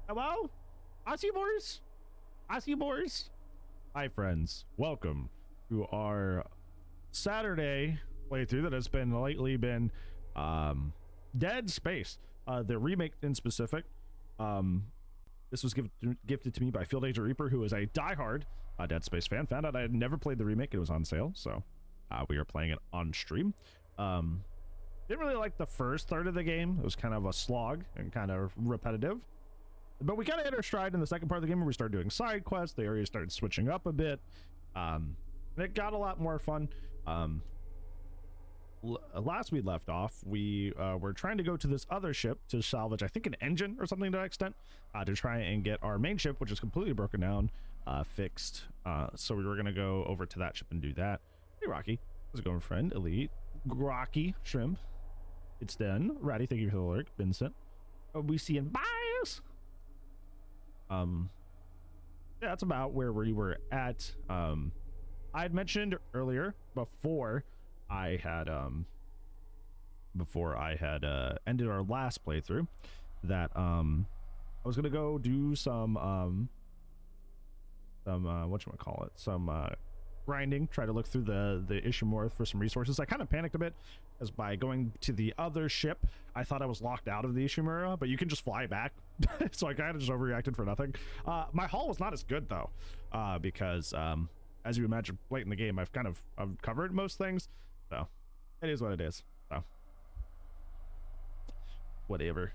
Hello? Aussie boys? Aussie boys? Hi, friends. Welcome to our Saturday playthrough that has been lately been Dead Space. The remake in specific. This was gifted to me by Field Agent Reaper, who is a diehard Dead Space fan. Found out I had never played the remake. It was on sale, so we are playing it on stream. Didn't really like the first third of the game. It was kind of a slog and kind of repetitive. But we kind of hit our stride in the second part of the game where we started doing side quests. The area started switching up a bit. And it got a lot more fun. Last we left off, we were trying to go to this other ship to salvage, I think, an engine or something to that extent, to try and get our main ship, which is completely broken down, fixed. So we were going to go over to that ship and do that. Hey, Rocky. How's it going, friend? Elite. Rocky. Shrimp. It's done. Ratty, thank you for the alert. Vincent. We see in bias. Yeah, that's about where we were at. I had mentioned earlier before I had ended our last playthrough that I was gonna go do some whatchamacallit, some grinding, try to look through the Ishimura for some resources. I kind of panicked a bit as by going to the other ship I thought I was locked out of the Ishimura, but you can just fly back. So I kind of just overreacted for nothing. My haul was not as good though, because as you imagine late in the game, I've covered most things, so it is what it is. So whatever.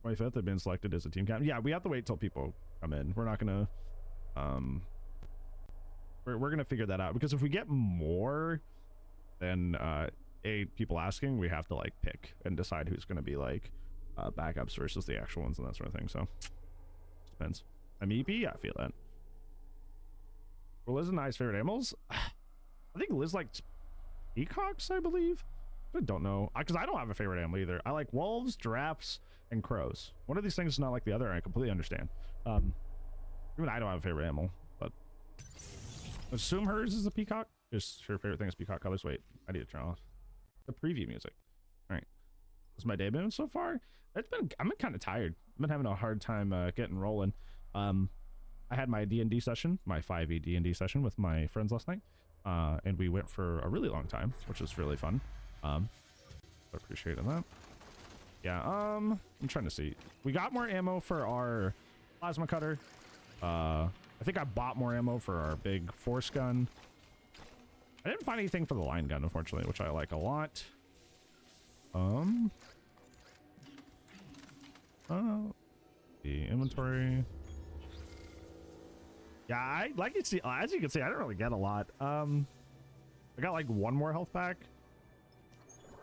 25th have been selected as a team captain. Yeah, we have to wait till people come in. We're not gonna we're gonna figure that out, because if we get more than 8 people asking, we have to like pick and decide who's gonna be like backups versus the actual ones and that sort of thing. So depends. I'm EP. Yeah, I feel that. Well, Liz and I's favorite animals. I think Liz liked peacocks, I believe. I don't know, because I don't have a favorite animal either. I like wolves, giraffes, and crows. One of these things is not like the other. I completely understand. Even I don't have a favorite animal, but assume hers is a peacock. Just her favorite thing is peacock colors. Wait, I need to turn off the preview music. All right, what's my day been so far? I've been kind of tired. I've been having a hard time getting rolling. I had my D&D session, my 5e D&D session with my friends last night, and we went for a really long time, which was really fun. Appreciated that. Yeah, I'm trying to see. We got more ammo for our plasma cutter. I think I bought more ammo for our big force gun. I didn't find anything for the line gun, unfortunately, which I like a lot. The inventory. Yeah, I like it. See, as you can see, I didn't really get a lot. I got like one more health pack.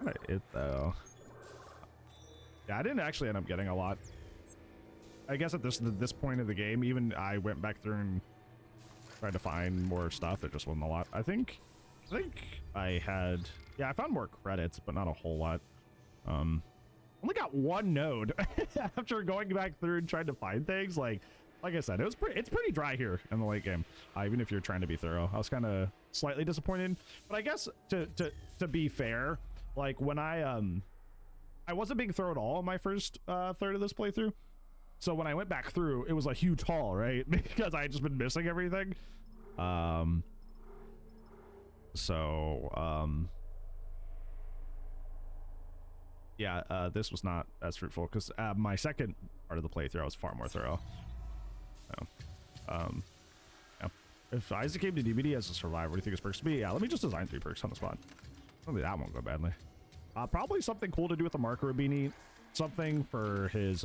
Kind of it though. Yeah, I didn't actually end up getting a lot. I guess at this point of the game, even I went back through and tried to find more stuff. There just wasn't a lot. I think I had, yeah, I found more credits, but not a whole lot. Only got one node after going back through and trying to find things. Like I said, it's pretty dry here in the late game. Even if you're trying to be thorough, I was kind of slightly disappointed. But I guess to be fair, like when I wasn't being thorough at all in my first third of this playthrough. So when I went back through, it was a huge haul, right? Because I had just been missing everything. Yeah, this was not as fruitful because my second part of the playthrough, I was far more thorough. So, yeah. If Isaac came to DVD as a survivor, what do you think his perks would be? Yeah, let me just design 3 perks on the spot. Hopefully that won't go badly. Probably something cool to do with the marker would be neat. Something for his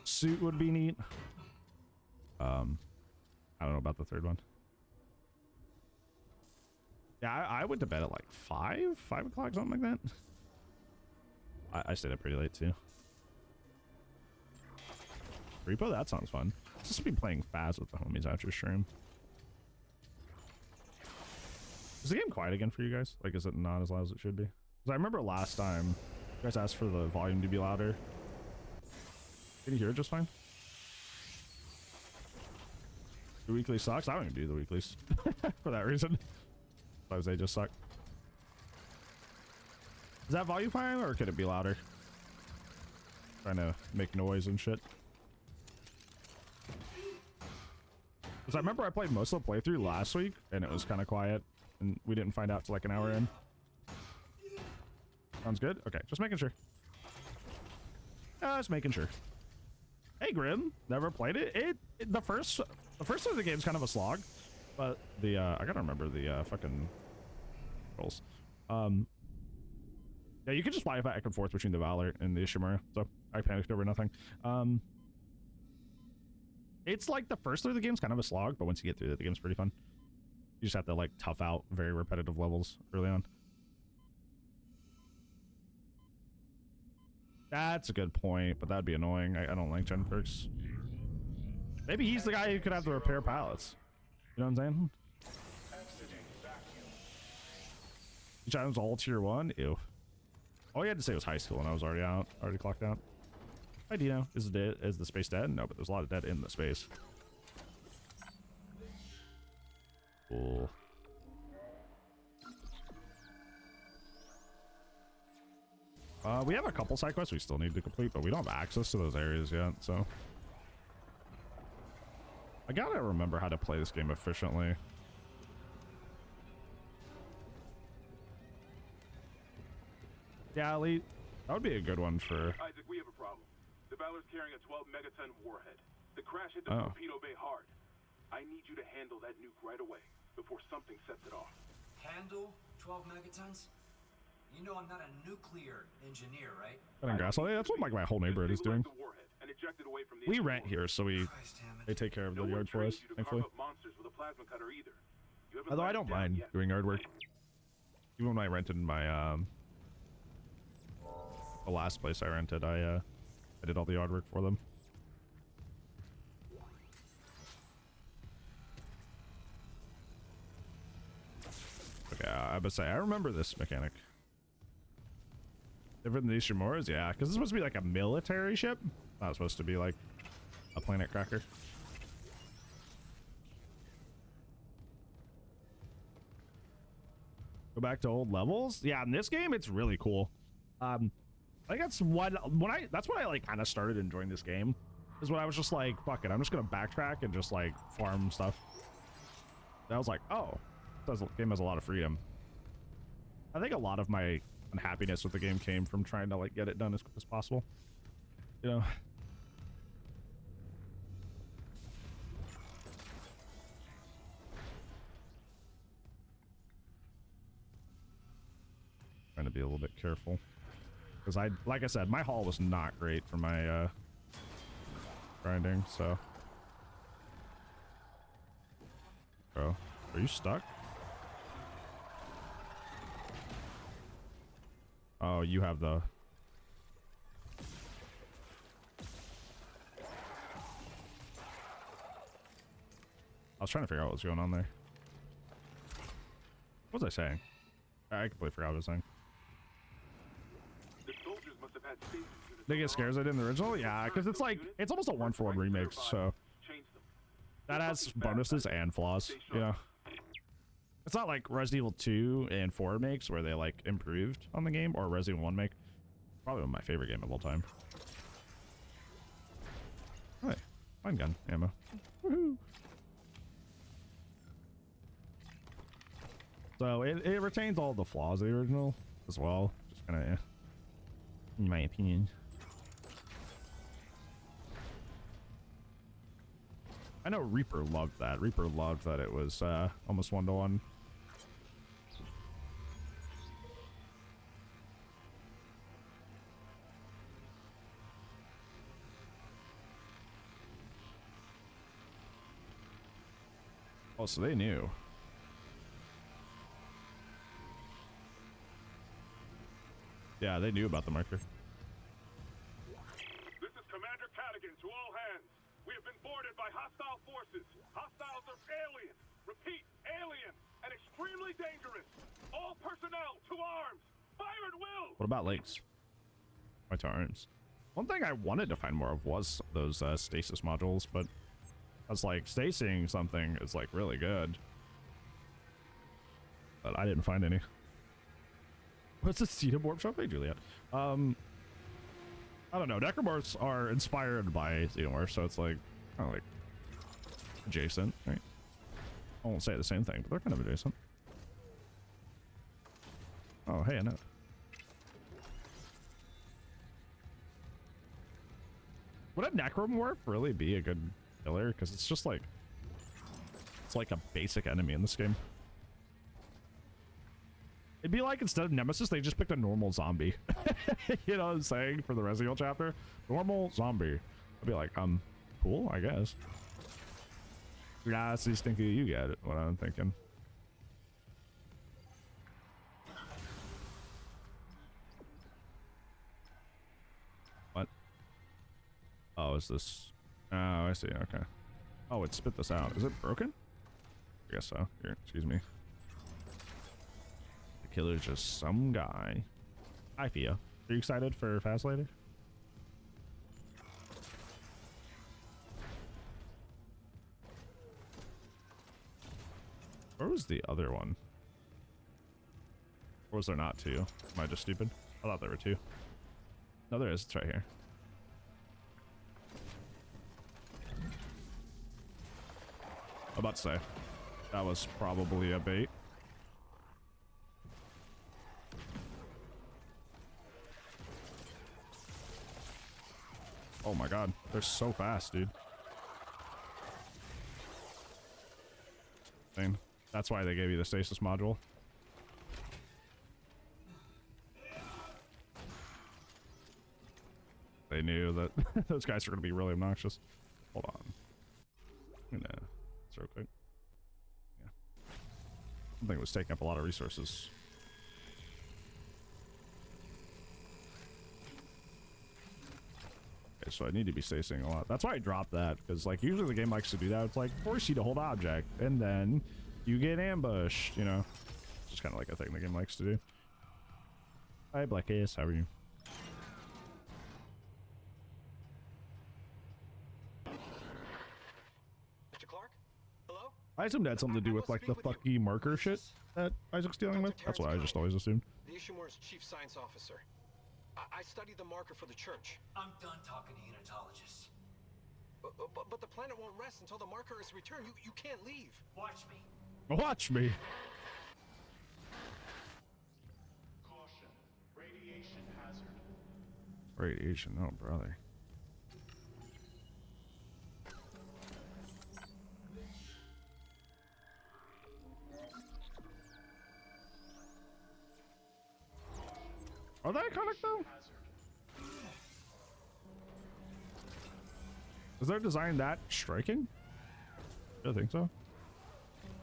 suit would be neat. I don't know about the third one. Yeah, I went to bed at like 5 o'clock, something like that. I stayed up pretty late too. Repo, that sounds fun. Just be playing fast with the homies after stream. Is the game quiet again for you guys? Like, is it not as loud as it should be? Because I remember last time you guys asked for the volume to be louder. Can you hear it just fine? The weekly sucks. I don't even do the weeklies for that reason. Sometimes they just suck. Is that volume fine, or could it be louder? trying to make noise and shit. Because I remember I played most of the playthrough last week, and it was kind of quiet, and we didn't find out till like an hour in. Sounds good? Okay, just making sure. Just making sure. Hey, Grim. Never played it. The first of the game's kind of a slog, but the I gotta remember the fucking rolls. Yeah, you can just fly back and forth between the Valor and the Ishimura, so I panicked over nothing. It's like the first third of the game's kind of a slog, but once you get through it, the game's pretty fun. You just have to like tough out very repetitive levels early on. That's a good point, but that'd be annoying. I don't like gen perks. Maybe he's the guy who could have to repair pallets. You know what I'm saying? Each item's all tier 1? Ew. All you had to say was high school and I was already out. Already clocked out. Hi, Dino. Is the space dead? No, but there's a lot of dead in the space. Cool. We have a couple side quests we still need to complete, but we don't have access to those areas yet, so... I gotta remember how to play this game efficiently. Yeah, Elite. That would be a good one for... Isaac, we have a problem. The Valor's carrying a 12 megaton warhead. The crash hit the torpedo bay hard. I need you to handle that nuke right away, before something sets it off. Handle 12 megatons? You know I'm not a nuclear engineer, right? That's what like my whole neighborhood is doing. We rent here, so they take care of the yard for us, thankfully. Although I don't mind doing yard work. Even when I rented my the last place I rented, I did all the yard work for them. Okay, I would say I remember this mechanic. Different than these Shimuras? Yeah, because it's supposed to be like a military ship. Not supposed to be like a planet cracker. Go back to old levels? Yeah, in this game, it's really cool. I think that's that's when I like kind of started enjoying this game. Is when I was just like, fuck it, I'm just gonna backtrack and just like farm stuff. And I was like, oh, this game has a lot of freedom. I think a lot of my unhappiness with the game came from trying to like get it done as quick as possible, you know. Trying to be a little bit careful because like I said, my haul was not great for my grinding. So bro, are you stuck? Oh, you have the... I was trying to figure out what was going on there. What was I saying? I completely forgot what I was saying. The soldiers must have had they get scares I did in the original? Yeah, because it's like, it's almost a one-for-one remake, so... That has bonuses and flaws, yeah. It's not like Resident Evil 2 and 4 makes where they like improved on the game, or Resident Evil 1 make. Probably my favorite game of all time. Hey, fine gun ammo. Woohoo! So it retains all the flaws of the original as well. Just kind of, in my opinion. I know Reaper loved that. Reaper loved that it was almost 1-to-1. Oh, so they knew. Yeah, they knew about the marker. This is Commander Cadigan to all hands. We have been boarded by hostile forces. Hostiles are aliens. Repeat, alien and extremely dangerous. All personnel to arms. Fire at will. What about lakes? Why to arms? One thing I wanted to find more of was those stasis modules, but I was like, stasing something is like really good. But I didn't find any. What's the Cedar Warp Shop? Hey, Juliet. I don't know. Necromorphs are inspired by Xenomorphs, so it's like kind of like adjacent, right? I won't say the same thing, but they're kind of adjacent. Oh, hey, I know. Would a Necromorph really be a good killer? Because it's just like, it's like a basic enemy in this game. It'd be like instead of Nemesis, they just picked a normal zombie. You know what I'm saying? For the Resident Evil chapter, normal zombie. I'd be like, cool, I guess. Yeah, that's the stinky. You get it. What I'm thinking. What? Oh, is this? Oh, I see. Okay. Oh, it spit this out. Is it broken? I guess so. Here, excuse me. The killer's just some guy. Hi, Fia. Are you excited for Fast Lady? Where was the other one? Or was there not two? Am I just stupid? I thought there were two. No, there is. It's right here. I'm about to say, that was probably a bait. Oh my god, they're so fast, dude. Dang. That's why they gave you the stasis module. They knew that those guys are going to be really obnoxious. Hold on. I'm gonna real quick. Yeah. Something was taking up a lot of resources. Okay, so I need to be stacing a lot. That's why I dropped that, because like usually the game likes to do that. It's like force you to hold object and then you get ambushed, you know. It's just kind of like a thing the game likes to do. Hi Black Ace, how are you? Mr. Clark? Hello? I assumed that had something to do with like the fucky marker shit that Isaac's dealing with. That's what I just always assumed. The Ishimura's chief science officer. I studied the marker for the church. I'm done talking to unitologists. But the planet won't rest until the marker is returned. You can't leave. Watch me. Watch me. Caution. Radiation hazard. Radiation, oh brother. Are they iconic though? Is their design that striking? I don't think so.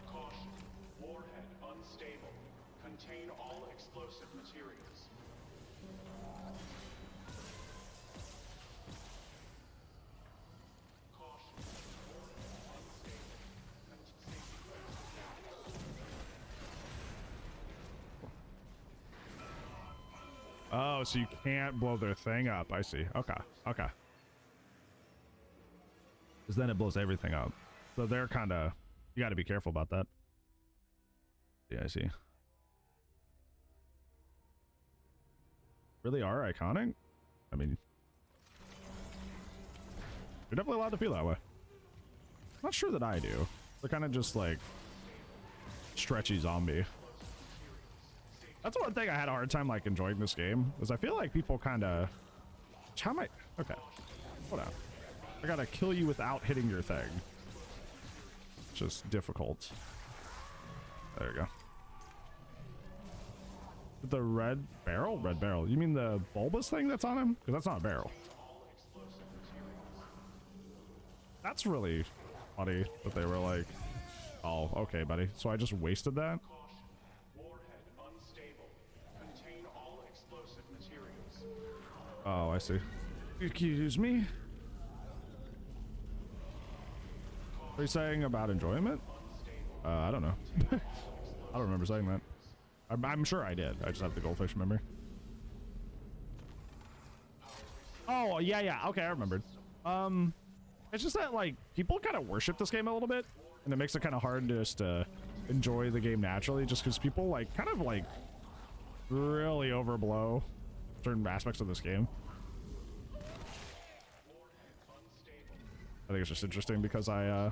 Caution. Warhead unstable. Contain all explosive materials. Caution. Warhead unstable. Oh, so you can't blow their thing up. I see. Okay. Okay. Because then it blows everything up. So they're kind of... You got to be careful about that. Yeah, I see. Really are iconic? I mean... You're definitely allowed to feel that way. Not sure that I do. They're kind of just like... stretchy zombie. That's one thing I had a hard time like enjoying this game, is I feel like people kind of... How am I... Okay. Hold on. I gotta kill you without hitting your thing. Just difficult. There you go. The red barrel? Red barrel. You mean the bulbous thing that's on him? Because that's not a barrel. That's really funny that they were like, oh, okay, buddy. So I just wasted that? Oh, I see. Excuse me? Are you saying about enjoyment? I don't know. I don't remember saying that. I'm sure I did. I just have the goldfish memory. Oh, yeah, yeah. Okay, I remembered. It's just that, like, people kind of worship this game a little bit, and it makes it kind of hard to just enjoy the game naturally, just because people, like, kind of, like, really overblow certain aspects of this game. I think it's just interesting because I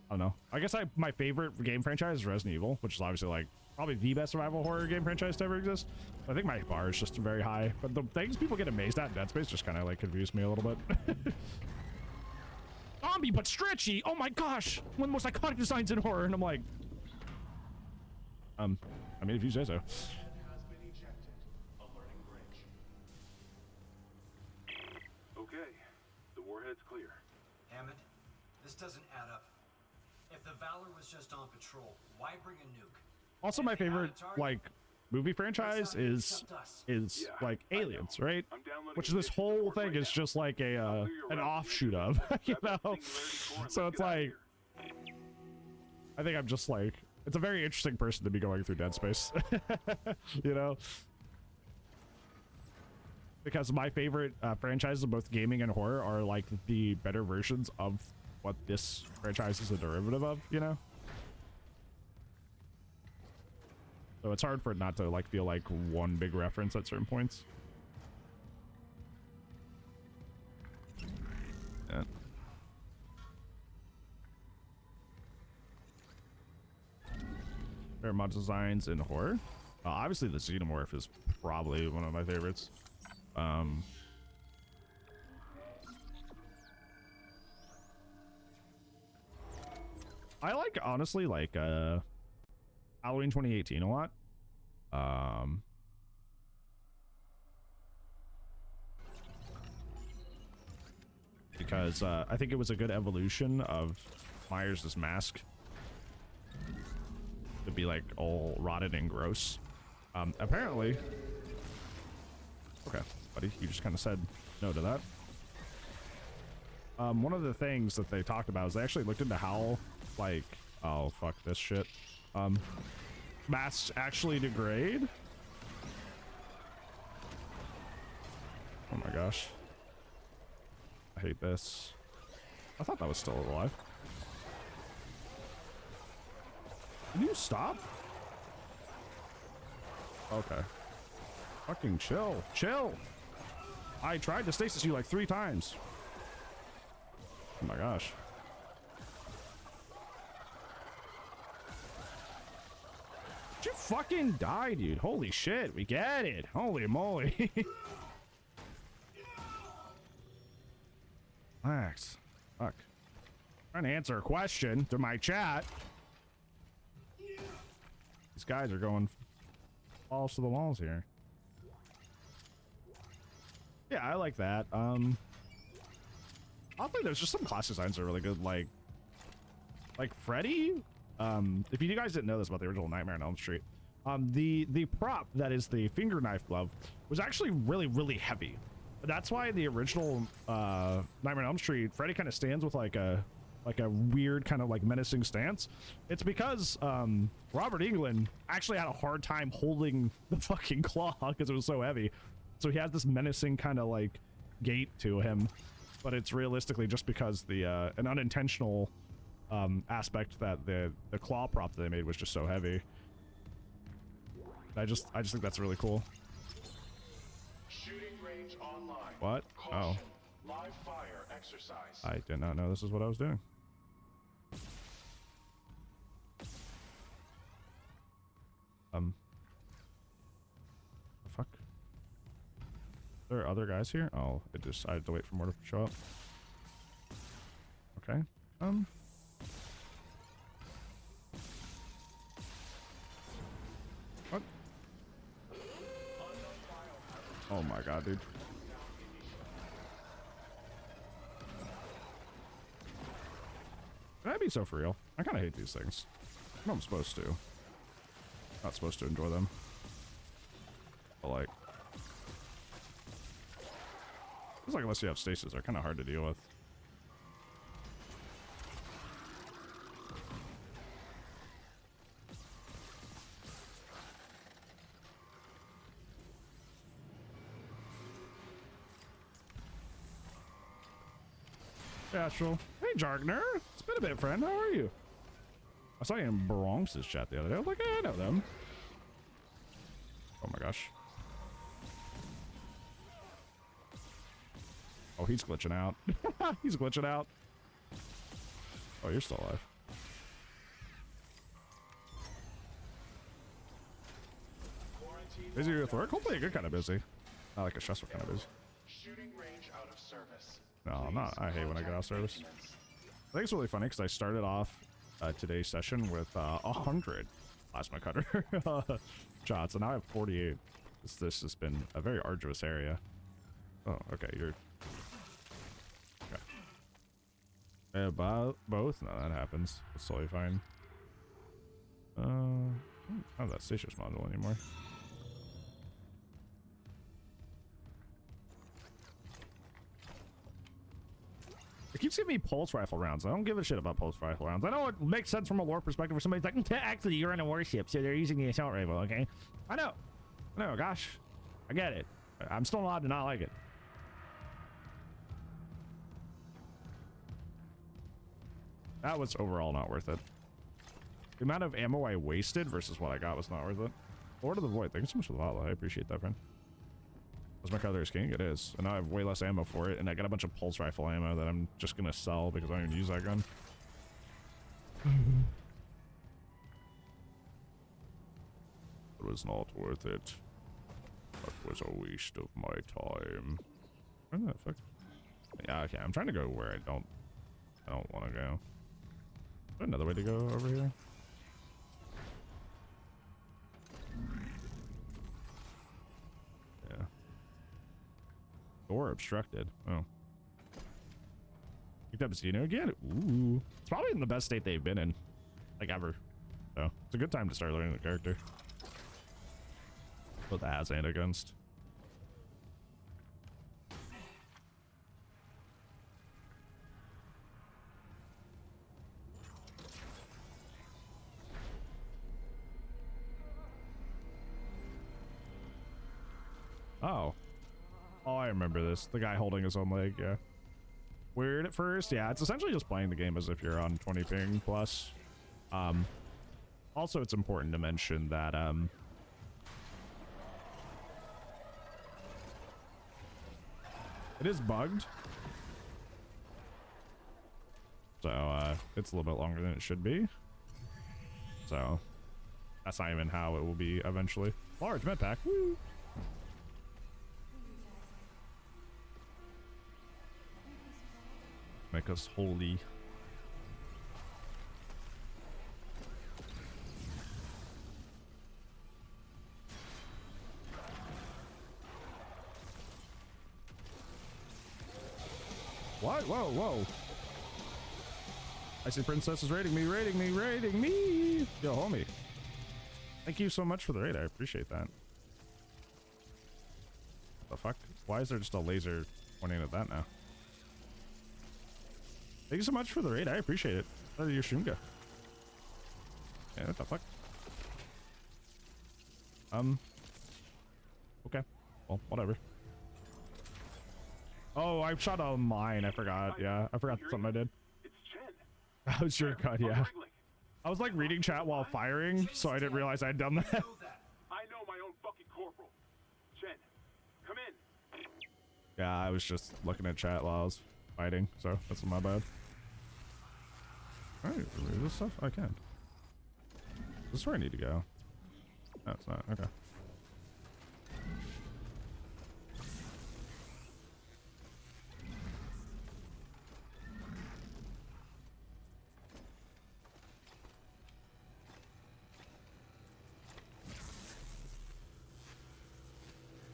don't know. I guess my favorite game franchise is Resident Evil, which is obviously like probably the best survival horror game franchise to ever exist. I think my bar is just very high, but the things people get amazed at in Dead Space just kind of like confuse me a little bit. Zombie, but stretchy. Oh my gosh, one of the most iconic designs in horror, and I'm like, I mean, if you say so. Okay, the warhead's clear. Hammond, this doesn't add up. If the Valor was just on patrol, why bring a nuke? Also, my Anything out favorite of target? like movie franchise is like Aliens, right? Which is this whole thing is just like a an offshoot of, you know. So it's like, I think I'm just like, it's a very interesting person to be going through Dead Space, you know. Because my favorite franchises of both gaming and horror are like the better versions of what this franchise is a derivative of, you know. So it's hard for it not to like feel like one big reference at certain points. Yeah. Favorite mod designs in horror? Obviously the Xenomorph is probably one of my favorites. I like, honestly, like Halloween 2018 a lot. Because I think it was a good evolution of Myers' mask to be like all rotted and gross. Apparently, okay, buddy, you just kind of said no to that. One of the things that they talked about is they actually looked into how, like, oh fuck this shit, masks actually degrade. Oh my gosh, I hate this. I thought that was still alive. Can you stop? Okay. Fucking chill. Chill. I tried to stasis you like 3 times. Oh my gosh. Did you fucking die, dude? Holy shit. We get it. Holy moly. Relax. Fuck. Trying to answer a question to my chat. These guys are going balls to the walls here. Yeah, I like that. Oddly, there's just some class designs that are really good, like Freddy. If you guys didn't know this about the original Nightmare on Elm Street, the prop that is the finger knife glove was actually really heavy. That's why the original Nightmare on Elm Street Freddy kind of stands with like a weird kind of like menacing stance. It's because Robert Englund actually had a hard time holding the fucking claw because it was so heavy. So he has this menacing kind of like gait to him, but it's realistically just because the an unintentional aspect that the claw prop that they made was just so heavy. I just think that's really cool. Shooting range online. What? Caution. Oh. Live fire exercise. I did not know this is what I was doing. The fuck? There are other guys here? Oh, I had to wait for more to show up. Okay. What? Oh my god, dude. Can I be so for real? I kind of hate these things. I know I'm supposed to. Not supposed to enjoy them. But like, it's like unless you have stasis, they're kind of hard to deal with. Astral. Hey, Jargner. It's been a bit, friend. How are you? I saw you in Bronx's chat the other day. I was like, hey, I know them. Oh my gosh. Oh, he's glitching out. He's glitching out. Oh, you're still alive. Busy with work? Hopefully you're kind of busy. Not like a stressful kind of busy. Shooting range out of service. No, I'm not. I hate when I get off service. I think it's really funny because I started off today's session with 100 plasma cutter shots, and now I have 48. This has been a very arduous area. Oh, okay, you're... Okay. Both? No, that happens. It's totally fine. I don't have that stasis module anymore. It keeps giving me pulse rifle rounds. I don't give a shit about pulse rifle rounds. I know it makes sense from a lore perspective where somebody's like, actually, you're in a warship, so they're using the assault rifle, okay? I know. Gosh. I get it. I'm still allowed to not like it. That was overall not worth it. The amount of ammo I wasted versus what I got was not worth it. Lord of the Void, thank you so much for the follow. I appreciate that, friend. Was my color king? It is. And now I have way less ammo for it, and I got a bunch of pulse rifle ammo that I'm just gonna sell because I don't even use that gun. It was not worth it. That was a waste of my time. Where the fuck? Yeah, okay. I'm trying to go where I don't want to go. Is there another way to go over here? Yeah. Door obstructed. Oh. Picked up Xeno again? Ooh. It's probably in the best state they've been in. Like ever. So it's a good time to start learning the character. Both as and against. Oh. Oh, I remember this. The guy holding his own leg, yeah. Weird at first. Yeah, it's essentially just playing the game as if you're on 20 ping plus. Also, it's important to mention that, it is bugged. So, it's a little bit longer than it should be. So, that's not even how it will be eventually. Large med pack. Woo! Make us holy. What? Whoa, whoa. I see Princess is raiding me, raiding me, raiding me. Yo, homie. Thank you so much for the raid. I appreciate that. What the fuck? Why is there just a laser pointing at that now? Thank you so much for the raid. I appreciate it. What are your Shunga? Yeah, what the fuck? Okay. Well, whatever. Oh, I shot a mine. I forgot. Yeah, I forgot something I did. It's Chen. That was your cut, yeah. I was like reading chat while firing, so I didn't realize I had done that. I know my own fucking corporal. Chen, come in. Yeah, I was just looking at chat while I was fighting, so that's my bad. Alright, remove this stuff? I can. This is where I need to go. No, it's not. Okay.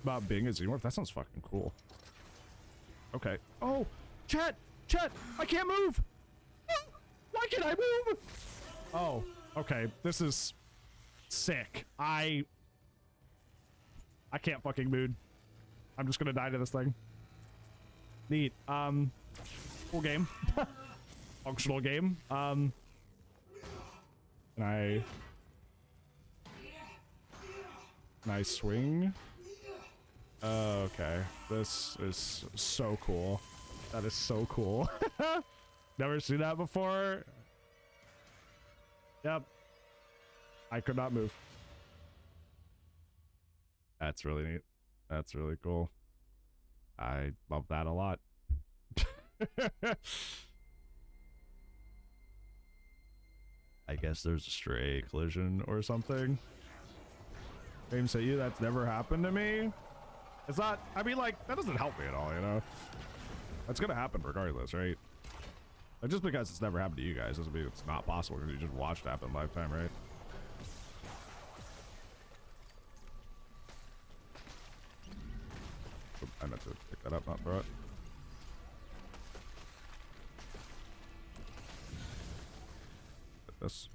About being a xenomorph? That sounds fucking cool. Okay. Oh! Chat! Chat! I can't move! Why can't I move? Oh, okay. This is sick. I can't fucking move. I'm just gonna die to this thing. Neat. Cool game. Functional game. Can I swing? Okay. This is so cool. That is so cool. Never seen that before. Yep. I could not move. That's really neat. That's really cool. I love that a lot. I guess there's a stray collision or something. James at you, that's never happened to me. It's not, I mean, like, that doesn't help me at all, you know? That's gonna happen regardless, right? Like, just because it's never happened to you guys doesn't mean it's not possible because you just watched it happen lifetime, right? Oop, I meant to pick that up, not throw it. Hit this.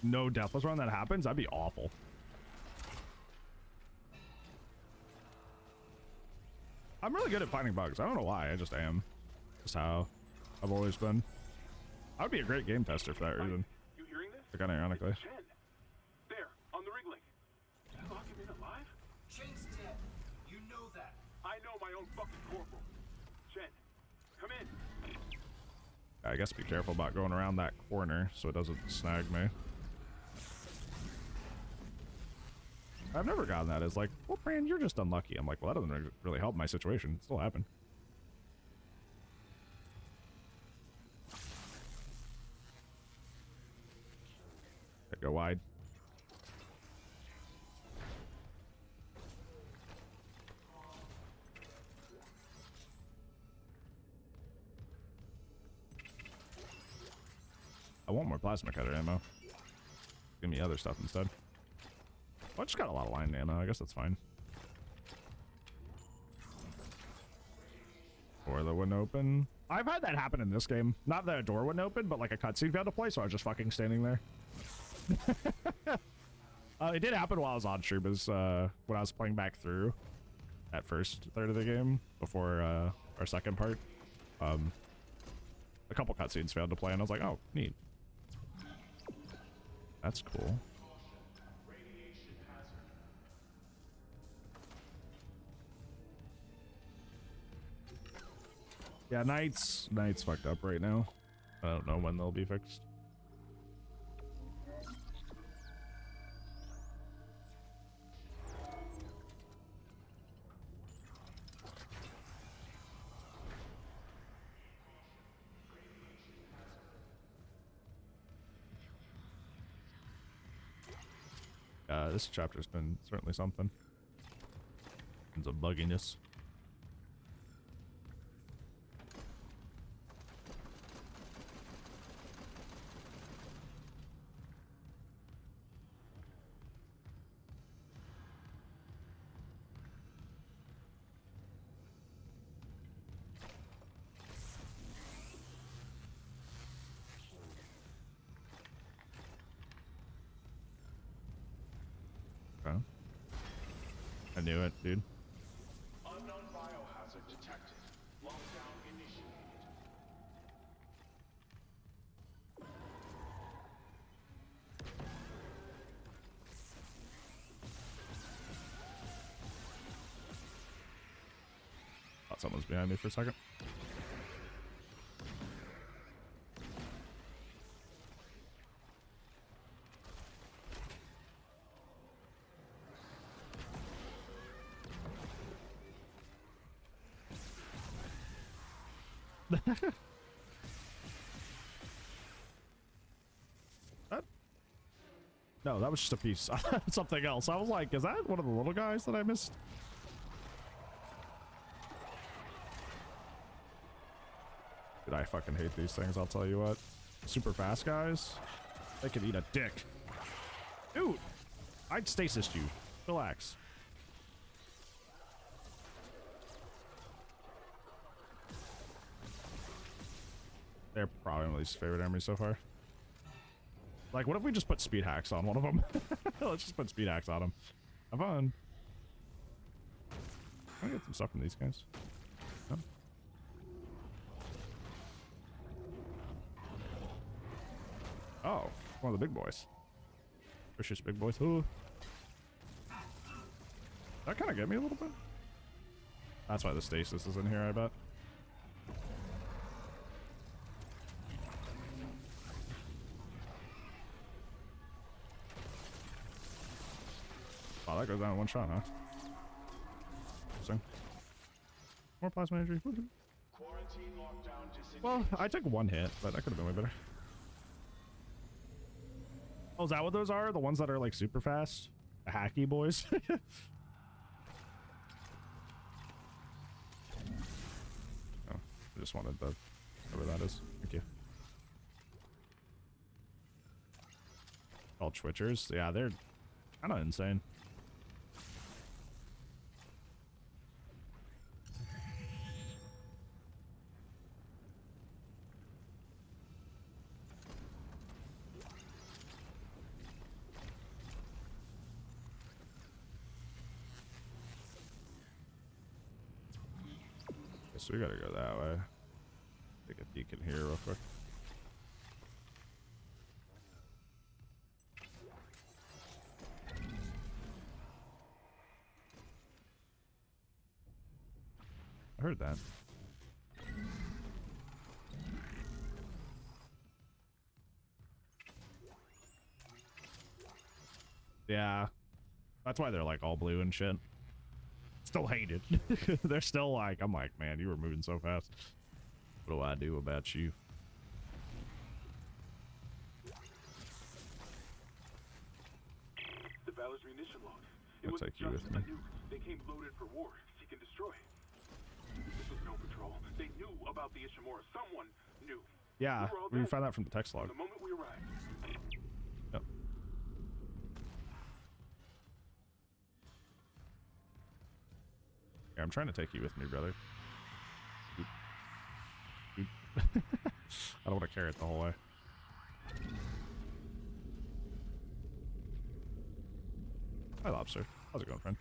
No deathless run that happens, that'd be awful. I'm really good at finding bugs. I don't know why, I just am. Just how I've always been. I would be a great game tester for that reason. You hearing this? Like, unironically. Chen. There, on the rig link. Did you lock him in alive? Chen's dead. You know that. I know my own fucking corporal. Chen, come in. I guess be careful about going around that corner so it doesn't snag me. I've never gotten that as like, well, Fran, you're just unlucky. I'm like, well, that doesn't really help my situation. It still happened. Go wide. I want more plasma cutter ammo. Give me other stuff instead. Well, I just got a lot of line ammo. I guess that's fine. Door that wouldn't open. I've had that happen in this game. Not that a door wouldn't open, but like a cutscene failed to play, so I was just fucking standing there. It did happen while I was on stream, is when I was playing back through that first third of the game before our second part. A couple cutscenes failed to play, and I was like, oh, neat. That's cool. Yeah, Knight's fucked up right now. I don't know when they'll be fixed. This chapter's been certainly something. It's a bugginess. Okay. I knew it, dude. Unknown biohazard detected. Lockdown initiated. Thought someone was behind me for a second. That? No, that was just a piece. Something else. I was like, is that one of the little guys that I missed? Dude, I fucking hate these things, I'll tell you what. Super fast guys, they could eat a dick. Dude, I'd stasis you. Relax. They're probably my least favorite enemy so far. Like, what if we just put speed hacks on one of them? Let's just put speed hacks on them. Have fun. Can I get some stuff from these guys? No? Oh, one of the big boys. Vicious big boys. Ooh. That kind of get me a little bit. That's why the stasis is in here, I bet. goes down in one shot, huh? Interesting. More plasma energy. Woohoo. Quarantine lockdown disengaged. Well, I took one hit, but that could have been way better. Oh, is that what those are? The ones that are like super fast? The hacky boys? Oh, I just wanted the whatever that is. Thank you. All Twitchers. Yeah, they're kind of insane. So we gotta go that way. Take a peek in here real quick. I heard that. Yeah. That's why they're like all blue and shit. Still hated. They're still like, I'm like, man, you were moving so fast. What do I do about you? The Valor's munition logs. I'll take you with me. They came loaded for war. Seek and destroy. This was no patrol. They knew about the Ishimura. Someone knew. Yeah, We were all we dead. found that from the text log. The moment we arrived. Yep. Yeah, I'm trying to take you with me, brother. Oop. Oop. I don't want to carry it the whole way. Hi, Lobster. How's it going, friend?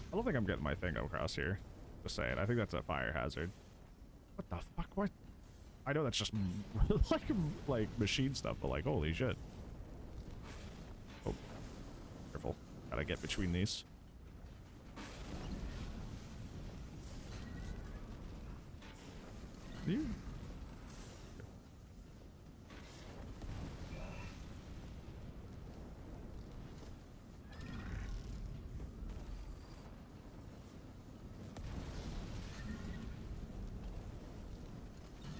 I don't think I'm getting my thing across here. Just saying. I think that's a fire hazard. What the fuck? What? I know that's just like machine stuff, but like, holy shit. Oh, careful. Gotta get between these. You?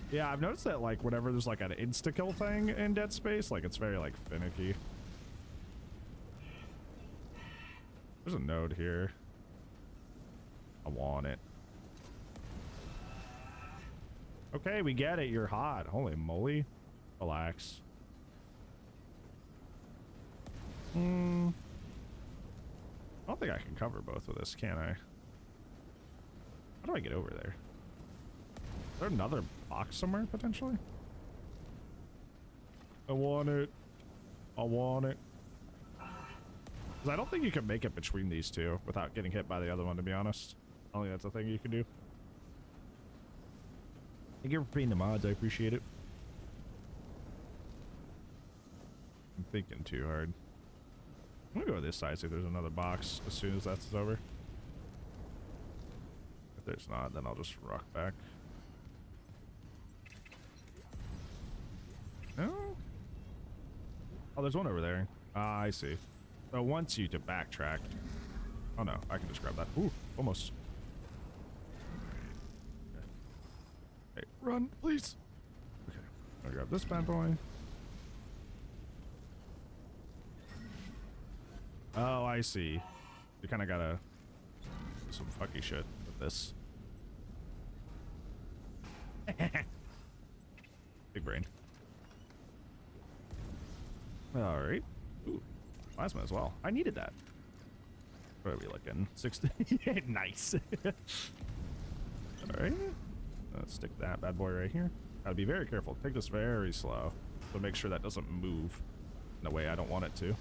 Yeah, I've noticed that like whenever there's like an insta-kill thing in Dead Space, like it's very like finicky. There's a node here. I want it. Okay, we get it. You're hot. Holy moly. Relax. I don't think I can cover both of this, can I? How do I get over there? Is there another box somewhere, potentially? I want it. I want it. Because I don't think you can make it between these two without getting hit by the other one, to be honest. I don't think that's a thing you can do. Thank you for being the mods. I appreciate it. I'm thinking too hard. I'm gonna go this side, see if there's another box as soon as that's over. If there's not, then I'll just rock back. No? Oh, there's one over there. Ah, I see. So it wants you to backtrack. Oh no, I can just grab that. Ooh, almost. Okay. Hey, run, please. Okay, I'll grab this bad boy. Oh, I see. You kind of gotta do some fucky shit with this. Big brain. All right. Ooh, plasma as well. I needed that. What are we looking? 60. Nice. All right. Let's stick that bad boy right here. Gotta be very careful. Take this very slow, so make sure that doesn't move in a way I don't want it to.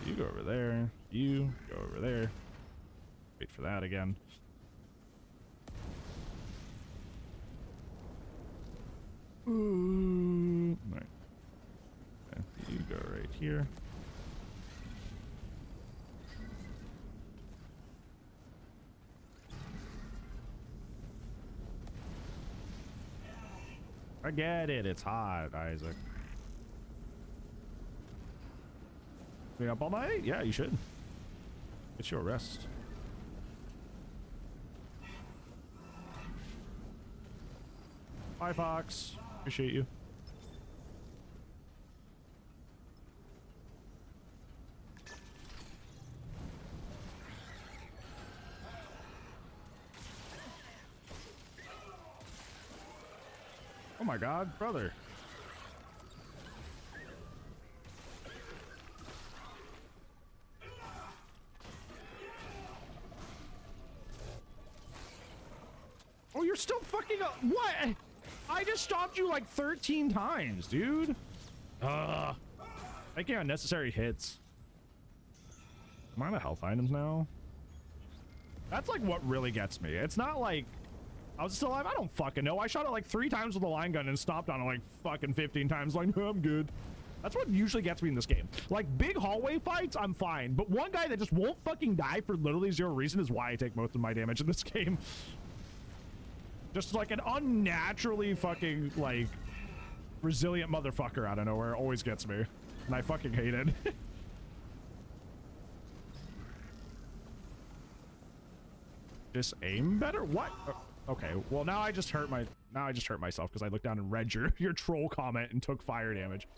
You go over there. You go over there. Wait for that again. Right. Okay, you go right here. I get it. It's hot, Isaac. Been up all night? Yeah, you should. Get you a rest. Bye, Fox. Appreciate you. Oh my god, brother. Oh, you're still fucking up. What? I just stopped you like 13 times, dude. Making unnecessary hits. Am I out of health items now? That's like what really gets me. It's not like I was still alive. I don't fucking know. I shot it like 3 times with a line gun and stopped on it like fucking 15 times. Like, I'm good. That's what usually gets me in this game. Like big hallway fights, I'm fine. But one guy that just won't fucking die for literally 0 reason is why I take most of my damage in this game. Just like an unnaturally fucking like resilient motherfucker out of nowhere always gets me. And I fucking hate it. Just aim better? What? Okay, well now I just hurt myself because I looked down and read your troll comment and took fire damage.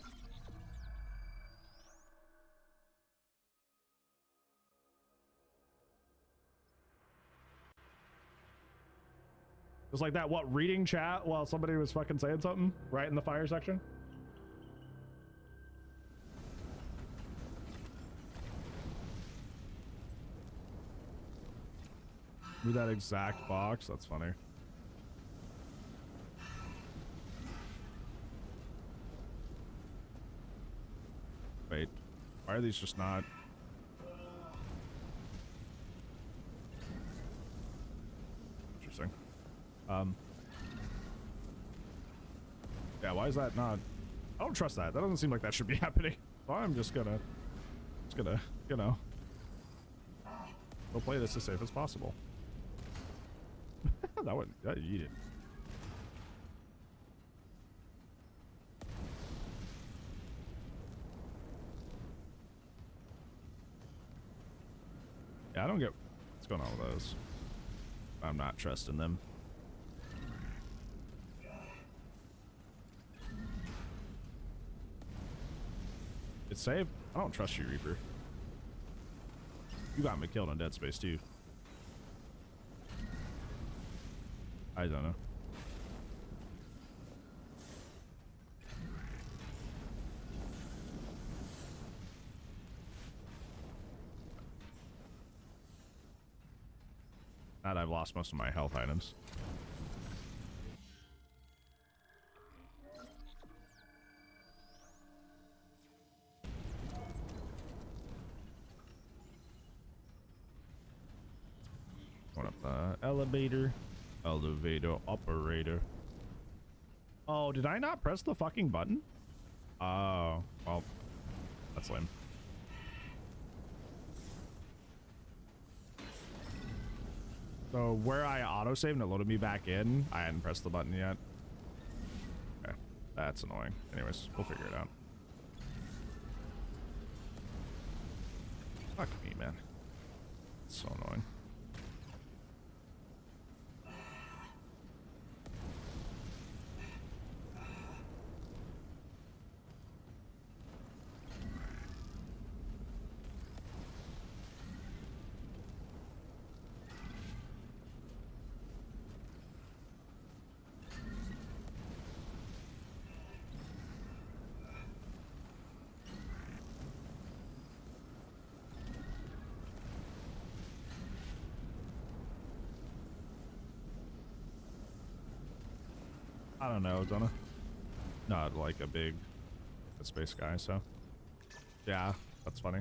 It was like that, what, reading chat while somebody was fucking saying something right in the fire section? Do that exact box? That's funny. Wait, why are these just not? Interesting. Yeah, why is that not? I don't trust that. That doesn't seem like that should be happening. So I'm just gonna, you know, go play this as safe as possible. That eat it. Yeah, I don't get what's going on with those. I'm not trusting them. It's safe. I don't trust you, Reaper. You got me killed on Dead Space too. I don't know. Now that I've lost most of my health items. Going up the elevator. Elevator operator. Oh, did I not press the fucking button? Oh, well, that's lame. So where I autosaved and it loaded me back in, I hadn't pressed the button yet. Okay, that's annoying. Anyways, we'll figure it out. Fuck me, man. It's so annoying. I don't know, Donna. Not like a big space guy, so yeah, that's funny.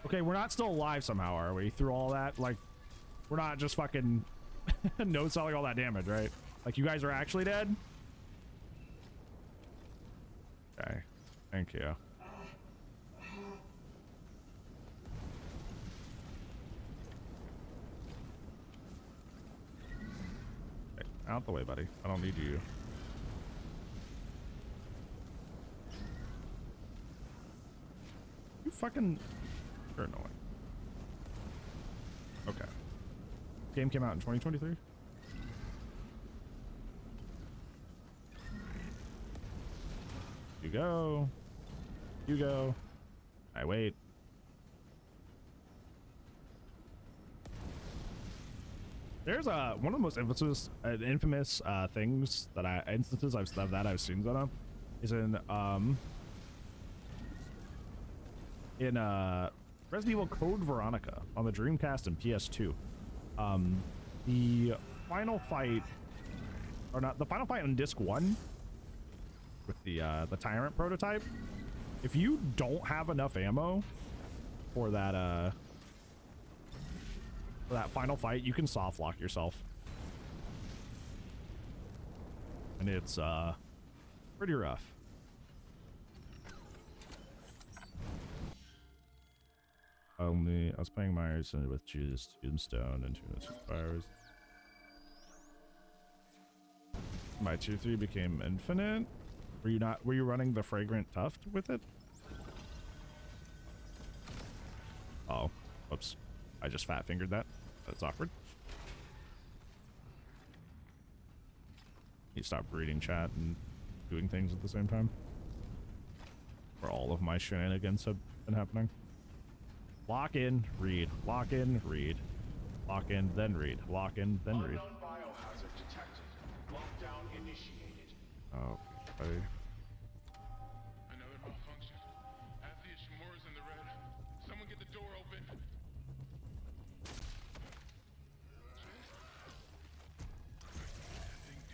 Okay, we're not still alive somehow, are we? Through all that, like, we're not just fucking no selling all that damage, right? Like, you guys are actually dead? Okay, thank you. Okay, out the way, buddy. I don't need you. You fucking... You're annoying. Okay. Game came out in 2023? You go. You go. I wait. There's one of the most infamous things that instances I've seen that up is in Resident Evil Code Veronica on the Dreamcast and PS2. The final fight, or not, the final fight on disc 1 with the Tyrant prototype. If you don't have enough ammo for that final fight, you can soft lock yourself, and it's pretty rough. I was playing Myers and with Jesus Tombstone and 2 Fires. My 2-3 became infinite. Were you running the Fragrant Tuft with it? Oh, whoops. I just fat fingered that. That's awkward. You stop reading chat and doing things at the same time. Where all of my shenanigans have been happening. Lock in, read. Lock in, read. Lock in, then read. Lock in, then read. Unknown biohazard detected. Lockdown initiated. Okay. Another malfunction. Athlete Shimura's in the red. Someone get the door open.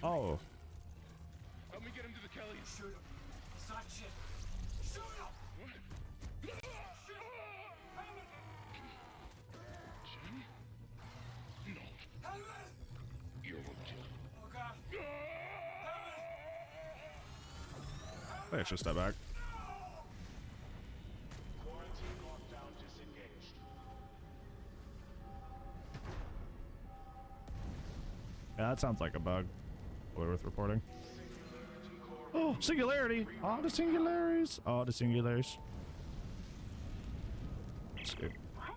Oh. Help me get him to the Kellys. Shoot him. It's not shit. Shoot him! What? Jim? No. Hammond! You're okay. Oh god. I should step back. Quarantine lockdown disengaged. Yeah, that sounds like a bug. Well, worth reporting. Oh, singularity! All the singularities! All the singulars. Escape. What?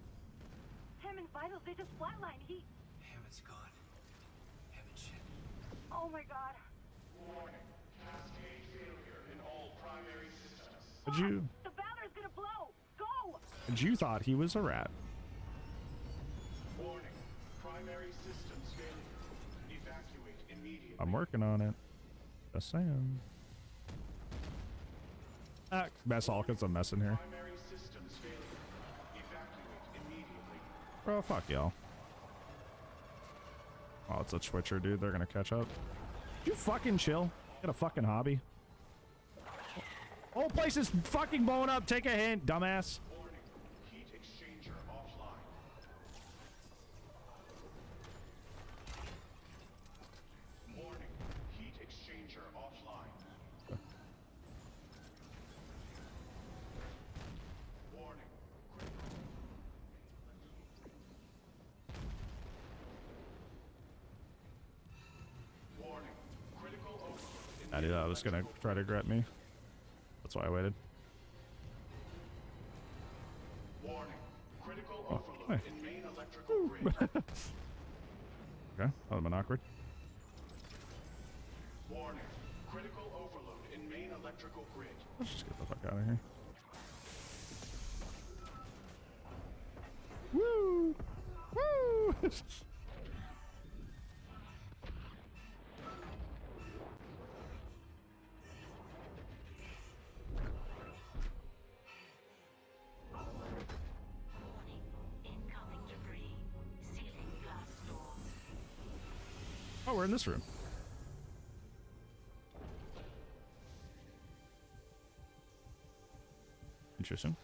Hammond's vitals, they just flatlined. Hammond's gone. Hammond shit. Oh my god. Warning. Cascade failure in all primary systems. But you, The batter's gonna blow! Go! but you thought he was a rat. Warning. Primary systems failure. Evacuate immediately. I'm working on it. Just saying. Ah, that's all because I'm messing here. Primary systems failure. Evacuate immediately. Bro, fuck y'all. Oh, it's a Twitcher, dude. They're gonna catch up. You fucking chill. Get a fucking hobby. Whole place is fucking blowing up. Take a hint, dumbass. Warning. Heat exchanger offline. Warning. Heat exchanger offline. Warning. Warning. Critical overload. I knew that was gonna try to grab me. That's why I waited. Warning. Critical Oh, overload hey. in main electrical grid. Okay, that would have been awkward. Warning. Critical overload in main electrical grid. Let's just get the fuck out of here. Woo! Woo! Incoming debris. Ceiling glass door. Oh, we're in this room. Interesting.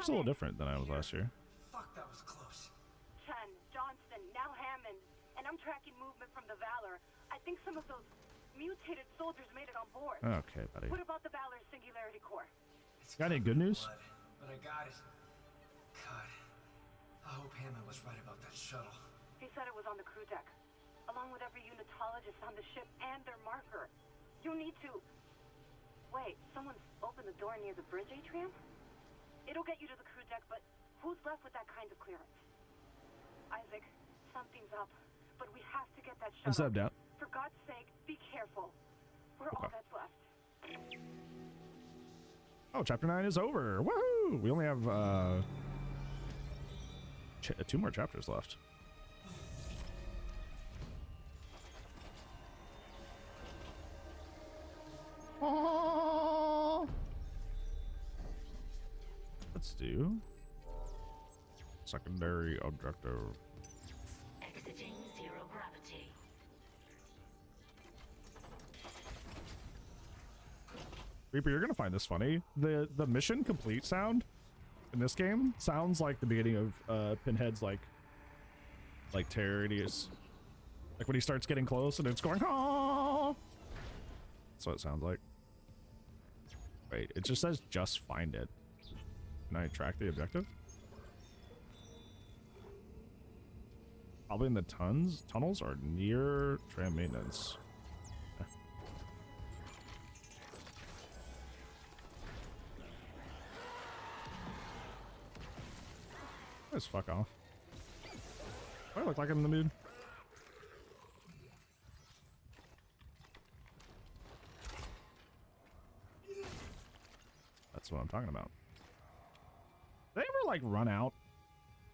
looks a little different than I was last year. Fuck, that was close. Chen, Johnston, now Hammond. And I'm tracking movement from the Valor. I think some of those mutated soldiers made it on board. Okay, buddy. What about the Valor's Singularity Core? It's Got any covered good in news? blood, but I got it. God, I hope Hammond was right about that shuttle. He said it was on the crew deck, along with every unitologist on the ship and their marker. You need to... Wait, someone's opened the door near the bridge atrium? It'll get you to the crew deck, but who's left with that kind of clearance? Isaac, something's up, but we have to get that shuttle. Instead of doubt. For God's sake, be careful. We're all that's left. Oh, chapter 9 is over. Woohoo! We only have 2 more chapters left. Oh. Let's do secondary objective. Exiting zero gravity. Reaper, you're gonna find this funny. The mission complete sound in this game sounds like the beginning of Pinhead's like terror radius. Like when he starts getting close and it's going, oh. That's what it sounds like. Wait, it just says just find it. Can I track the objective? Probably in the tunnels are near tram maintenance. Let's fuck off. Do I look like I'm in the mood? That's what I'm talking about. Did they ever like run out?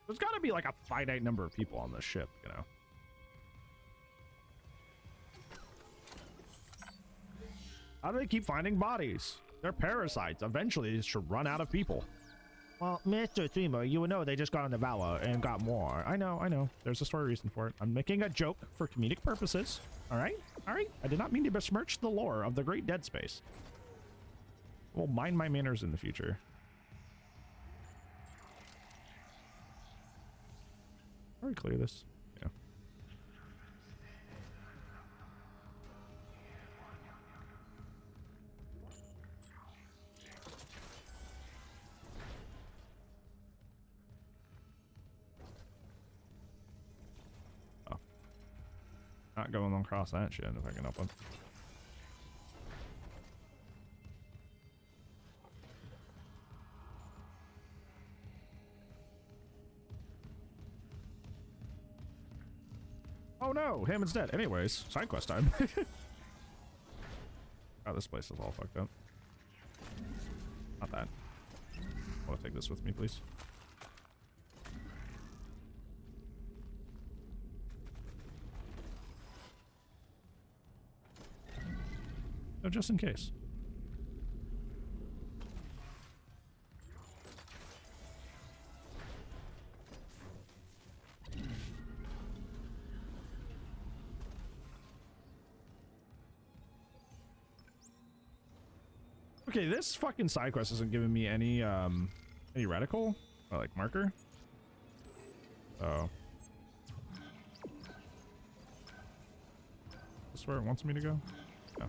There's got to be like a finite number of people on this ship, you know? How do they keep finding bodies? They're parasites. Eventually, they should run out of people. Well, Mr. Threema, you would know they just got on the Valor and got more. I know. There's a story reason for it. I'm making a joke for comedic purposes. All right? I did not mean to besmirch the lore of the Great Dead Space. We'll mind my manners in the future. How do we clear this? Yeah. Oh. Not going across that shit if I can help it. Oh no, Hammond's dead. Anyways, side quest time. Oh, this place is all fucked up. Not that. I want to take this with me, please. No, just in case. Okay, this fucking side quest isn't giving me any reticle or like marker. Oh. This is where it wants me to go? Yeah.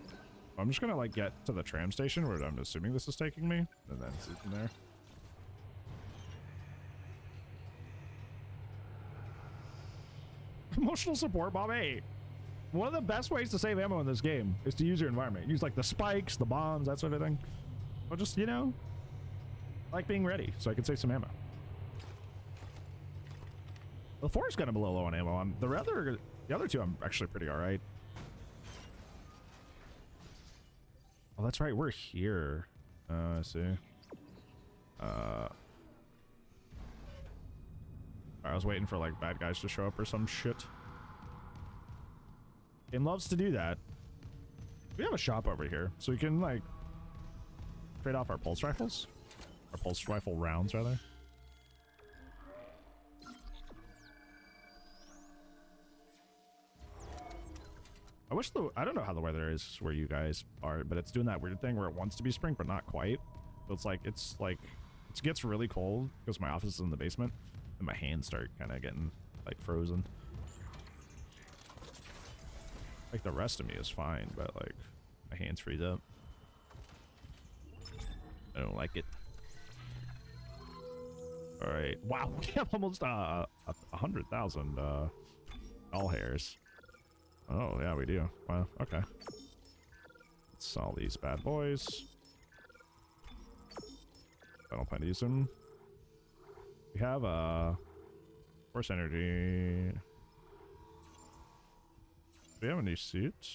I'm just gonna like get to the tram station where I'm assuming this is taking me, and then see from there. Emotional support, Bob. Hey, one of the best ways to save ammo in this game is to use your environment. Use like the spikes, the bombs, that sort of thing. Or just, you know, like being ready so I can save some ammo. The 4 is gonna be low on ammo. The other two I'm actually pretty alright. Oh, that's right, we're here. I see. I was waiting for like bad guys to show up or some shit. Game loves to do that. We have a shop over here, so we can like trade off our pulse rifles, our pulse rifle rounds rather. I don't know how the weather is where you guys are, but it's doing that weird thing where it wants to be spring but not quite. So it's it gets really cold because my office is in the basement, and my hands start kind of getting like frozen. Like the rest of me is fine, but like my hands freeze up. I don't like it. All right. Wow, we have almost 100,000 all hairs. Oh yeah, we do. Wow. Okay. Let's sell these bad boys. I don't plan to use them. We have force energy. Do we have a new suit?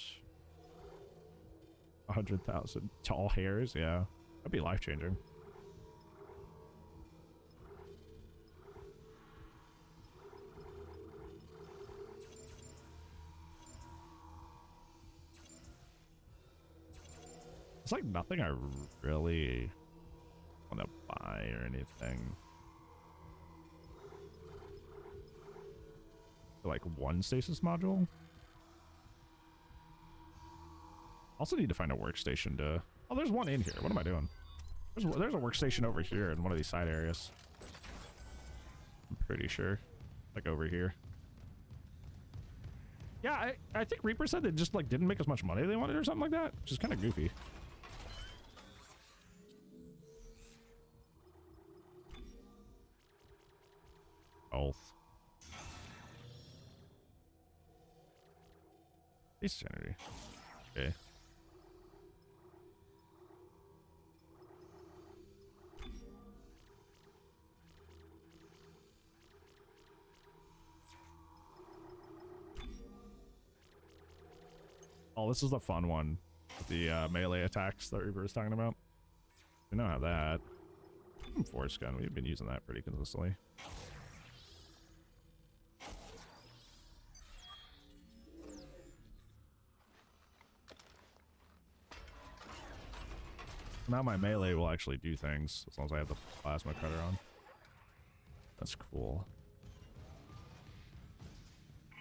100,000 tall hairs. Yeah, that'd be life changing. It's like nothing I really want to buy or anything. Like one stasis module. Also need to find a workstation to... Oh, there's one in here. What am I doing? There's a workstation over here in one of these side areas. I'm pretty sure. Like over here. Yeah, I think Reaper said they just like didn't make as much money as they wanted or something like that, which is kind of goofy. Health. Base energy. Okay. Oh, this is the fun one. The melee attacks that Reaper was talking about. We now have that. Force gun. We've been using that pretty consistently. Now my melee will actually do things as long as I have the plasma cutter on. That's cool.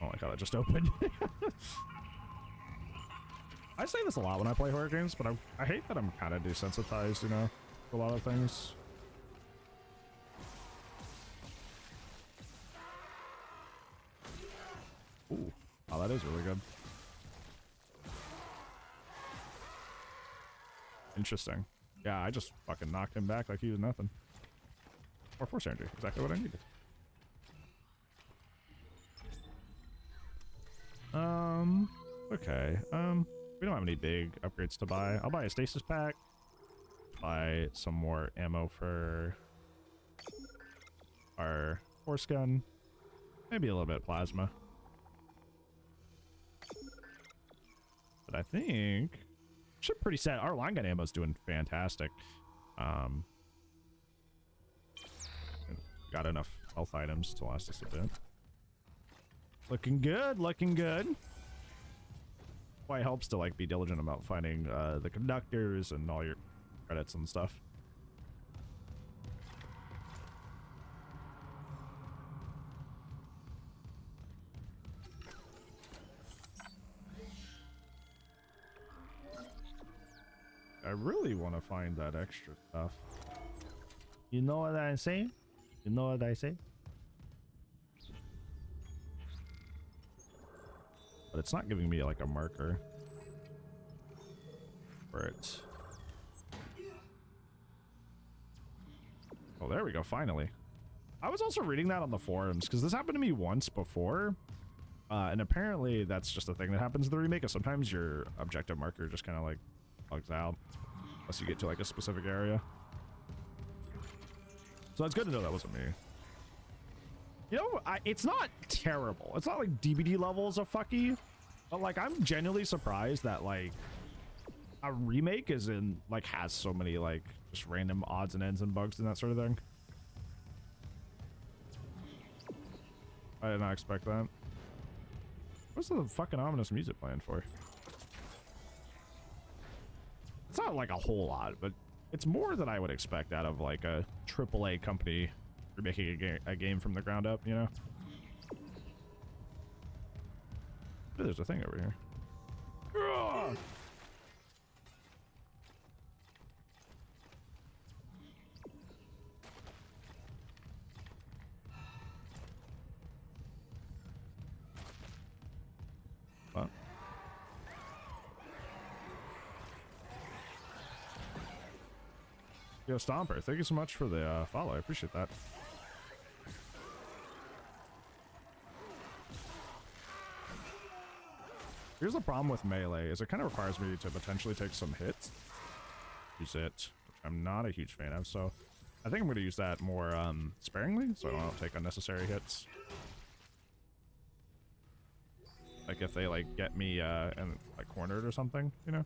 Oh my god, it just opened. I say this a lot when I play horror games, but I hate that I'm kind of desensitized, you know, to a lot of things. Ooh, oh, that is really good. Interesting. Yeah, I just fucking knocked him back like he was nothing. Or force energy, exactly what I needed. Okay. We don't have any big upgrades to buy. I'll buy a stasis pack. Buy some more ammo for our force gun. Maybe a little bit of plasma. But I think should pretty set. Our line gun ammo's doing fantastic. Got enough health items to last us a bit. Looking good, looking good. Why it helps to like be diligent about finding the conductors and all your credits and stuff. I really want to find that extra stuff. You know what I'm saying? You know what I say? But it's not giving me like a marker for it. Oh, there we go. Finally. I was also reading that on the forums because this happened to me once before. And apparently that's just a thing that happens in the remake. Sometimes your objective marker just kind of like bugs out unless you get to like a specific area. So it's good to know that wasn't me. You know, it's not terrible. It's not like DBD levels of fucky, but like I'm genuinely surprised that like a remake is in like has so many like just random odds and ends and bugs and that sort of thing. I did not expect that. What's the fucking ominous music playing for? It's not like a whole lot, but it's more than I would expect out of like a AAA company remaking a game from the ground up, you know? Oh, there's a thing over here. Ugh! What? Yo, Stomper, thank you so much for the follow. I appreciate that. Here's the problem with melee, is it kind of requires me to potentially take some hits. Use it, which I'm not a huge fan of, so I think I'm going to use that more sparingly, so I don't take unnecessary hits. Like if they like get me and like cornered or something, you know.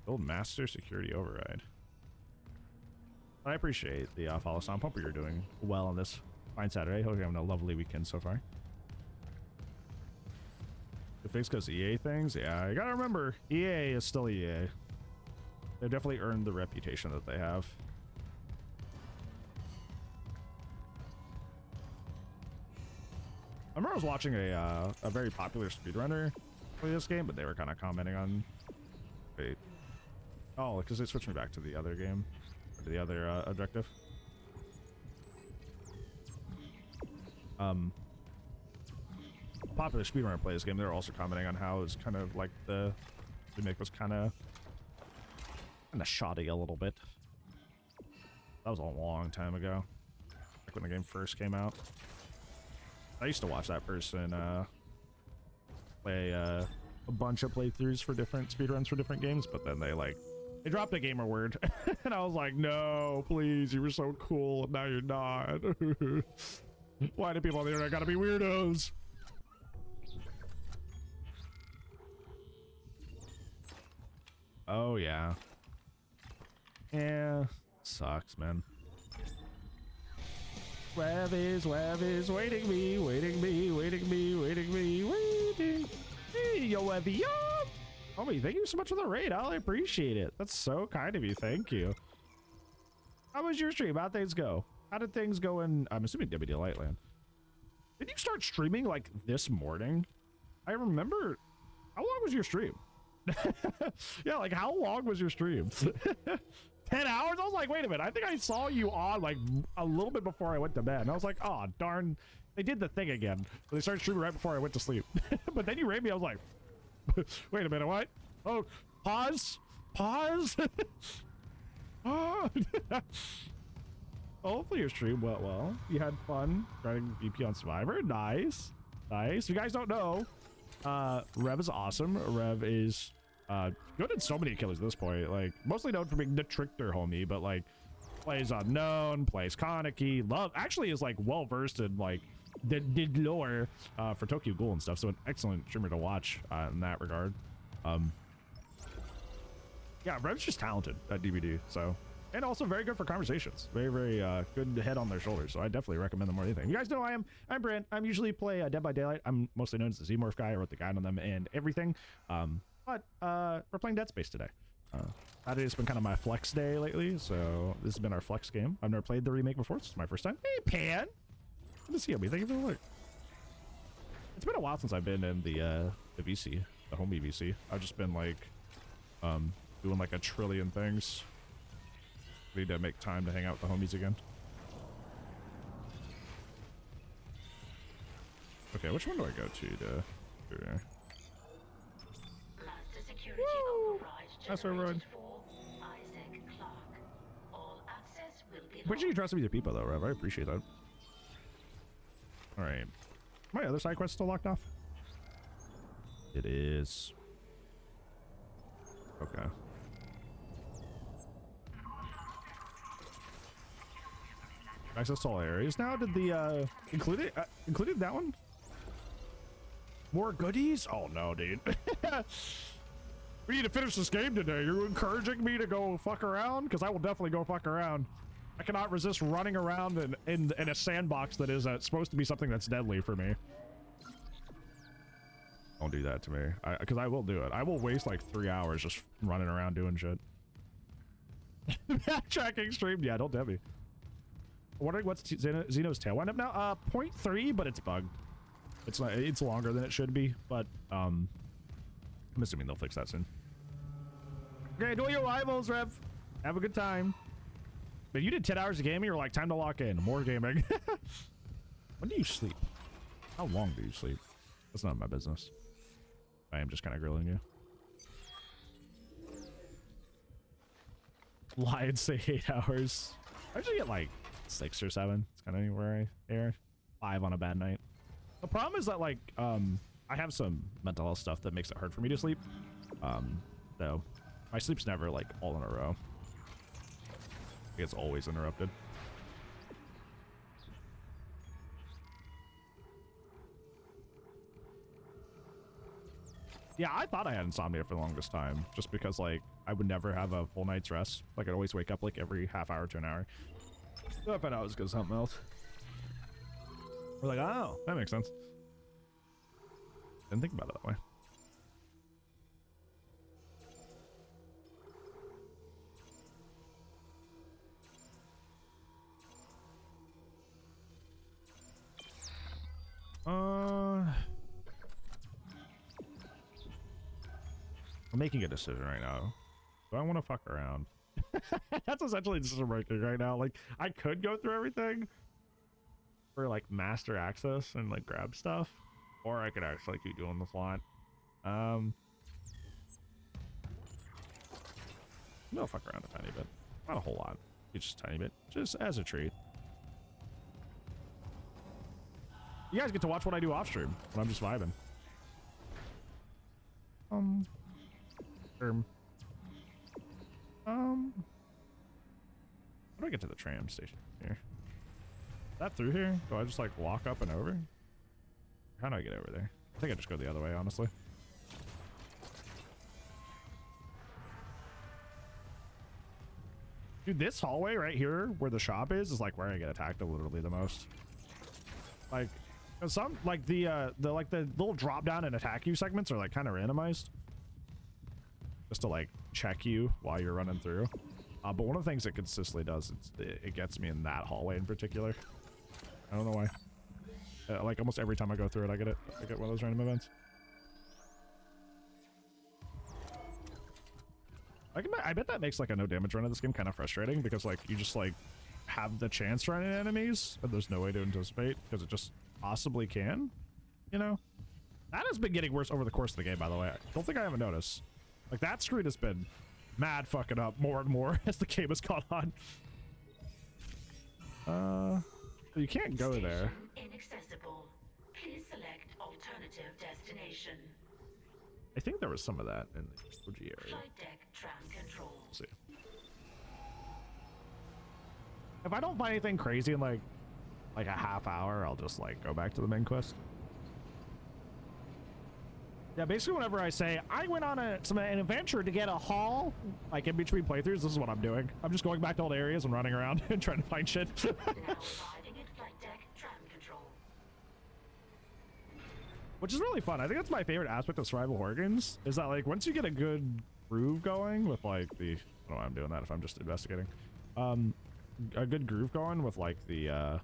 Build master security override. I appreciate the follow. Sound Pumper. You're doing well on this fine Saturday. Hope you're having a lovely weekend so far. The fix goes EA things. Yeah, you gotta remember, EA is still EA. They've definitely earned the reputation that they have. I remember I was watching a very popular speedrunner play this game, but they were kind of commenting on. Wait. Oh, because they switched me back to the other game, or to the other objective. Popular speedrunner play this game. They're also commenting on how it's kind of like the remake was kind of shoddy a little bit. That was a long time ago, like when the game first came out. I used to watch that person play a bunch of playthroughs for different speedruns for different games, but then they dropped a gamer word, and I was like, no, please, you were so cool, and now you're not. Why do people on the internet gotta be weirdos? Oh yeah. Yeah, sucks, man. Web is waiting me, waiting me, waiting me, waiting me, waiting. Hey, yo, Webby, yo! Homie, thank you so much for the raid. I appreciate it. That's so kind of you. Thank you. How was your stream? How'd things go? How did things go in, I'm assuming WD Lightland? Did you start streaming like this morning? I remember, how long was your stream? Yeah, like how long was your stream? 10 hours? I was like, wait a minute. I think I saw you on like a little bit before I went to bed. And I was like, oh, darn. They did the thing again. They started streaming right before I went to sleep. But then you raided me. I was like, wait a minute. What? Oh, pause. Pause. Oh. Hopefully your stream went well. You had fun trying VP on Survivor. Nice. Nice. If you guys don't know, Rev is awesome. Rev is good at so many killers at this point. Like, mostly known for being the Trickster homie, but like plays Unknown, plays Kaneki, actually is like well versed in like did lore for Tokyo Ghoul and stuff. So an excellent streamer to watch in that regard. Yeah, Rev's just talented at DVD. So, and also very good for conversations. Very, very good head on their shoulders. So I definitely recommend them more than anything. You guys know I'm Brent. I'm usually play Dead by Daylight. I'm mostly known as the Z-Morph guy. I wrote the guide on them and everything. But we're playing Dead Space today. Saturday's been kind of my flex day lately, so this has been our flex game. I've never played the remake before. This is my first time. Hey, Pan! Good to see you, me. Thank you for the look. It's been a while since I've been in the VC, the homie VC. I've just been like doing like a trillion things. Need to make time to hang out with the homies again. Okay, which one do I go to Master security That's override. for Isaac Clarke. All access will be Appreciate you trusting me with your people though, Rev. I appreciate that. Alright. My other side quest still locked off? It is. Okay. Access to all areas now? Did the included that one? More goodies? Oh no, dude. We need to finish this game today. You're encouraging me to go fuck around? Because I will definitely go fuck around. I cannot resist running around in a sandbox that is supposed to be something that's deadly for me. Don't do that to me. Because I will do it. I will waste like 3 hours just running around doing shit. Backtracking stream? Yeah, don't tell me. Wondering what's Xeno's tail wind up now? 0.3, but it's bugged. It's not. It's longer than it should be, but I'm assuming they'll fix that soon. Okay, enjoy your rivals, Rev. Have a good time. But you did 10 hours of gaming. You're like, time to lock in. More gaming. When do you sleep? How long do you sleep? That's not my business. I am just kind of grilling you. Lions say 8 hours. I usually get like 6 or 7. It's kind of anywhere I air. 5 on a bad night. The problem is that like I have some mental health stuff that makes it hard for me to sleep. So my sleep's never like all in a row. It's always interrupted. Yeah, I thought I had insomnia for the longest time, just because like I would never have a full night's rest. Like I'd always wake up like every half hour to an hour. So I found out it was because of something else. We're like, oh, that makes sense. Didn't think about it that way. I'm making a decision right now. Do I want to fuck around? That's essentially decision making right now. Like, I could go through everything for like master access and like grab stuff, or I could actually keep doing the slot. No, fuck around a tiny bit. Not a whole lot. Just a tiny bit. Just as a treat. You guys get to watch what I do off stream when I'm just vibing. How do I get to the tram station here? Is that through here? Do I just like walk up and over? How do I get over there? I think I just go the other way, honestly. Dude, this hallway right here where the shop is like where I get attacked literally the most. Like, some like the little drop down and attack you segments are like kind of randomized, just to like check you while you're running through. But one of the things it consistently does, it gets me in that hallway in particular. I don't know why. Like almost every time I go through it, I get one of those random events. I bet that makes like a no damage run of this game kind of frustrating, because like you just like have the chance running enemies and there's no way to anticipate because it just possibly can, you know. That has been getting worse over the course of the game, by the way. I don't think I haven't noticed. Like that screen has been mad fucking up more and more as the game has gone on. You can't go there. Inaccessible. Please select alternative destination. I think there was some of that in the OG area. Flight deck tram control. Let's see. If I don't find anything crazy in like a half hour, I'll just like go back to the main quest. Yeah, basically whenever I say I went on an adventure to get a haul, like in between playthroughs, this is what I'm doing. I'm just going back to old areas and running around and trying to find shit. Now arriving at flight deck tram control. Which is really fun. I think that's my favorite aspect of survival horror games, is that like once you get a good groove going with like the, I don't know why I'm doing that if I'm just investigating. A good groove going with like the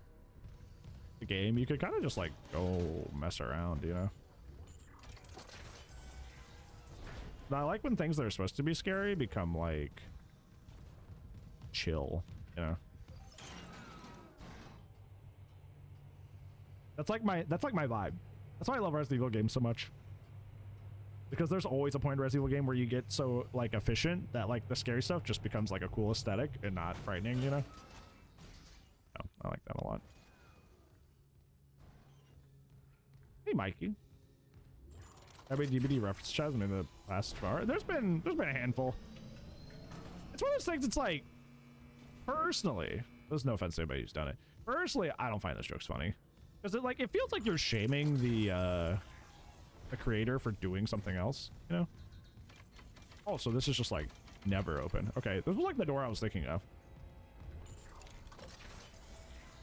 game, you could kind of just like go mess around, you know. But I like when things that are supposed to be scary become like chill, you know. That's like my vibe. That's why I love Resident Evil games so much. Because there's always a point in Resident Evil game where you get so like efficient that like the scary stuff just becomes like a cool aesthetic and not frightening, you know. Oh, I like that a lot. Hey, Mikey. Every DVD reference chat in the last hour. There's been a handful. It's one of those things. It's like, personally, there's no offense to anybody who's done it. Personally, I don't find those jokes funny because it feels like you're shaming the creator for doing something else, you know. Oh, so this is just like never open. Okay, this was like the door I was thinking of.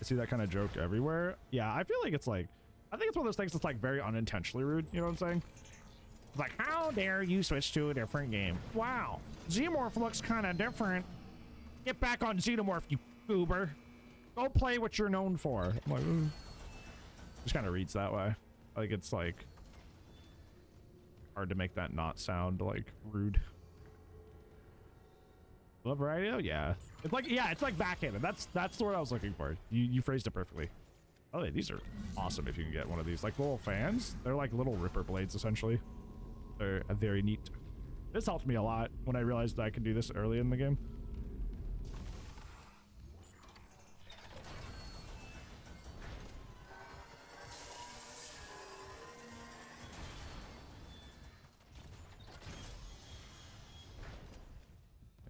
I see that kind of joke everywhere. Yeah, I feel like it's like, I think it's one of those things that's like very unintentionally rude. You know what I'm saying? It's like, how dare you switch to a different game? Wow, Xenomorph looks kind of different. Get back on Xenomorph, you goober. Go play what you're known for. I'm like, ooh. Just kind of reads that way. Like it's like hard to make that not sound like rude. Love variety? Oh yeah. It's like, yeah, it's like backhanded. That's the word I was looking for. You phrased it perfectly. Oh, these are awesome if you can get one of these. Like little fans. They're like little Ripper blades, essentially. They're very neat. This helped me a lot when I realized that I could do this early in the game.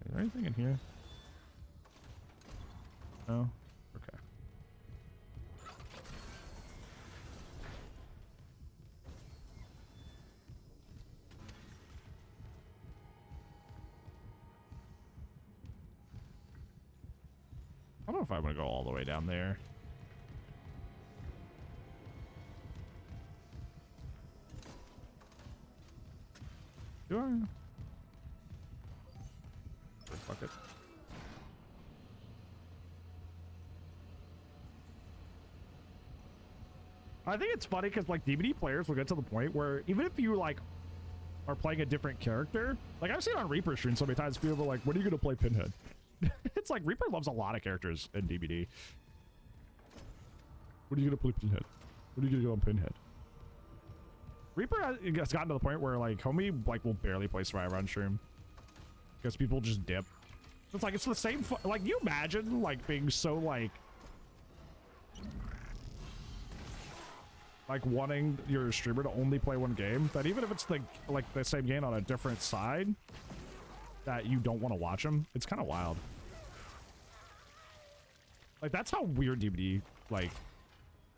Is there anything in here? No? Okay. I don't know if I'm gonna go all the way down there. Do I? Fuck it. I think it's funny because like DVD players will get to the point where even if you like are playing a different character, like I've seen on Reaper stream so many times people are like, when are you gonna play Pinhead? It's like Reaper loves a lot of characters in DVD. When are you gonna play Pinhead? When are you gonna go on Pinhead? Reaper has gotten to the point where like homie like will barely play Survivor on stream because people just dip. It's like it's the same. Like you imagine like being so like wanting your streamer to only play one game, that even if it's like the same game on a different side, that you don't want to watch them. It's kind of wild. Like that's how weird DVD, like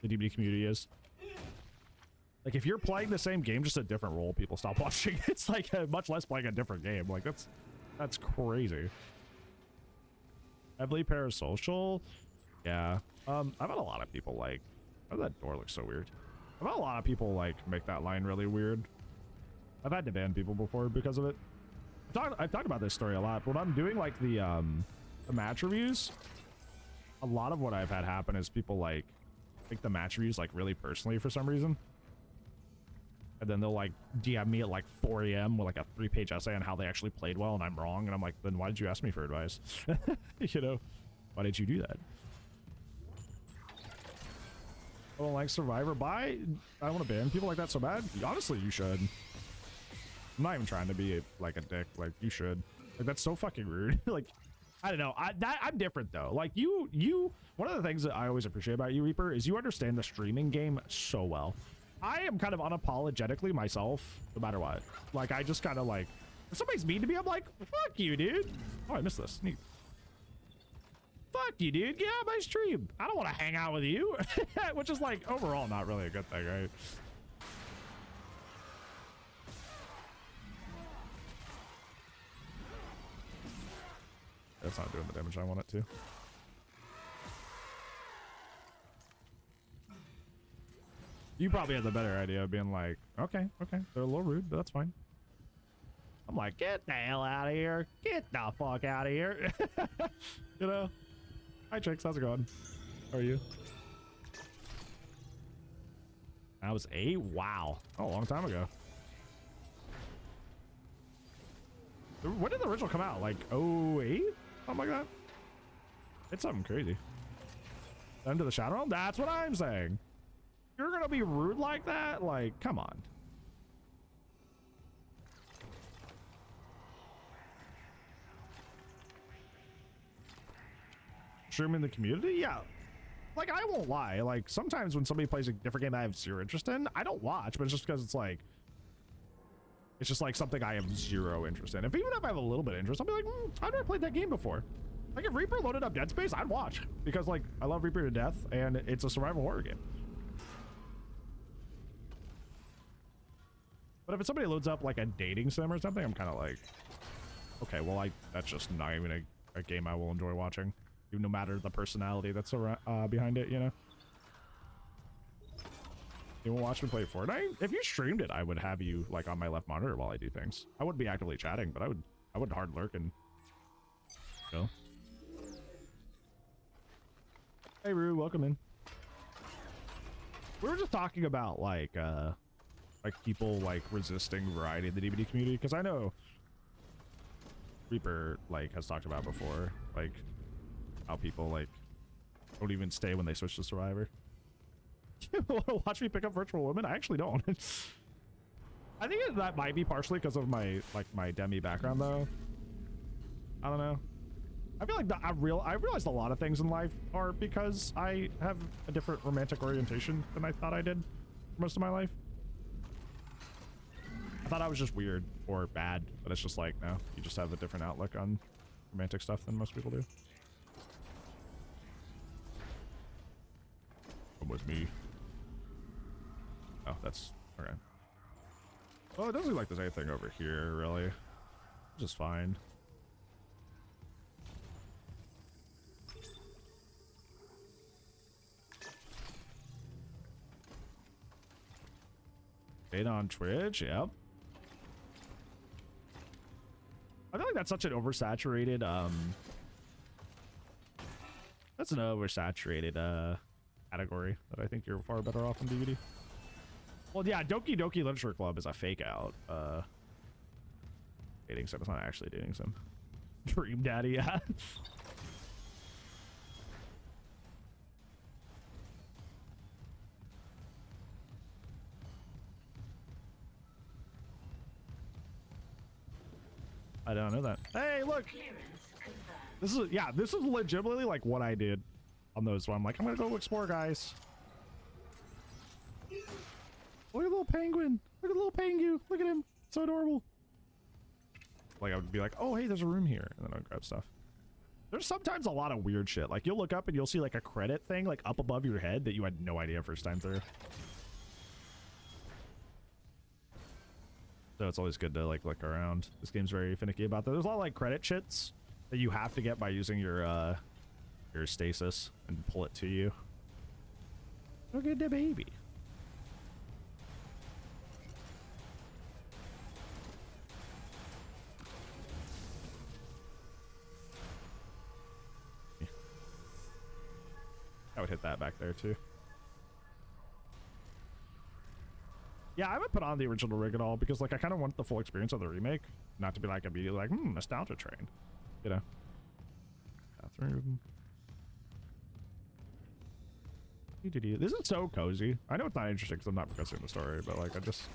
the DVD community is. Like if you're playing the same game, just a different role, people stop watching. It's like much less playing a different game. Like that's crazy. Heavily parasocial. Yeah. I've had a lot of people like, oh, that door looks so weird. I've had a lot of people like make that line really weird. I've had to ban people before because of it. I've talked about this story a lot. When I'm doing like the match reviews, a lot of what I've had happen is people like take the match reviews like really personally for some reason. And then they'll like DM me at like 4 a.m. with like a 3-page essay on how they actually played well and I'm wrong. And I'm like, then why did you ask me for advice? You know, why did you do that? I don't like Survivor. Bye. I want to ban people like that so bad. Honestly, you should. I'm not even trying to be like a dick. Like you should. Like that's so fucking rude. Like I don't know. I'm different though. Like you. One of the things that I always appreciate about you, Reaper, is you understand the streaming game so well. I am kind of unapologetically myself, no matter what. Like I just kind of like, if somebody's mean to me, I'm like, fuck you, dude. Oh, I missed this. Neat. Fuck you, dude. Get out of my stream. I don't want to hang out with you. Which is like overall not really a good thing, right? That's not doing the damage I want it to. You probably had the better idea of being like, okay, they're a little rude, but that's fine. I'm like, get the hell out of here. Get the fuck out of here. You know? Hi, Trix. How's it going? How are you? That was 8? Wow. Oh, a long time ago. When did the original come out? Like 08? Something like that? It's something crazy. Into the Shadow Realm? That's what I'm saying. You're gonna be rude like that? Like, come on. Stream in the community? Yeah. Like, I won't lie. Like, sometimes when somebody plays a different game that I have zero interest in, I don't watch, but it's just because it's like, it's just like something I have zero interest in. If even if I have a little bit of interest, I'll be like, I've never played that game before. Like, if Reaper loaded up Dead Space, I'd watch. Because, like, I love Reaper to death, and it's a survival horror game. But if it's somebody loads up, like, a dating sim or something, I'm kind of like, okay, well, that's just not even a game I will enjoy watching. No matter the personality that's around, behind it, you know? You won't watch me play Fortnite? If you streamed it, I would have you, like, on my left monitor while I do things. I wouldn't be actively chatting, but I would hard lurk and, you know? Hey, Rue, welcome in. We were just talking about, like people, like, resisting variety in the DVD community, because I know Reaper, like, has talked about before, like, how people, like, don't even stay when they switch to Survivor. You want to watch me pick up virtual women? I actually don't. I think that might be partially because of my my demi background though. I don't know. I feel like I realized a lot of things in life are because I have a different romantic orientation than I thought I did for most of my life. I thought I was just weird or bad, but it's just like, no, you just have a different outlook on romantic stuff than most people do. Come with me. Oh, that's okay. Well, it doesn't look like there's anything over here, really. Which is fine. Data on Twitch, yep. I feel like that's such an oversaturated, that's an oversaturated, category that I think you're far better off in DVD. Well, yeah, Doki Doki Literature Club is a fake out, dating sim. It's not actually dating sim. Dream Daddy, yeah. I don't know that. Hey, look. This is, yeah, this is legitimately like what I did on those. So I'm like, I'm gonna go explore, guys. Look at little penguin. Look at little pengu. Look at him. So adorable. Like I would be like, oh, hey, there's a room here. And then I'd grab stuff. There's sometimes a lot of weird shit. Like you'll look up and you'll see like a credit thing like up above your head that you had no idea first time through. So it's always good to like look around. This game's very finicky about that. There's a lot of like credit shits that you have to get by using your stasis and pull it to you. Look at the baby. I would hit that back there too. Yeah, I haven't put on the original rig at all because like I kind of want the full experience of the remake, not to be like immediately like nostalgia train, you know. Bathroom. This is so cozy. I know it's not interesting because I'm not progressing the story, but like it's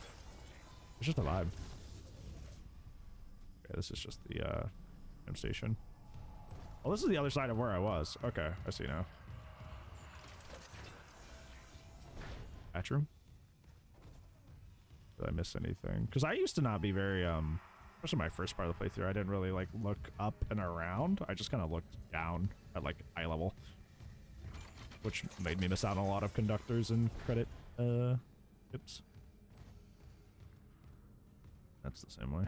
just a vibe. Okay, this is just the M station. Oh, this is the other side of where I was. Okay, I see now. Bathroom. Did I miss anything? Because I used to not be very especially my first part of the playthrough, I didn't really like look up and around. I just kind of looked down at like eye level, which made me miss out on a lot of conductors and credit tips. That's the same way.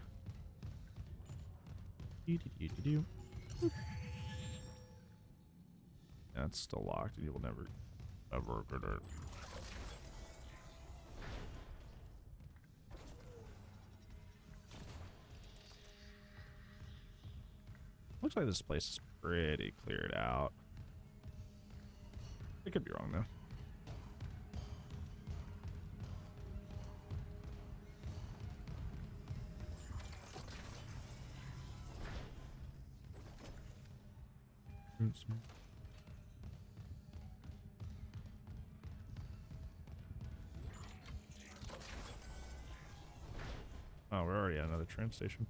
That's still locked. You will never ever get it. Looks like this place is pretty cleared out. I could be wrong though. Oh, we're already at another train station.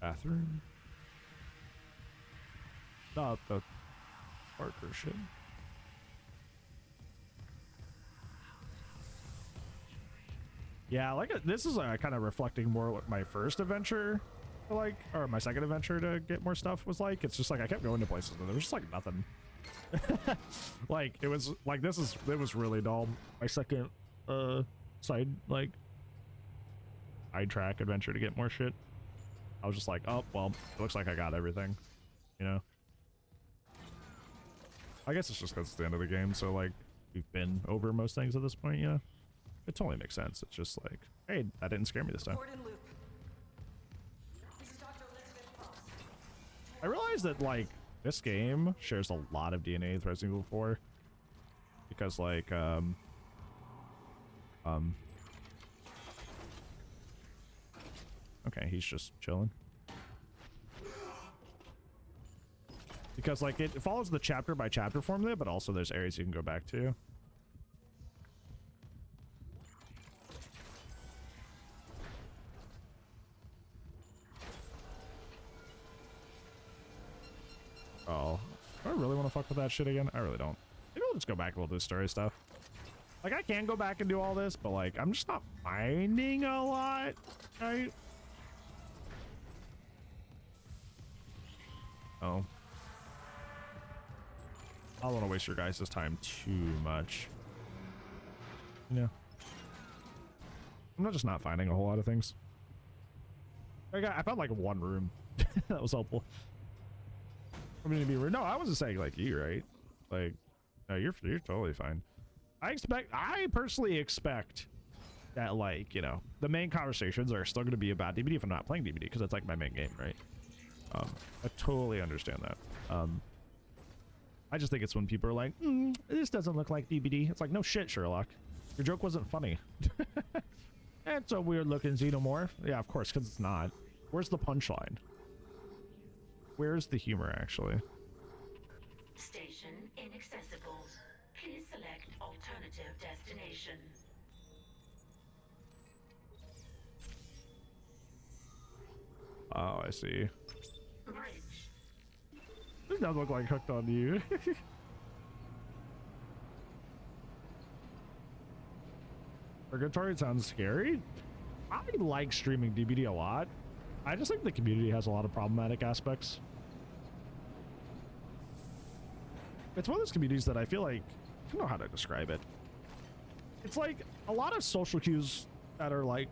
Bathroom. Not the Parker shit. Yeah, like this is kind of reflecting more what my first adventure, like, or my second adventure to get more stuff was like. It's just like I kept going to places and there was just like nothing. Like it was like it was really dull. My second side track adventure to get more shit. I was just like, oh, well, it looks like I got everything, you know? I guess it's just because it's the end of the game, so, like, we've been over most things at this point, you know? It totally makes sense. It's just like, hey, that didn't scare me this time. I realized that, like, this game shares a lot of DNA with Resident Evil 4. Because, like, Okay, he's just chilling. Because like it follows the chapter by chapter formula, but also there's areas you can go back to. Oh, do I really want to fuck with that shit again? I really don't. Maybe we'll just go back and we'll do story stuff. Like, I can go back and do all this, but like, I'm just not finding a lot, right? Oh. I don't want to waste your guys' time too much. Yeah. I'm just not finding a whole lot of things. I found like one room. That was helpful. I mean, to be rude. No, I wasn't saying like you, right? Like, no, you're totally fine. I personally expect that, like, you know, the main conversations are still going to be about DBD if I'm not playing DBD, because that's like my main game, right? I totally understand that. I just think it's when people are like, this doesn't look like DBD. It's like, no shit, Sherlock. Your joke wasn't funny. It's a weird looking xenomorph. Yeah, of course, because it's not. Where's the punchline? Where's the humor, actually? Station inaccessible. Please select alternative destination. Oh, I see. Bridge. This does look like Hooked on You. Purgatory sounds scary. I like streaming DBD a lot. I just think the community has a lot of problematic aspects. It's one of those communities that I feel like, I don't know how to describe it. It's like a lot of social cues that are like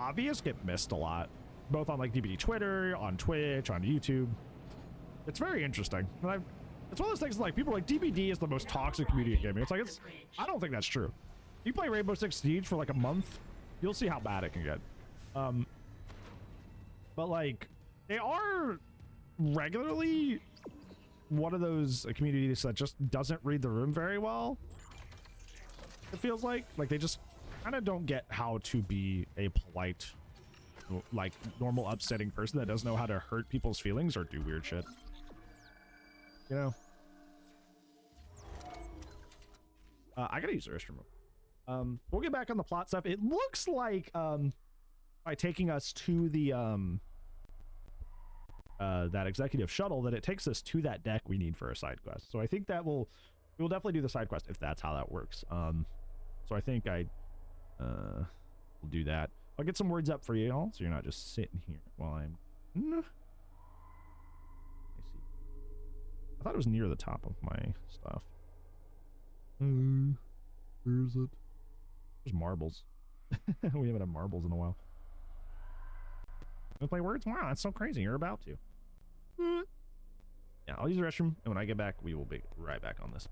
obvious get missed a lot, both on like DBD Twitter, on Twitch, on YouTube. It's very interesting. And it's one of those things like people are like DBD is the most toxic community in gaming. It's like, I don't think that's true. If you play Rainbow Six Siege for like a month, you'll see how bad it can get. But like, they are regularly one of those communities that just doesn't read the room very well. It feels like they just kind of don't get how to be a polite, like normal upsetting person that doesn't know how to hurt people's feelings or do weird shit. You know? I gotta use the restroom. We'll get back on the plot stuff. It looks like by taking us to the that executive shuttle, that it takes us to that deck we need for a side quest. So I think that we'll definitely do the side quest if that's how that works. So I think we'll do that. I'll get some words up for you all, so you're not just sitting here while I'm. I see. I thought it was near the top of my stuff. Where is it? There's marbles. We haven't had marbles in a while. Play words? Wow, that's so crazy. You're about to. Yeah, I'll use the restroom, and when I get back, we will be right back on this.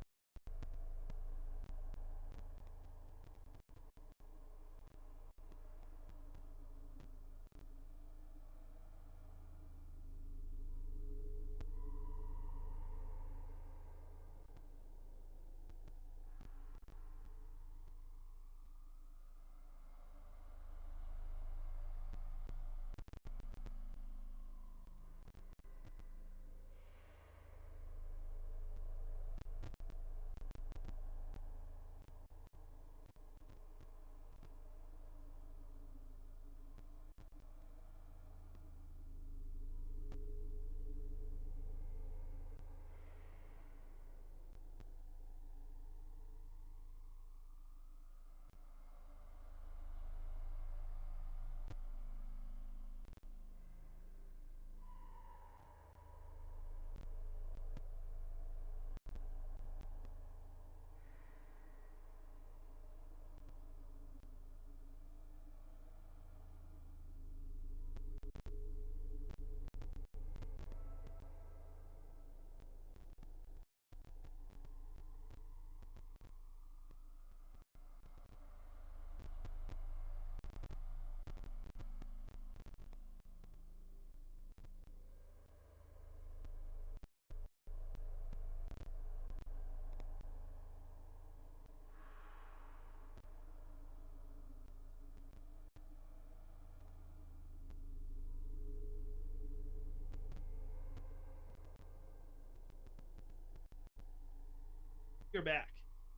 You're back.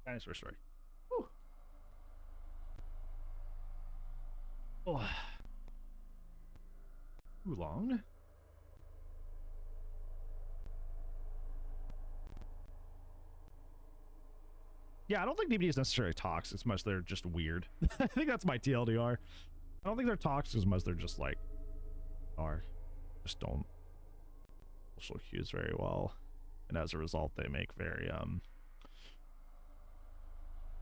Dinosaur story. Whew. Oh. Too long. Yeah, I don't think DVDs necessarily toxic as much they're just weird. I think that's my TLDR. I don't think they're toxic as much they're just like just don't social cues very well, and as a result they make very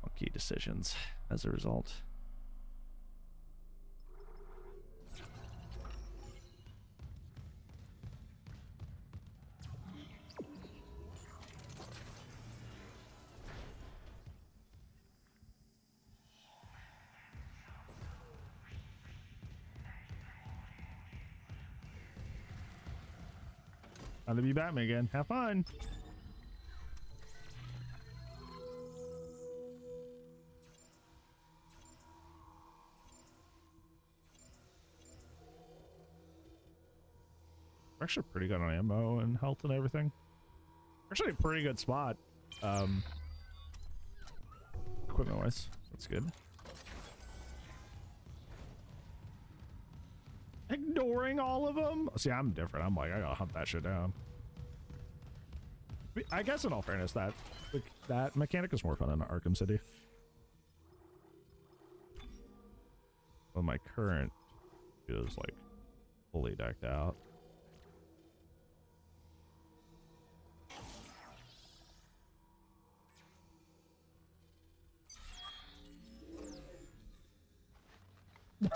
funky decisions as a result. Time to be Batman again. Have fun. We're actually pretty good on ammo and health and everything. Actually a pretty good spot. Equipment wise. That's good. Ignoring all of them? See, I'm different. I'm like, I gotta hunt that shit down. I guess in all fairness, that mechanic is more fun in Arkham City. Well, my current is like fully decked out.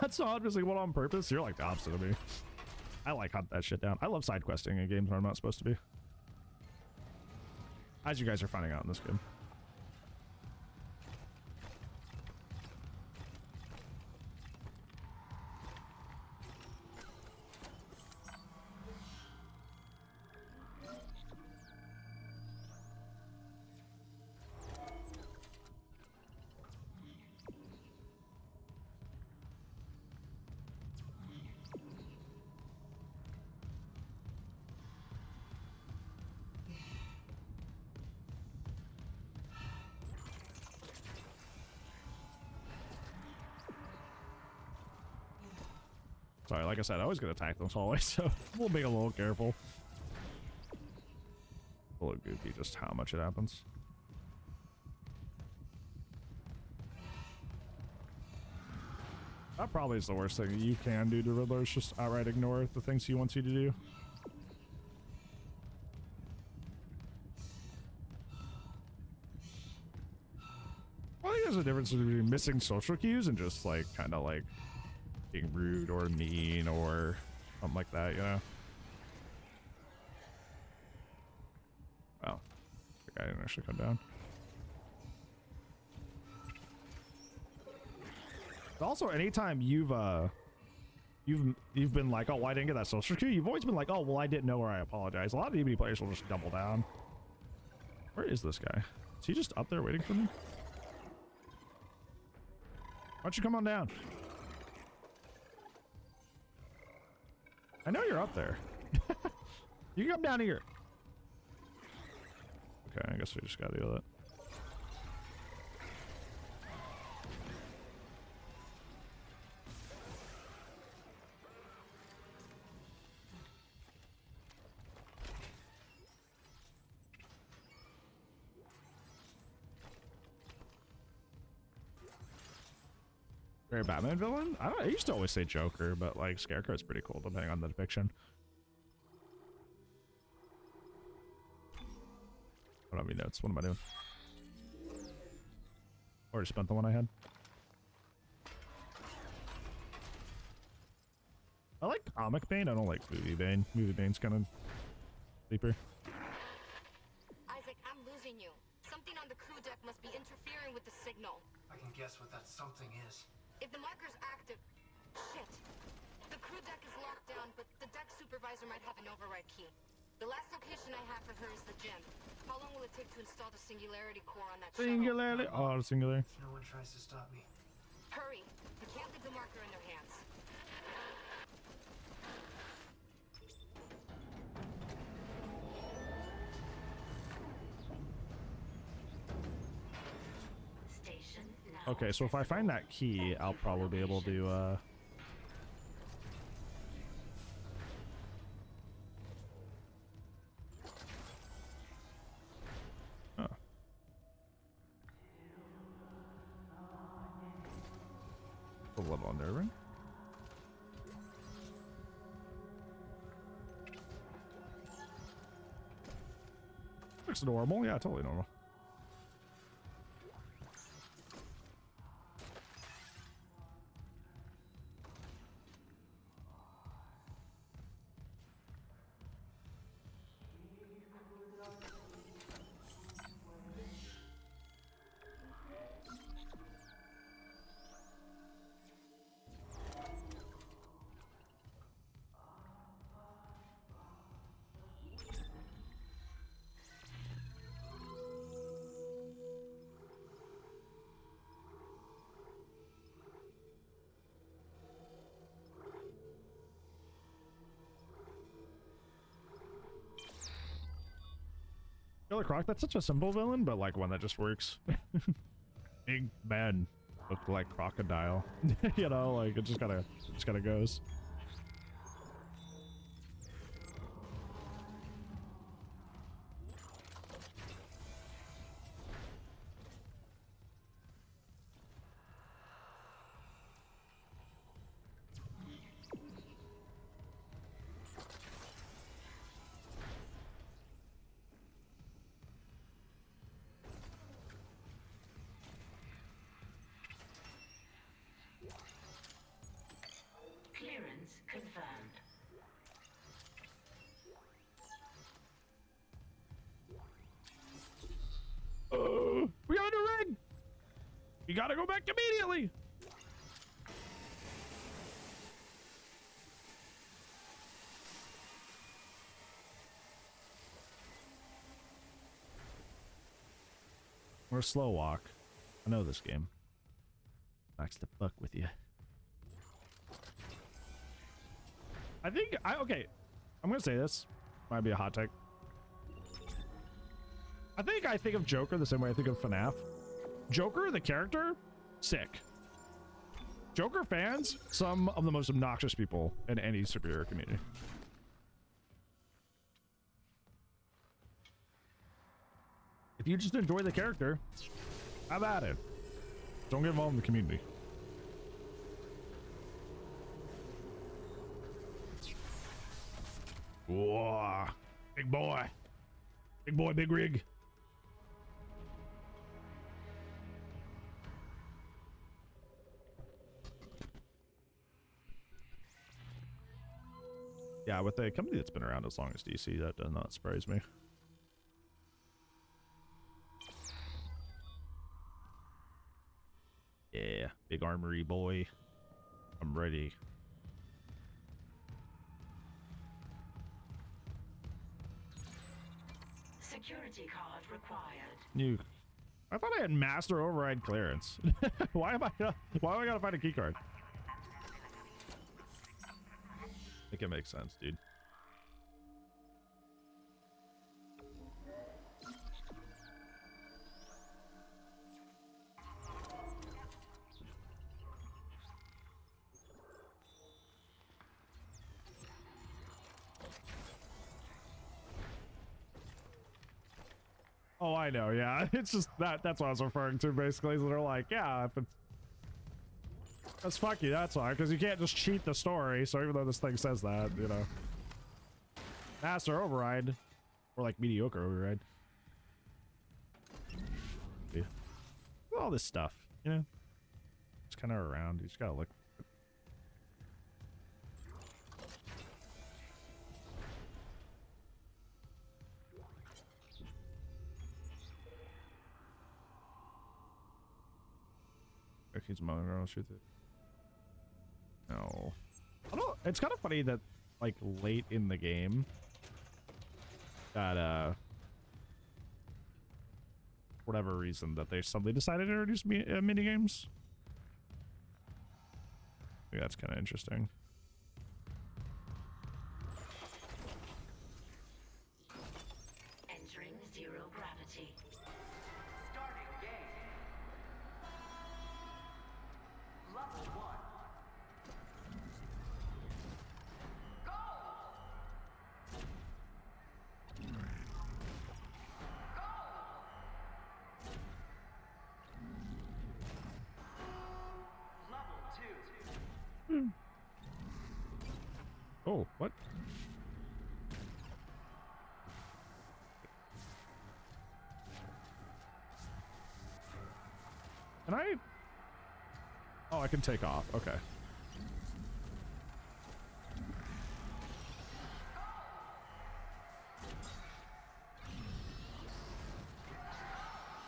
That's obviously what on purpose. You're like the opposite of me. I like hunt that shit down. I love side questing in games where I'm not supposed to be. As you guys are finding out in this game. Sorry, like I said, I always get attacked this hallway, so we'll be a little careful. A little goofy just how much it happens. That probably is the worst thing you can do to Riddler, is just outright ignore the things he wants you to do. I think there's a difference between missing social cues and just like kind of like being rude or mean or something like that, you know? Well, the guy didn't actually come down. Also, anytime you've been like, oh, well, I didn't get that social cue, you've always been like, oh, well, I didn't know, or I apologize. A lot of DB players will just double down. Where is this guy? Is he just up there waiting for me? Why don't you come on down? I know you're up there. You come down here. Okay, I guess we just gotta deal with it. Very Batman villain? I used to always say Joker, but like Scarecrow's pretty cool depending on the depiction. I don't have any notes. What am I doing? Already spent the one I had. I like comic Bane. I don't like movie Bane. Movie Bane's kind of sleeper. Isaac, I'm losing you. Something on the crew deck must be interfering with the signal. I can guess what that something is. If the marker's active... Shit. The crew deck is locked down, but the deck supervisor might have an override key. The last location I have for her is the gym. How long will it take to install the singularity core on that Singularity? shuttle? Oh, the singularity. If no one tries to stop me. Hurry. You can't leave the marker in their hands. Okay, so if I find that key, I'll probably be able to, oh. A little unnerving. Looks normal. Yeah, totally normal. Killer Croc, that's such a simple villain, but like one that just works. Big man looked like crocodile. You know, like it just kinda goes. Clearance confirmed. We got a new ring! You gotta go back immediately! Or slow walk. I know this game. Likes to fuck with you. Okay, I'm gonna say this. Might be a hot take. I think of Joker the same way I think of FNAF. Joker, the character, sick. Joker fans, some of the most obnoxious people in any superhero community. If you just enjoy the character, have at it. Don't get involved in the community. Whoa, big boy. Big boy, big rig. Yeah, with a company that's been around as long as DC, that does not surprise me. Yeah, big armory boy. I'm ready. Security card required. I thought I had master override clearance. Why am I gotta find a key card? I think it makes sense, dude. Oh, I know, yeah. It's just that's what I was referring to, basically. So they're like, yeah, if it's... That's fuck you, that's why, because you can't just cheat the story, so even though this thing says that, you know. Master override. Or like mediocre override. Yeah. All this stuff, you know? It's kind of around, you just gotta look. He's mowing around, shoot it. No. I don't, it's kind of funny that, like, late in the game, that, for whatever reason, that they suddenly decided to introduce mini games. I think that's kind of interesting. Entering zero gravity. Starting game. Oh, what? Can I? Oh, I can take off. Okay.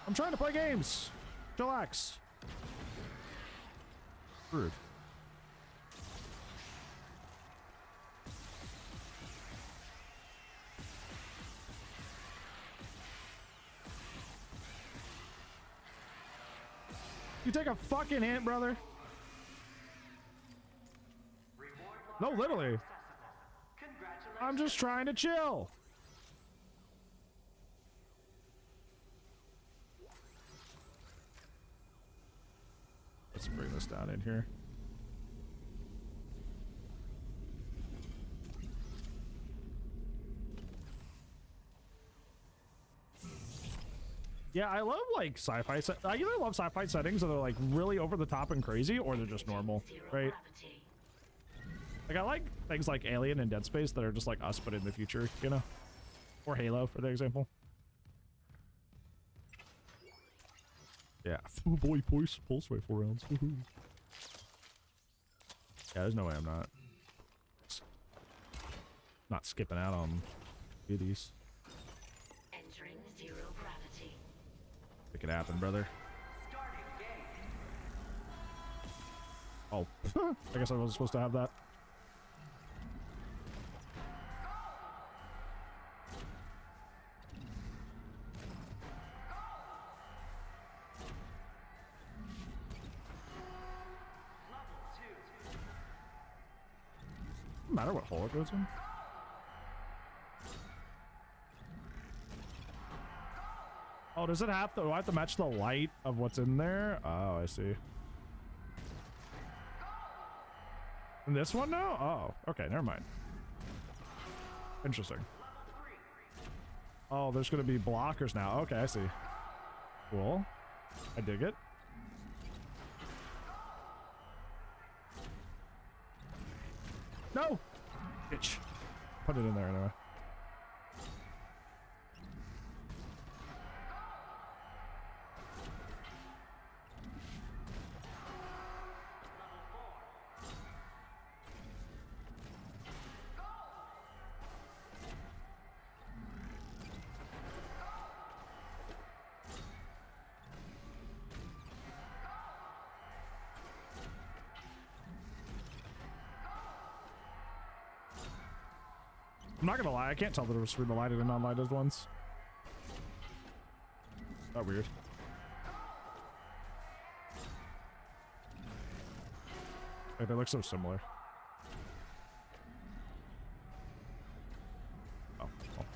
I'm trying to play games. Relax. Rude. You take a fucking hint, brother. No, literally. I'm just trying to chill. Let's bring this down in here. Yeah, I love like sci-fi. I either love sci-fi settings that are like really over the top and crazy, or they're just normal, right? Like I like things like Alien and Dead Space that are just like us, but in the future, you know, or Halo for the example. Yeah, oh boy, pulse rifle rounds. Yeah, there's no way I'm not skipping out on these. Entering zero gravity. Make it happen, brother. Oh, I guess I wasn't supposed to have that. Doesn't matter what hole it goes in. Oh, does it have to? Do I have to match the light of what's in there? Oh, I see. And this one now? Oh, okay, never mind. Interesting. Oh, there's gonna be blockers now. Okay, I see. Cool. I dig it. No! Bitch. Put it in there anyway. I'm not gonna lie, I can't tell the difference between the lighted and non-lighted ones. That weird. Like, they look so similar. Oh, well.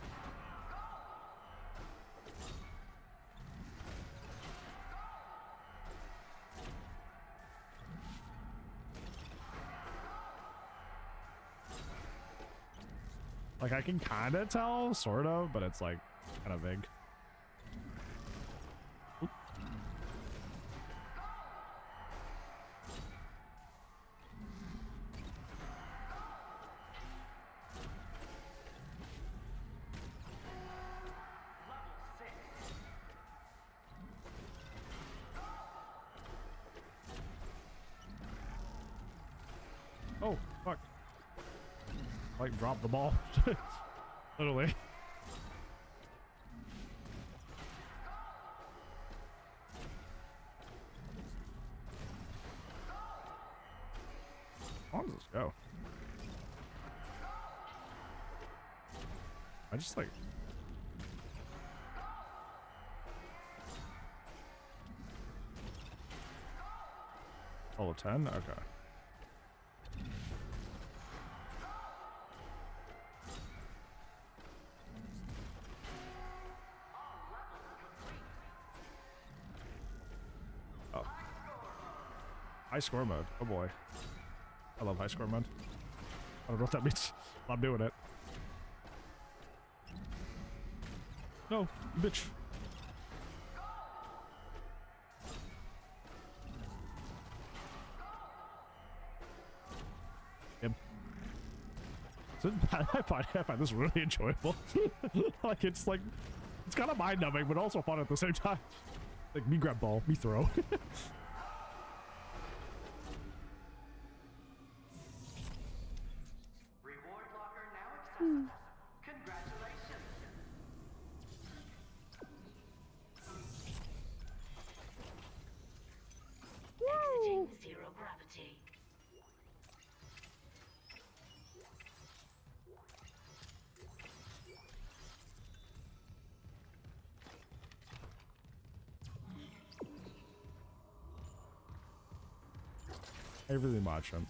Like, I can kind of tell, sort of, but it's like kind of vague. Oop. Oh, fuck. Like, drop the ball. Literally. How long does this go? I just like... Level 10? Okay. Oh. High score mode. Oh boy. I love high score mode. I don't know what that means. I'm doing it. No, bitch. Him. So I find this really enjoyable. It's kind of mind numbing, but also fun at the same time. Like me grab ball, me throw. Reward locker now accessible. Congratulations. Exiting zero gravity. I really watch him.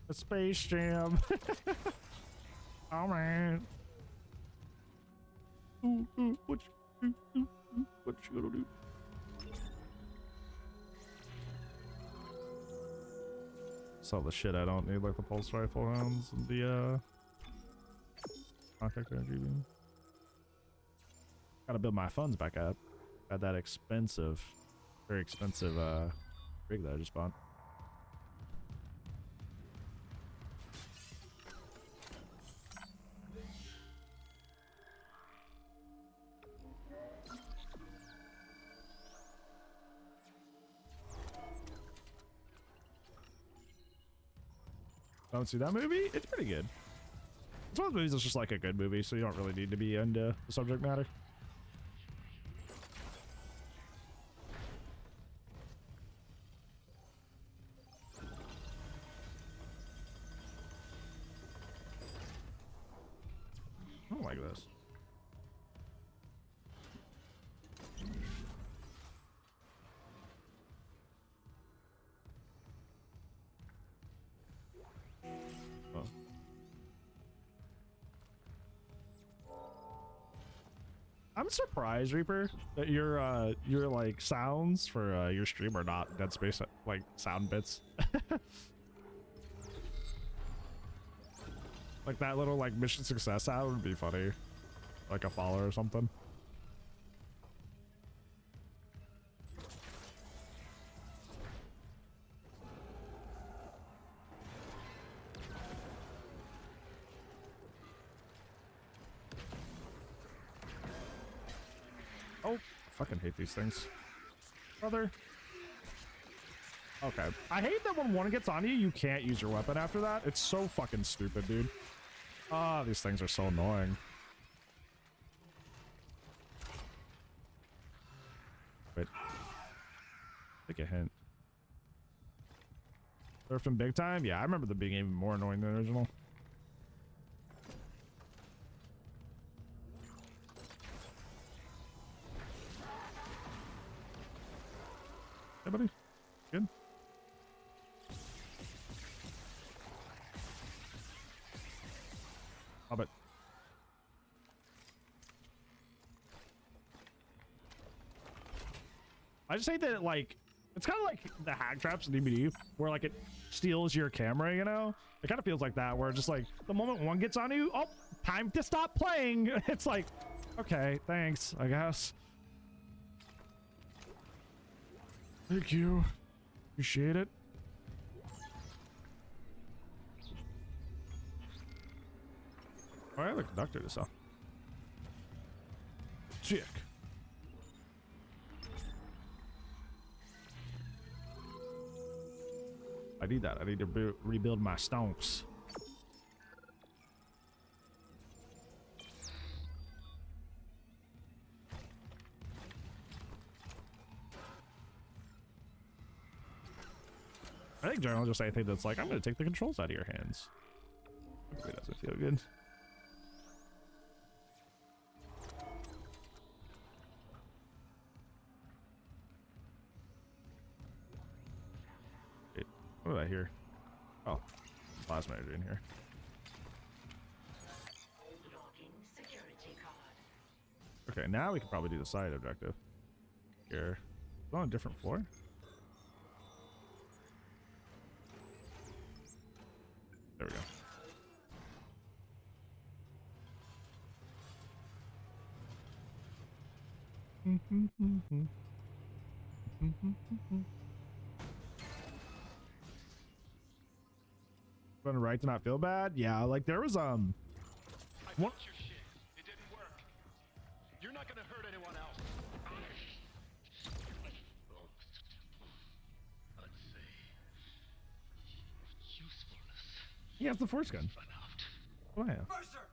A Space Jam. Oh man. What you gonna do? It's all the shit I don't need, like the pulse rifle rounds and the contact energy beam. Gotta build my funds back up. Got that expensive, very expensive rig that I just bought. Don't see that movie? It's pretty good. It's one of those movies that's just like a good movie, so you don't really need to be into the subject matter. I don't like this. Oh. I'm surprised, Reaper, that your like sounds for your stream are not Dead Space like sound bits. Like that little like mission success sound would be funny, like a follow or something. Oh, I fucking hate these things, brother. Okay, I hate that when one gets on you, you can't use your weapon after that. It's so fucking stupid, dude. Ah, these things are so annoying. Wait. Take a hint. Surfed them big time? Yeah, I remember them being even more annoying than the original. Hey, buddy. Good. Hobbit. I just hate that, like, it's kind of like the hack traps in DBD, where like it steals your camera, you know? It kind of feels like that, where just like the moment one gets on you, oh, time to stop playing. It's like, okay, thanks, I guess. Thank you. Appreciate it. All right, the conductor this off. Sick. I need that. I need to rebuild my stomps. I think generally just anything that's like, I'm going to take the controls out of your hands. It doesn't feel good. Wait, what did I hear? Oh, plasma energy in here. Logging security card. Okay, now we can probably do the side objective. Here. It's on a different floor. There we go. Going right to not feel bad. Yeah, like there was I What? fought your shit. It didn't work. You're not gonna hurt anyone else. Oh, Mr. Temple. I'd say your usefulness He has the force gun. run out. Oh yeah. Mercer!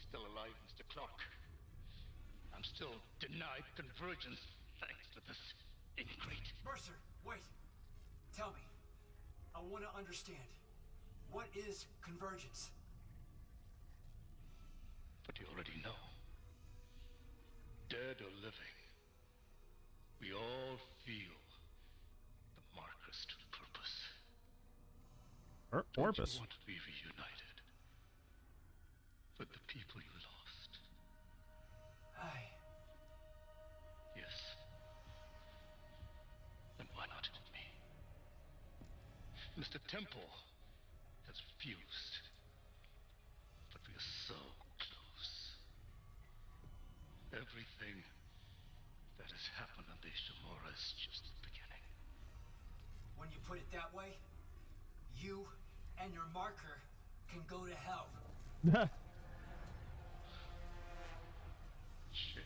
Still alive, Mr. Clark. I'm still denied convergence thanks to this ingrate. Mercer, wait. Tell me. I want to understand. What is convergence? But you already know. Dead or living, we all feel the marker's true purpose. Don't Orpus. you want to be reunited with the people you lost? Yes. Then why not with me? Mr. Temple has refused. But we are so close. Everything that has happened on the Ishimura is just the beginning. When you put it that way, you and your marker can go to hell. Shame.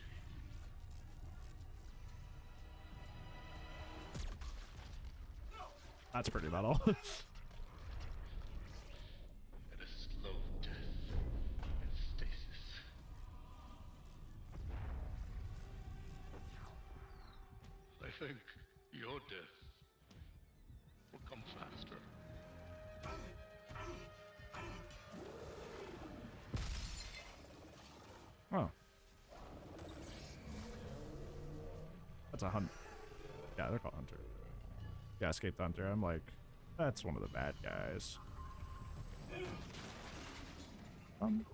That's pretty metal. And a slow death in stasis. I think your death will come faster. Oh. That's a hunt. Yeah, they're called Hunter. Yeah, escaped Hunter. I'm like, that's one of the bad guys. Clearance confirmed.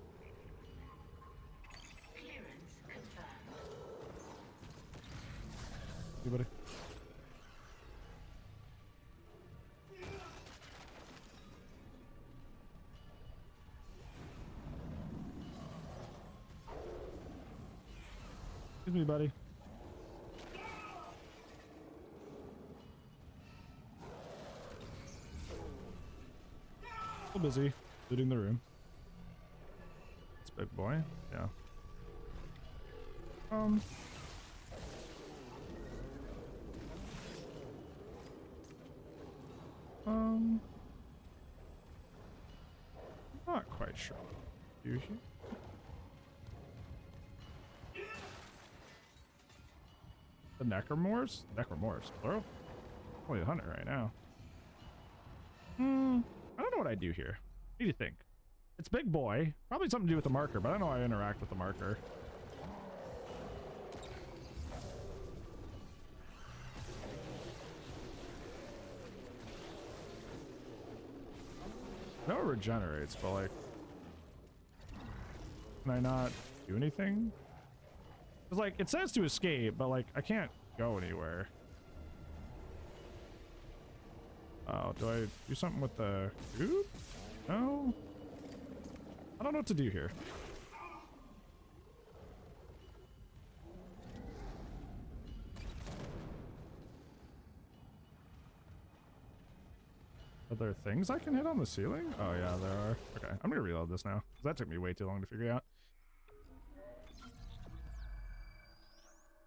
You buddy? Excuse me, buddy. Still busy looting the room. It's big boy. Yeah. Not quite sure. Usually. The Necromorphs? Necromorphs, plural? Only a hunter right now. I don't know what I do here. What do you think? It's big boy. Probably something to do with the marker, but I don't know how I interact with the marker. I know it regenerates, but like, can I not do anything? It's like, it says to escape, but like, I can't go anywhere. Oh, do I do something with the goop? No? I don't know what to do here. Are there things I can hit on the ceiling? Oh yeah, there are. Okay, I'm gonna reload this now, because that took me way too long to figure out.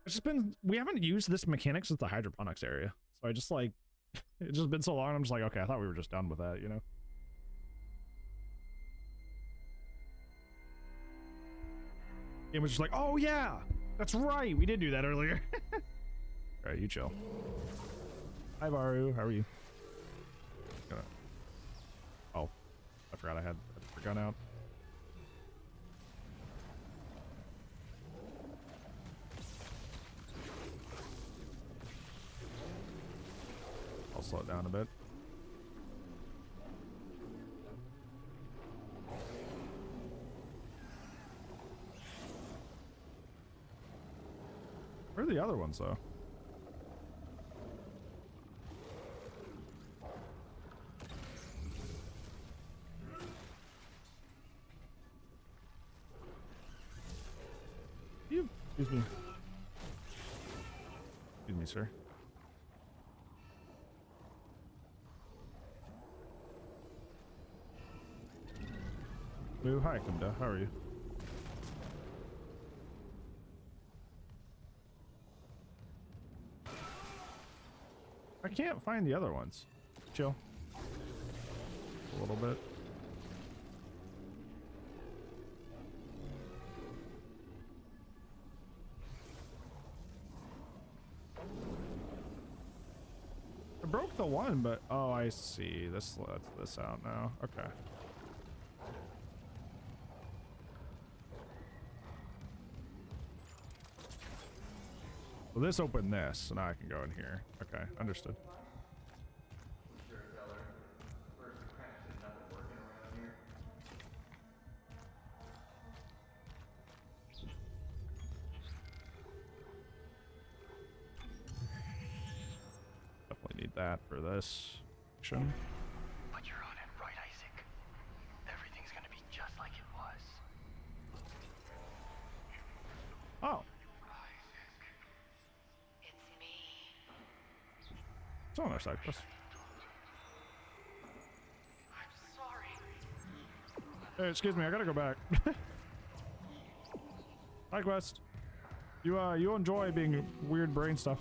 It's just been, we haven't used this mechanic since the hydroponics area. So I just like, it's just been so long, I'm just like, okay, I thought we were just done with that, you know? It was just like, oh yeah, that's right, we did do that earlier. Alright, you chill. Hi Varu, how are you? Oh, I forgot I had the gun out. I'll slow it down a bit. Where are the other ones though? You, excuse me. Excuse me, sir. Moo, hi, Kumda. How are you? I can't find the other ones. Chill. A little bit. I broke the one, but oh, I see. This lets this out now. Okay. Well, this opened this, so now I can go in here. Okay, understood. Definitely need that for this mission. But you're on it, right, Isaac? Everything's gonna be just like it was. Oh. It's me. It's on our side quest. I'm sorry. Hey, excuse me, I gotta go back. Side quest. You enjoy being weird brain stuff.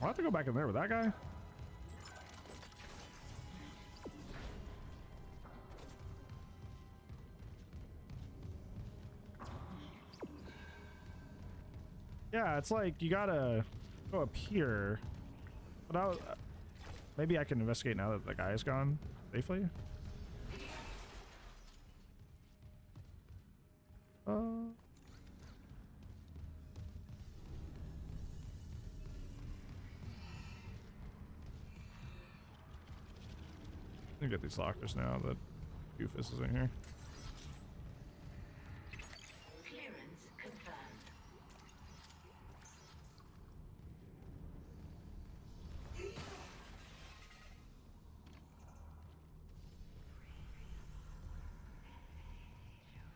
I'll have to go back in there with that guy. Yeah, it's like you gotta go up here. But maybe I can investigate now that the guy is gone safely. Let me get these lockers now that Doofus is in here. Clearance confirmed.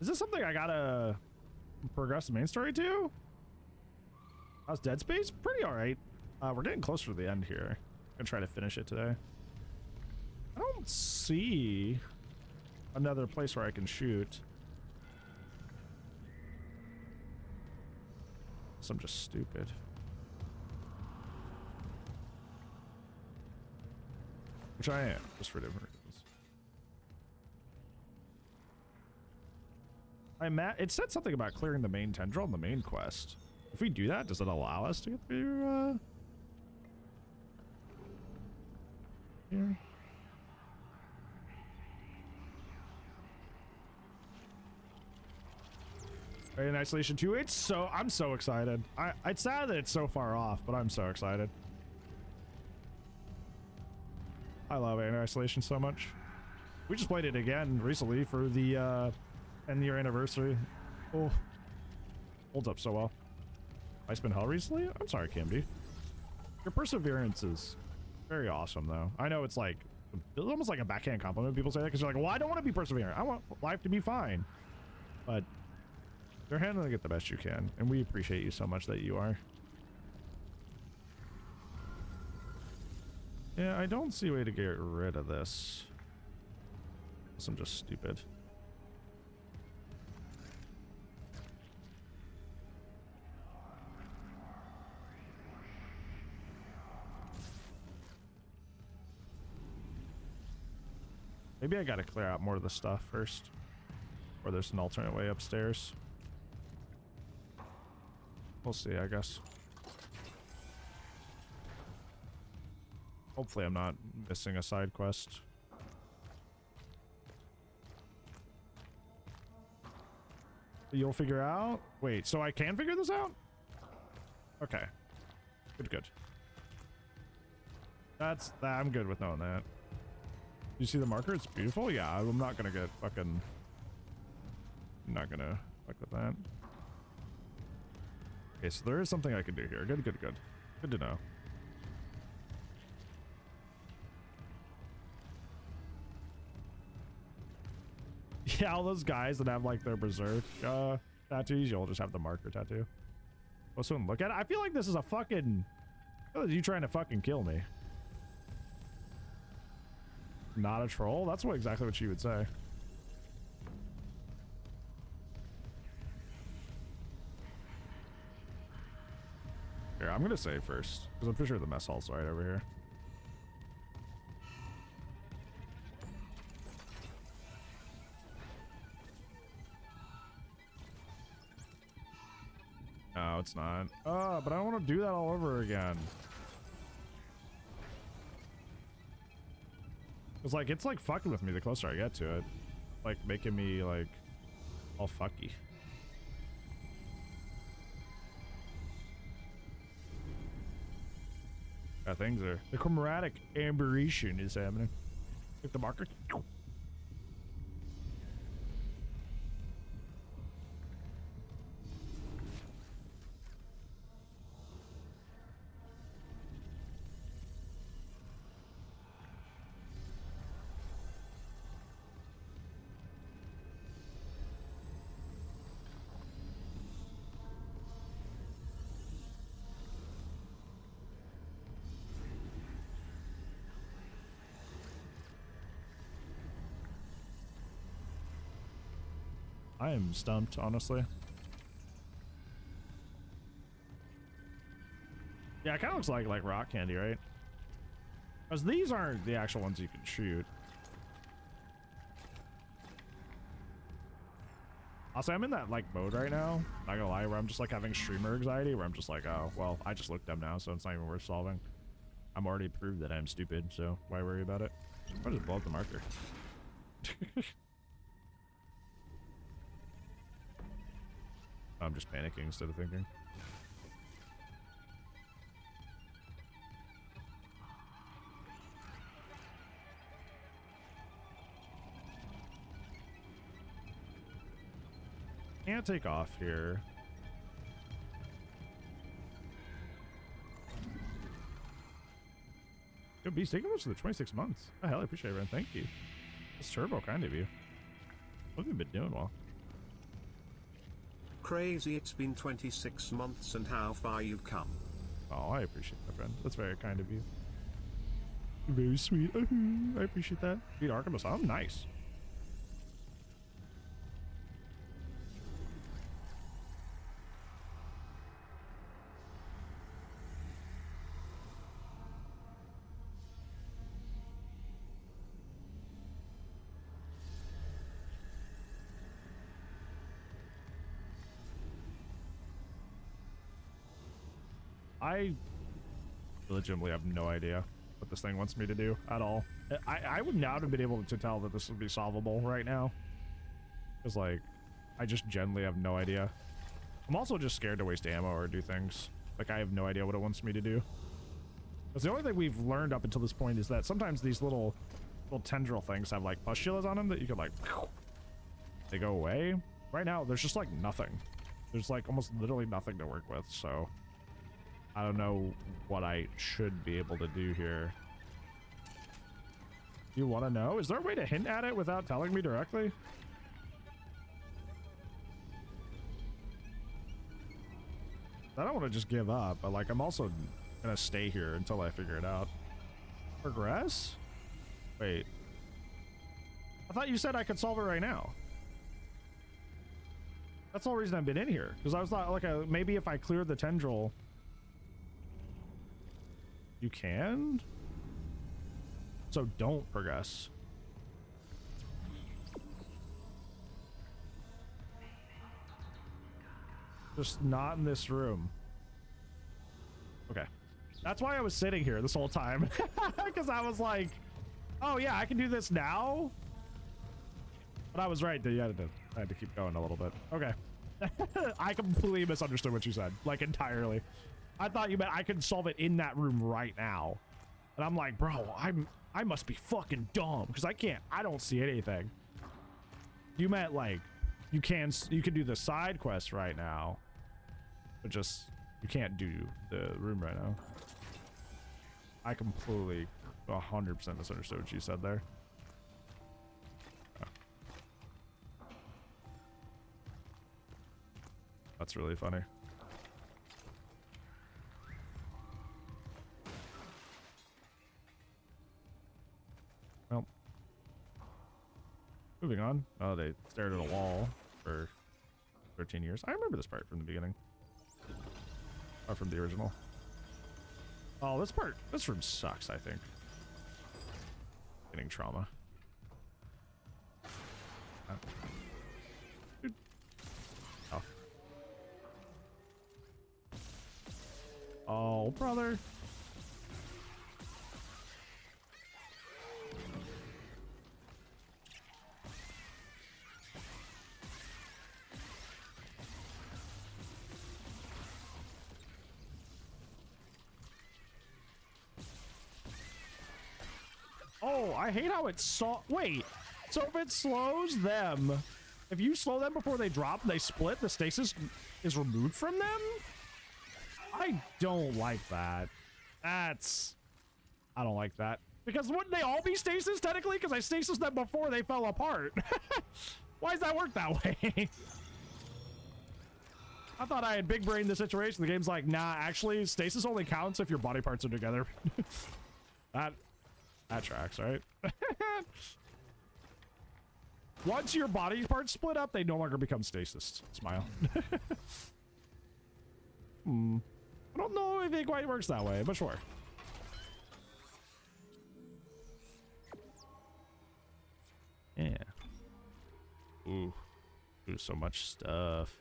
Is this something I gotta progress the main story to? How's Dead Space? Pretty alright. We're getting closer to the end here. I'm gonna try to finish it today. I don't see another place where I can shoot. So I'm just stupid. Which I am, just for different reasons. It said something about clearing the main tendril in the main quest. If we do that, does it allow us to get through, here? In Isolation 2, I'm so excited. It's sad that it's so far off, but I'm so excited. I love Alien Isolation so much. We just played it again recently for the 10-year anniversary. Oh, holds up so well. I spent hell recently? I'm sorry, Kimby. Your perseverance is very awesome, though. I know it's like, it's almost like a backhand compliment. People say that because they're like, well, I don't want to be perseverant. I want life to be fine. But you're handling it the best you can, and we appreciate you so much that you are. Yeah, I don't see a way to get rid of this. Unless I'm just stupid. Maybe I gotta clear out more of the stuff first. Or there's an alternate way upstairs. We'll see, I guess. Hopefully I'm not missing a side quest. You'll figure out? Wait, so I can figure this out? Okay. Good, good. I'm good with knowing that. You see the marker? It's beautiful? Yeah, I'm not gonna get fucking... I'm not gonna fuck with that. Okay, so there is something I can do here. Good, good, good. Good to know. Yeah, all those guys that have like their berserk tattoos, you'll just have the marker tattoo. Let's look at it. I feel like this is a fucking... You trying to fucking kill me. Not a troll? That's what exactly what she would say. Here, I'm gonna save first, because I'm pretty sure the mess hall's right over here. No, it's not. Oh, but I don't want to do that all over again. It's like, it's like fucking with me the closer I get to it. Like making me like all fucky. Yeah, things are, the chromatic aberration is happening. Hit the marker. I am stumped, honestly. Yeah, it kind of looks like rock candy, right? Because these aren't the actual ones you can shoot. Also, I'm in that like mode right now, not gonna lie, where I'm just like having streamer anxiety, where I'm just like, oh, well, I just looked up now, so it's not even worth solving. I'm already proved that I'm stupid, so why worry about it? I'll just blow up the marker. I'm just panicking instead of thinking. Can't take off here. Yo, Beast, thank you much for the 26 months. Oh, hell, I appreciate it, man. Thank you. It's turbo kind of you. What have you been doing well? Crazy, it's been 26 months and how far you've come. Oh, I appreciate that, friend. That's very kind of you. Very sweet. I appreciate that. Beat Arkham Asylum? Nice. I legitimately have no idea what this thing wants me to do at all. I would not have been able to tell that this would be solvable right now. Because, like, I just genuinely have no idea. I'm also just scared to waste ammo or do things. Like, I have no idea what it wants me to do. Because the only thing we've learned up until this point is that sometimes these little tendril things have, like, pustulas on them that you can, like, they go away. Right now, there's just, like, nothing. There's, like, almost literally nothing to work with, so... I don't know what I should be able to do here. You want to know? Is there a way to hint at it without telling me directly? I don't want to just give up, but like I'm also gonna stay here until I figure it out. Progress? Wait. I thought you said I could solve it right now. That's the whole reason I've been in here. Because I was like, maybe if I cleared the tendril... You can? So don't progress. Just not in this room. Okay. That's why I was sitting here this whole time. Because I was like, oh yeah, I can do this now? But I was right. I had to keep going a little bit. Okay. I completely misunderstood what you said. Like, entirely. I thought you meant I could solve it in that room right now. And I'm like, bro, I must be fucking dumb because I don't see anything. You meant like you can do the side quest right now, but just you can't do the room right now. I completely 100% misunderstood what you said there. That's really funny. Well, moving on. Oh, they stared at a wall for 13 years. I remember this part from the beginning. Or from the original. Oh, this room sucks, I think. Getting trauma. Dude. Oh. Oh, brother. Oh, I hate how it wait, so if it slows them, if you slow them before they drop and they split, the stasis is removed from them? I don't like that. I don't like that. Because wouldn't they all be stasis technically? Because I stasis them before they fell apart. Why does that work that way? I thought I had big brained the situation. The game's like, nah, actually, stasis only counts if your body parts are together. That tracks, right? Once your body parts split up, they no longer become stasis. Smile. I don't know if it quite works that way, but sure. Yeah. Ooh, so much stuff.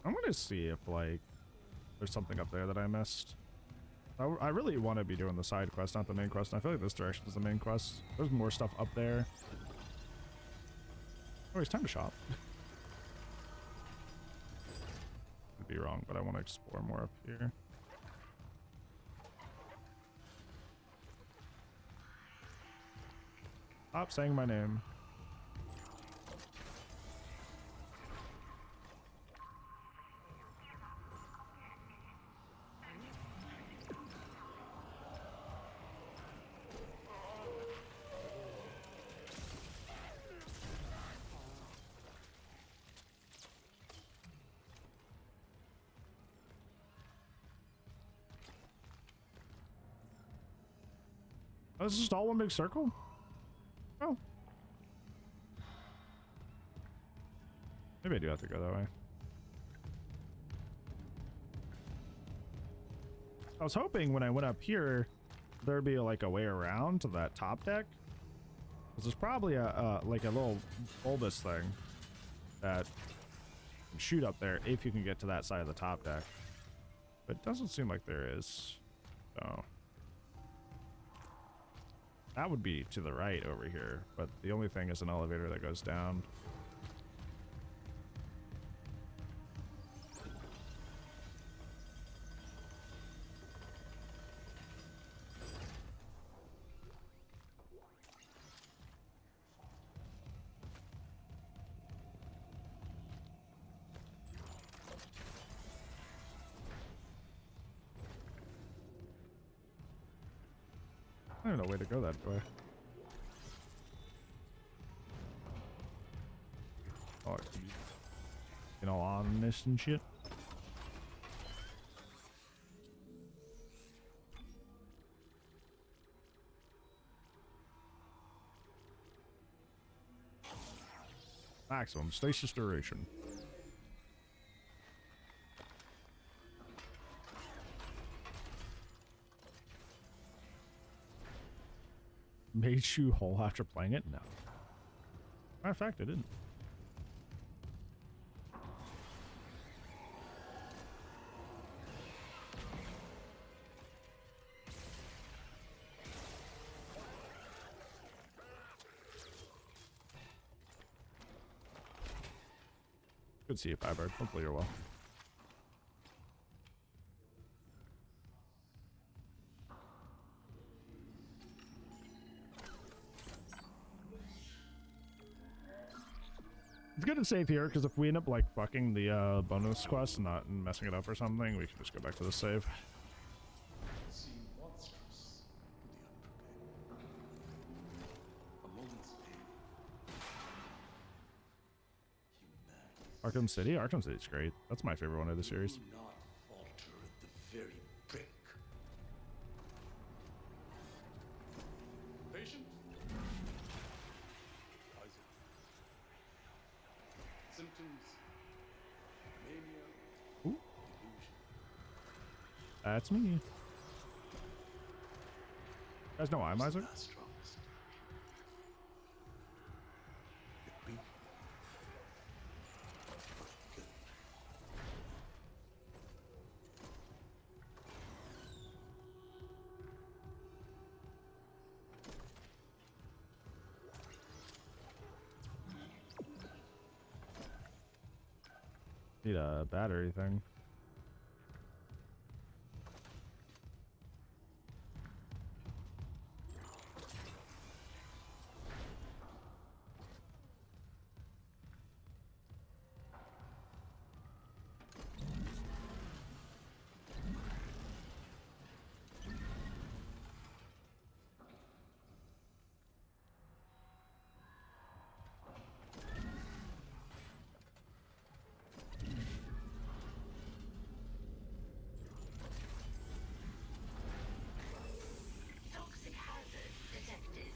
I'm gonna see if like there's something up there that I missed. I really want to be doing the side quest, not the main quest. I feel like this direction is the main quest. There's more stuff up there. Oh, it's time to shop. Could be wrong, but I want to explore more up here. Stop saying my name. Oh, this is just all one big circle? Oh. Maybe I do have to go that way. I was hoping when I went up here, there'd be like a way around to that top deck. Because there's probably like a little bulbous thing that can shoot up there if you can get to that side of the top deck. But it doesn't seem like there is. So that would be to the right over here, but the only thing is an elevator that goes down. I don't know way to go that way. Oh, you know, honest and shit. Maximum stasis duration. Made you whole after playing it? No. Matter of fact, I didn't. Good to see you, Firebird. Hopefully you're well. It's good to save here, because if we end up, like, fucking the bonus quest and not messing it up or something, we can just go back to the save. Seem monstrous to the unprepared. A moment's pain. Arkham City? Arkham City's great. That's my favorite one of the series. Do not falter at the very brink. Patient? Isaac. Symptoms. Mania. Ooh. Delusion. That's me. You guys know I'm Isaac? Strongest. It be. Good. Need a battery thing. Toxic hazard detected.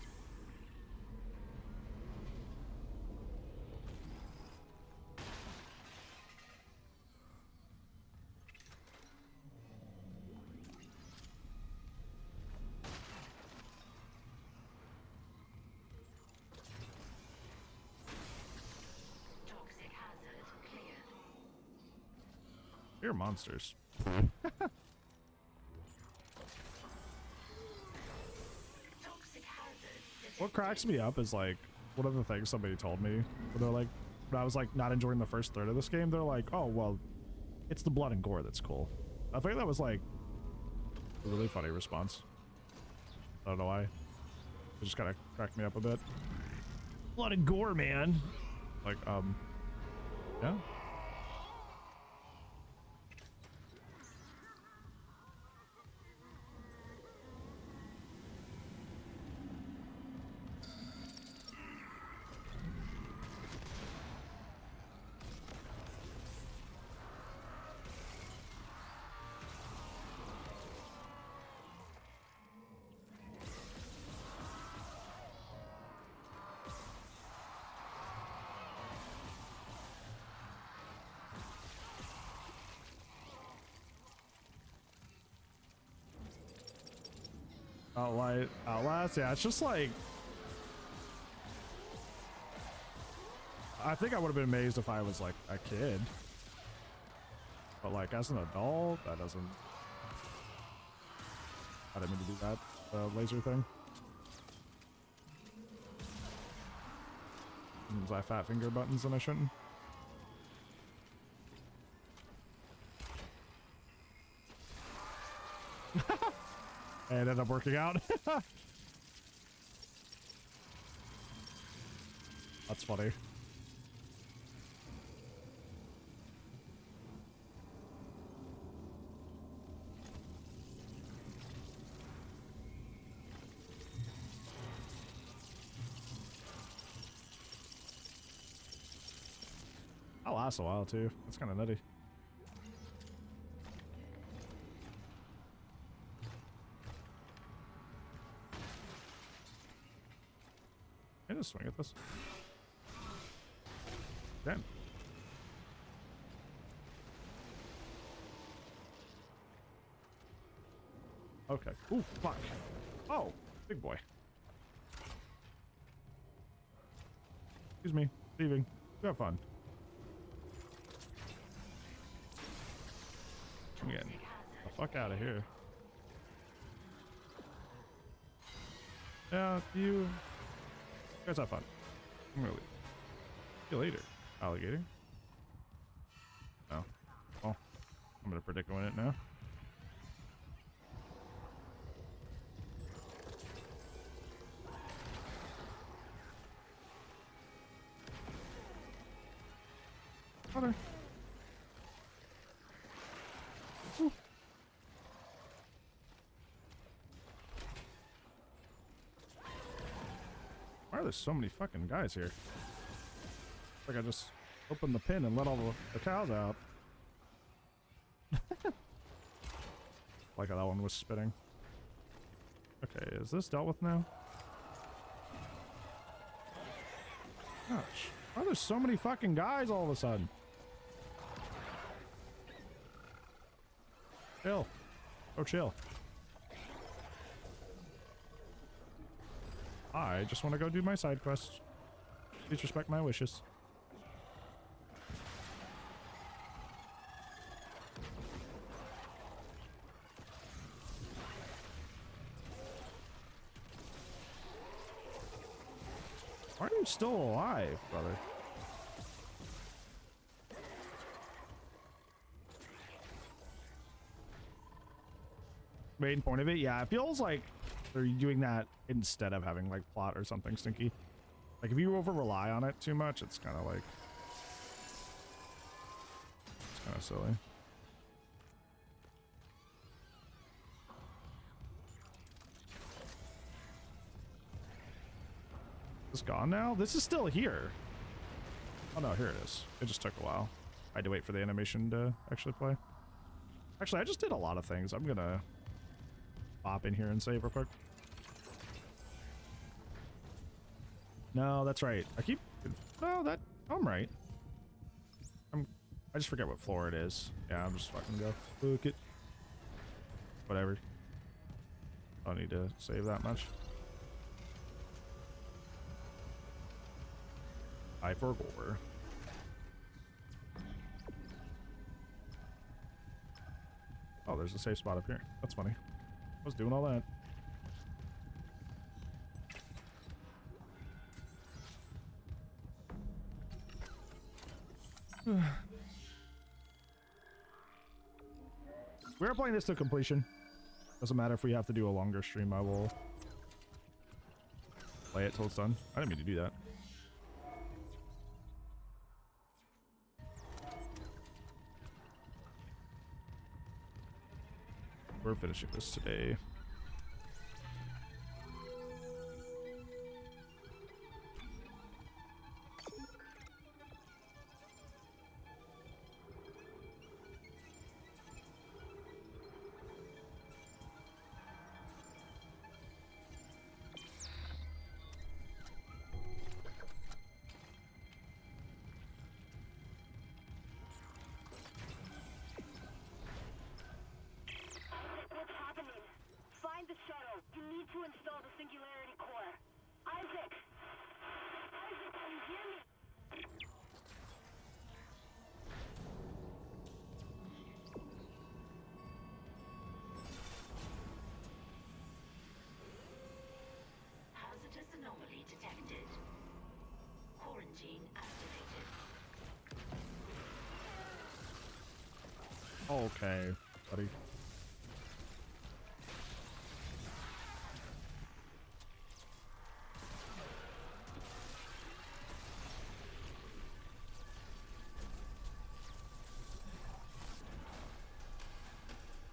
Toxic hazard cleared. You're monsters. Toxic hazard detected. What cracks me up is, like, one of the things somebody told me when they're like, when I was like not enjoying the first third of this game, they're like, oh well, it's the blood and gore that's cool. I think that was like a really funny response. I don't know why. It just kind of cracked me up a bit. Blood and gore, man. Like, yeah. Outlast, yeah, it's just like, I think I would have been amazed if I was like a kid, but like as an adult, that doesn't, I didn't mean to do that laser thing. Means I fat finger buttons and I shouldn't. And ended up working out. That's funny. That'll last a while too. That's kind of nutty. Can I just swing at this? Damn. Okay. Ooh, fuck. Oh, big boy. Excuse me. Leaving. You have fun. Get the fuck out of here. Yeah, you guys have fun. I'm gonna leave. See you later, alligator. Oh. Well, I'm gonna predicament it now. Other. Why are there so many fucking guys here? Like I just opened the pin and let all the cows out. Like how that one was spitting. Okay, is this dealt with now? Gosh, why are there so many fucking guys all of a sudden? Chill. Oh, chill. I just want to go do my side quest. Please respect my wishes. Why are you still alive, brother? Main point of it? Yeah, it feels like they're doing that instead of having like plot or something stinky. Like if you over rely on it too much, it's kind of like, it's kind of silly. Is this gone now? This is still here. Oh no, here it is. It just took a while. I had to wait for the animation to actually play. Actually, I just did a lot of things. I'm gonna pop in here and save real quick. No, that's right. I keep... No, I'm right. I just forget what floor it is. Yeah, I'm just fucking go. Look it. Whatever. I don't need to save that much. I forgot. Oh, there's a safe spot up here. That's funny. I was doing all that. We are playing this to completion. Doesn't matter if we have to do a longer stream, I will play it till it's done. I didn't mean to do that. We're finishing this today. Anomaly detected. Quarantine activated. Okay, buddy.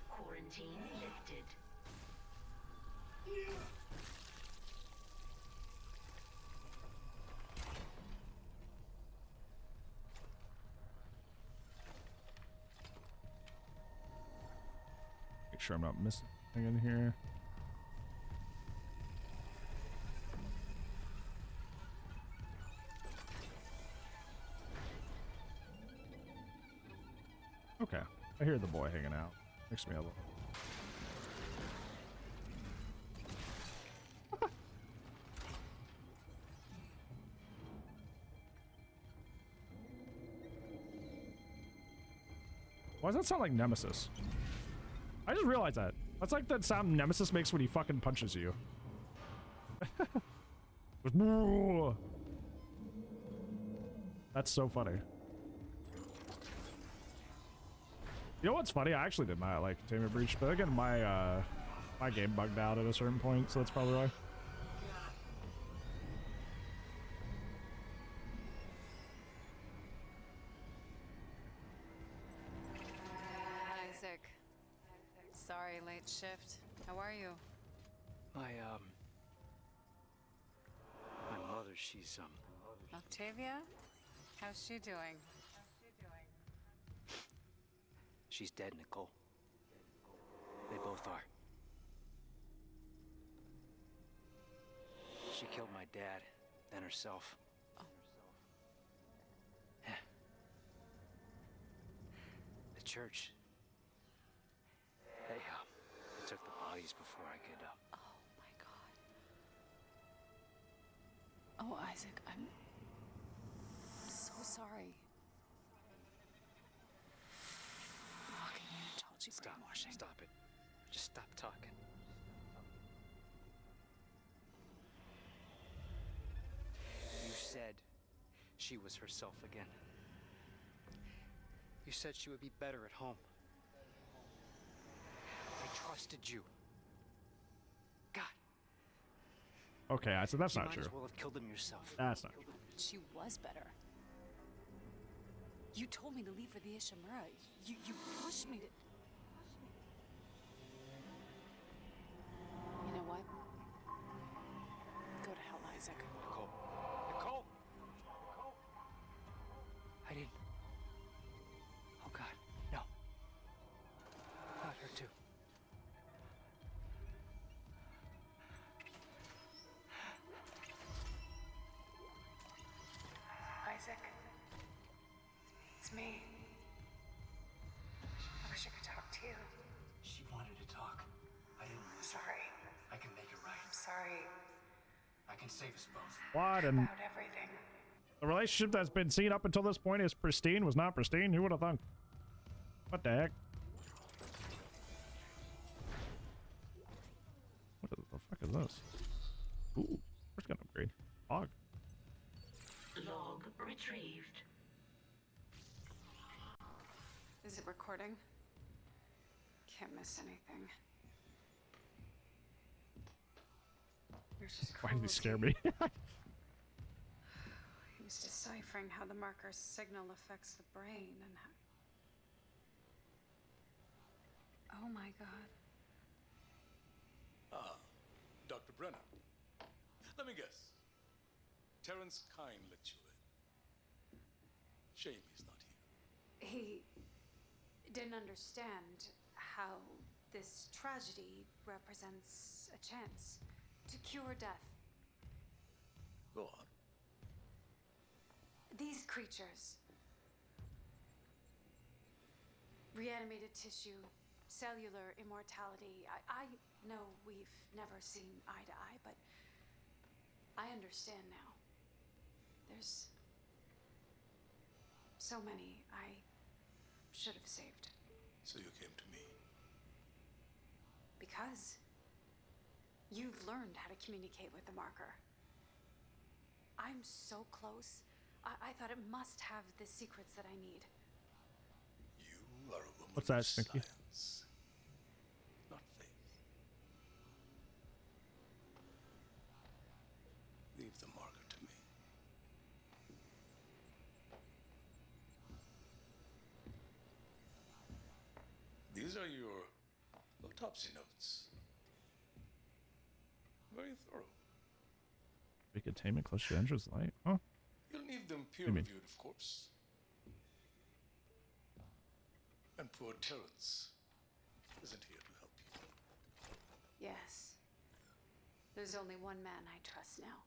Quarantine lifted. Make sure I'm not missing anything in here. Okay, I hear the boy hanging out. Makes me a little. Why does that sound like Nemesis? I just realized that. That's like that sound Nemesis makes when he fucking punches you. That's so funny. You know what's funny? I actually did not like Containment Breach, but again, my game bugged out at a certain point, so that's probably why. Isaac. Sorry, late shift. How are you? My mother, she's, Octavia? How's she doing? she's dead, Nicole. They both are. She killed my dad, then herself. Oh. Yeah. The church. They took the bodies before I could, Oh my god. Oh, Isaac, I'm so sorry. Fucking Unitology brainwashing. Stop it. Just stop talking. You said she was herself again. You said she would be better at home. I trusted you. God. Okay, I said that's You not might true. as well have killed him yourself. That's not true. She was better. You told me to leave for the Ishimura. You pushed me to... You know what? Go to hell, Isaac. Nicole. Nicole! Nicole! I didn't. Oh, God. No. Not her, too. Isaac. It's me. I wish I could talk to you. She wanted to talk. I didn't listen. Sorry. I can make it right. I'm sorry I can save us both. What? And about everything. the relationship that's been seen up until this point is pristine was not pristine? Who would have thunk? What the heck? What the fuck is this? Ooh, first gun upgrade. Log. Log retrieved. Is it recording? Can't miss anything. There's just Why did you scare cruelty. me? He was deciphering how the marker's signal affects the brain and how... Oh my god. Ah, Dr. Brennan. Let me guess. Terrence Kine let you in. Shame he's not here. He didn't understand how this tragedy represents a chance to cure death. Go on. These creatures, reanimated tissue, cellular immortality. I know we've never seen eye to eye, but I understand now. There's so many I should have saved. So you came to me. Because you've learned how to communicate with the marker. I'm so close. I thought it must have the secrets that I need. You are a woman What's that, of Stinky? science, not faith. Leave the marker to me. These are your autopsy notes. Very thorough. Big containment close to the entrance light. Huh? You'll need them you mean? peer-reviewed, of course. And poor Terrence isn't here to help you. Yes. There's only one man I trust now.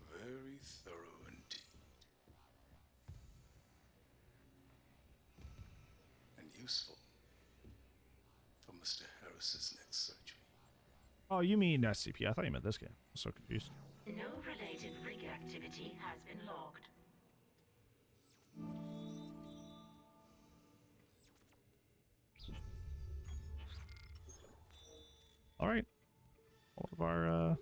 Very thorough indeed. And useful for Mr. Harris's next surgery. Oh, you mean SCP? I thought you meant this game. I'm so confused. No related rig activity has been logged. All right. All of our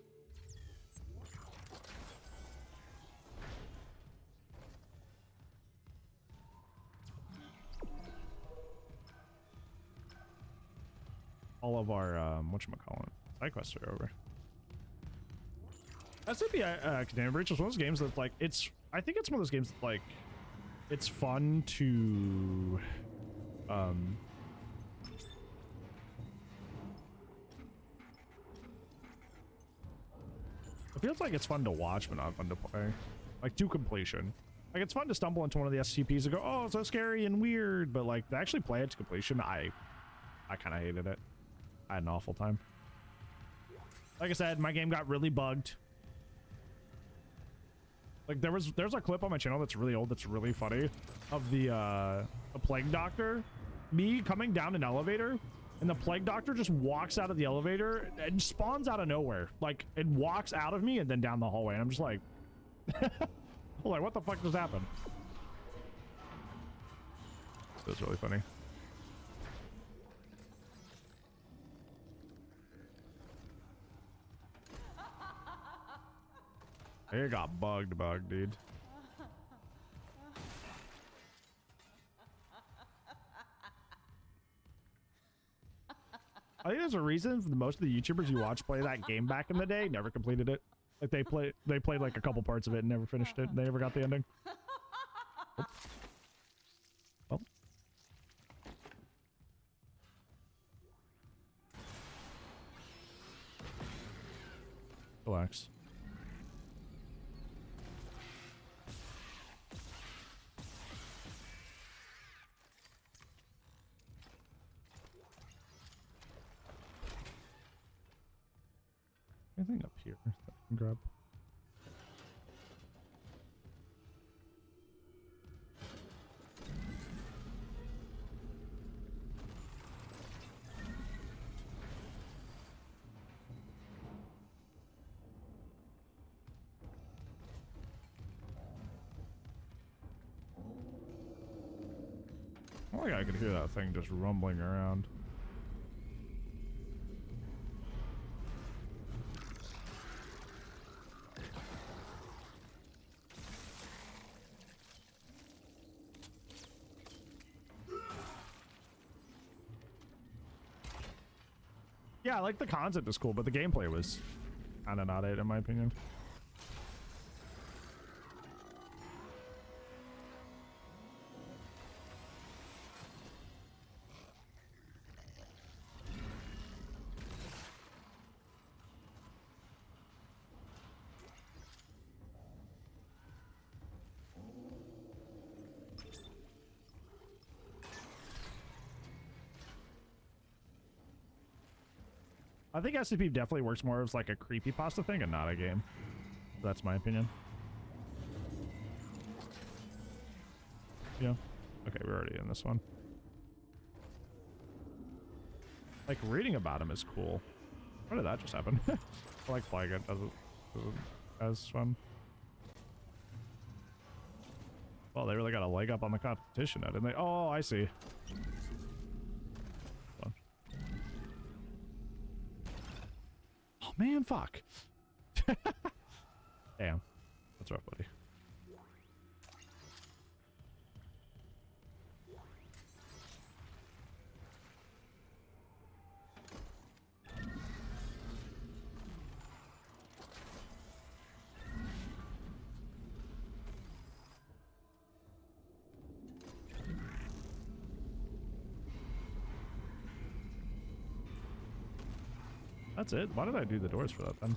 all of our whatchamacallit, side quests are over. SCP Containment Breach is one of those games that like I think it's one of those games that like it's fun to it feels like it's fun to watch but not fun to play, like to completion. Like it's fun to stumble into one of the SCPs and go, oh, so scary and weird, but like to actually play it to completion, I kind of hated it. I had an awful time. Like I said, my game got really bugged. Like there's a clip on my channel that's really old, that's really funny, of the plague doctor, me coming down an elevator, and the plague doctor just walks out of the elevator and spawns out of nowhere. Like it walks out of me and then down the hallway, and I'm just like, oh, like what the fuck just happened? It was really funny. It got bugged, dude. I think there's a reason for most of the YouTubers you watch play that game back in the day never completed it. Like they played like a couple parts of it and never finished it. They never got the ending. Oh. Relax. Anything up here that I can grab? Oh, yeah, I could hear that thing just rumbling around. Yeah, like the concept is cool, but the gameplay was kind of not it, in my opinion. I think SCP definitely works more as like a creepypasta thing and not a game. That's my opinion. Yeah. Okay, we're already in this one. Like reading about him is cool. How did that just happen? I like playing it as fun. Well, they really got a leg up on the competition now, didn't they? Oh, I see. Oh man, fuck. Damn. That's rough, buddy. That's it? Why did I do the doors for that then?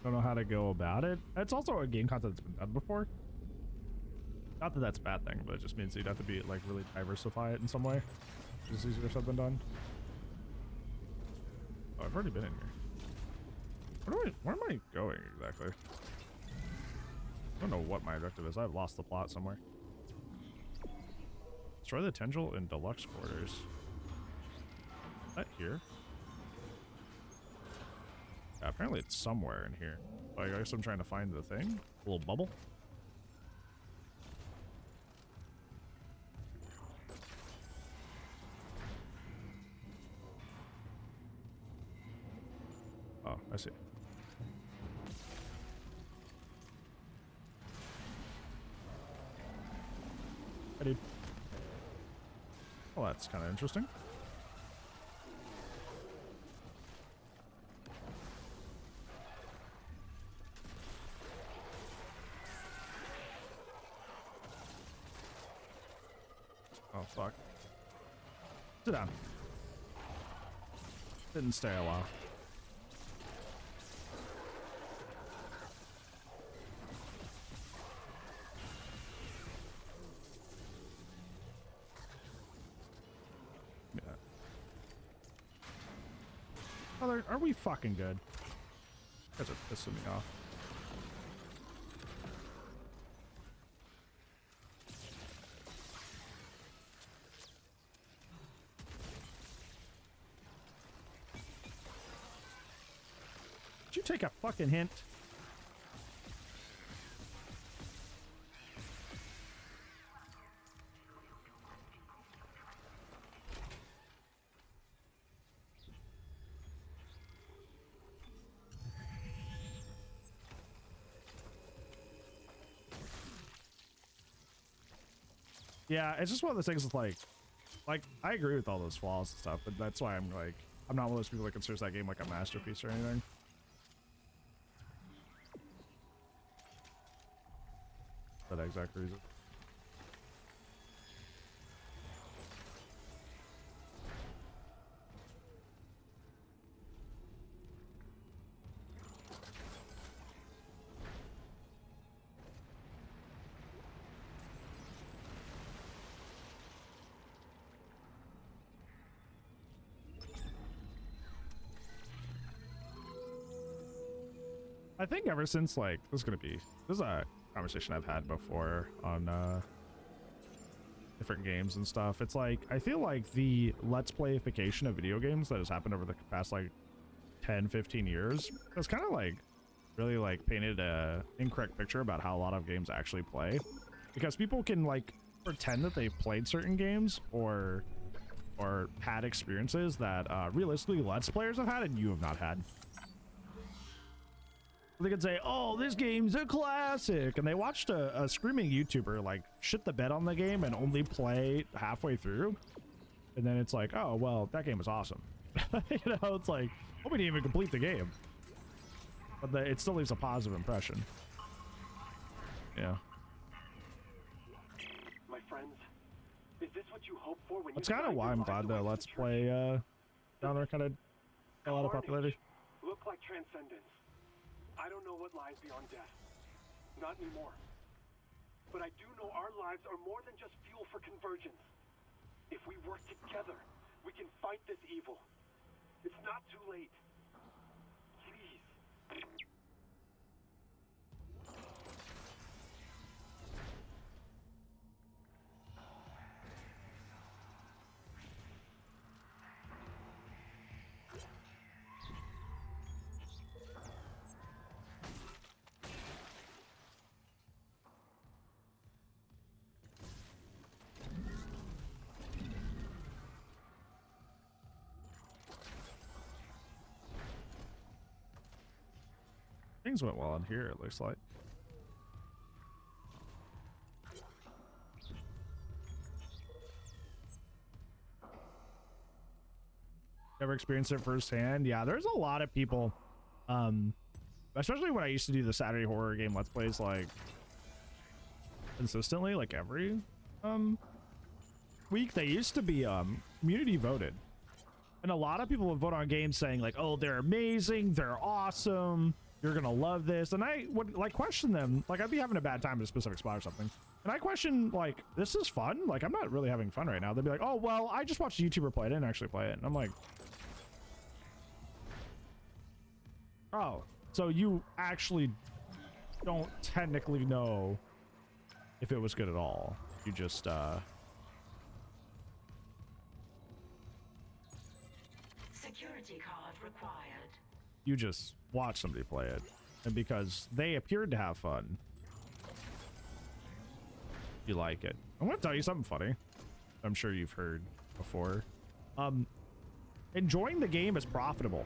Don't know how to go about it. It's also a game concept that's been done before. Not that that's a bad thing, but it just means you'd have to be like really diversify it in some way. It's easier said than done. Oh, I've already been in here. Where am I going exactly? I don't know what my objective is. I've lost the plot somewhere. Destroy the tendril in deluxe quarters. Is that here? Yeah, apparently it's somewhere in here. I guess I'm trying to find the thing. A little bubble. Oh. I see. Hey, dude. Well, that's kind of interesting. Oh, fuck. Sit down. Didn't stay a while. Yeah. Oh, are we fucking good? You guys are pissing me off. Did you take a fucking hint? Yeah, it's just one of those things with like I agree with all those flaws and stuff, but that's why I'm like, I'm not one of those people that considers that game like a masterpiece or anything. For that exact reason. I think ever since like this is a conversation I've had before on different games and stuff. It's like I feel like the let's playification of video games that has happened over the past like 10-15 years has kind of like really like painted a incorrect picture about how a lot of games actually play, because people can like pretend that they've played certain games or had experiences that realistically let's players have had and you have not had. They could say, oh, this game's a classic, and they watched a screaming YouTuber like shit the bed on the game and only play halfway through, and then it's like, oh well, that game was awesome. You know, it's like, well, we didn't even complete the game, but it still leaves a positive impression. Yeah. My friends, is this what you hope for when That's kind of why I'm glad the Let's Play genre kind of got a lot of popularity. Look like transcendence. I don't know what lies beyond death. Not anymore. But I do know our lives are more than just fuel for convergence. If we work together, we can fight this evil. It's not too late. Please. Things went well in here, it looks like. Ever experienced it firsthand? Yeah, there's a lot of people, especially when I used to do the Saturday horror game Let's Plays like consistently, like every week. They used to be community voted, and a lot of people would vote on games saying like, oh, they're amazing, they're awesome, you're gonna love this. And I would like question them, like I'd be having a bad time at a specific spot or something, and I question like, this is fun, like I'm not really having fun right now. They'd be like, oh well, I just watched a YouTuber play it, I didn't actually play it. And I'm like, oh, so you actually don't technically know if it was good at all. You just Security card required. you just watch somebody play it, and because they appeared to have fun, you like it. I'm gonna tell you something funny. I'm sure you've heard before. Enjoying the game is profitable.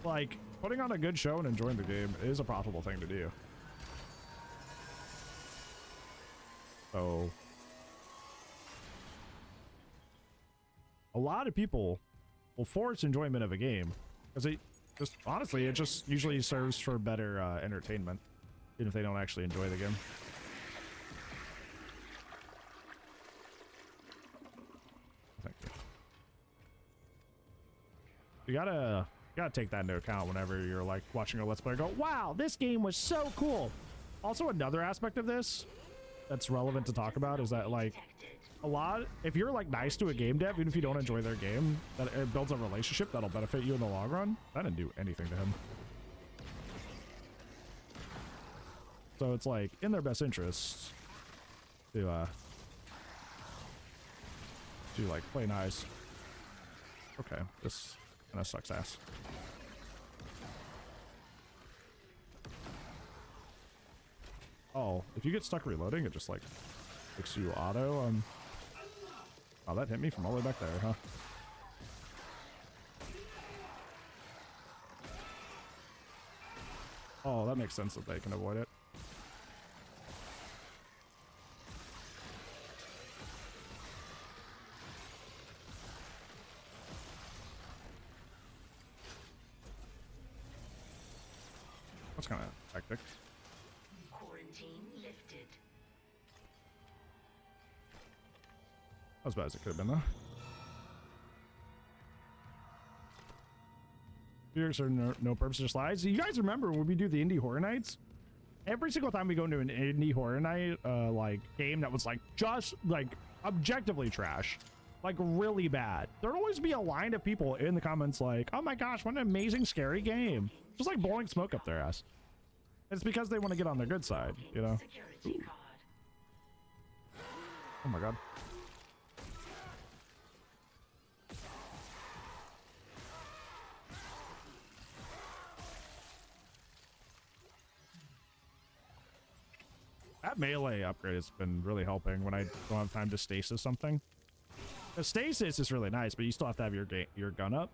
like putting on a good show and enjoying the game is a profitable thing to do. So a lot of people will force enjoyment of a game because it just honestly it just usually serves for better entertainment, even if they don't actually enjoy the game. Thank you. You gotta take that into account whenever you're like watching a Let's Play. Go, wow, this game was so cool. Also, another aspect of this that's relevant to talk about is that like if you're like nice to a game dev, even if you don't enjoy their game, that it builds a relationship that'll benefit you in the long run. I didn't do anything to him. So it's like in their best interest to like play nice. Okay, this kind of sucks ass. Oh, if you get stuck reloading, it just like makes you auto. Oh, that hit me from all the way back there, huh? Oh, that makes sense that they can avoid it. That's kind of hectic. Quarantine lifted. Not as bad as it could have been, though. Viewers are no purpose, just lies. You guys remember when we do the indie horror nights? Every single time we go into an indie horror night, like game that was like just like objectively trash, like really bad, there'd always be a line of people in the comments like, "Oh my gosh, what an amazing scary game!" Just like blowing smoke up their ass. It's because they want to get on their good side, you know. Ooh. Oh my god. That melee upgrade has been really helping when I don't have time to stasis something. The stasis is really nice, but you still have to have your gun up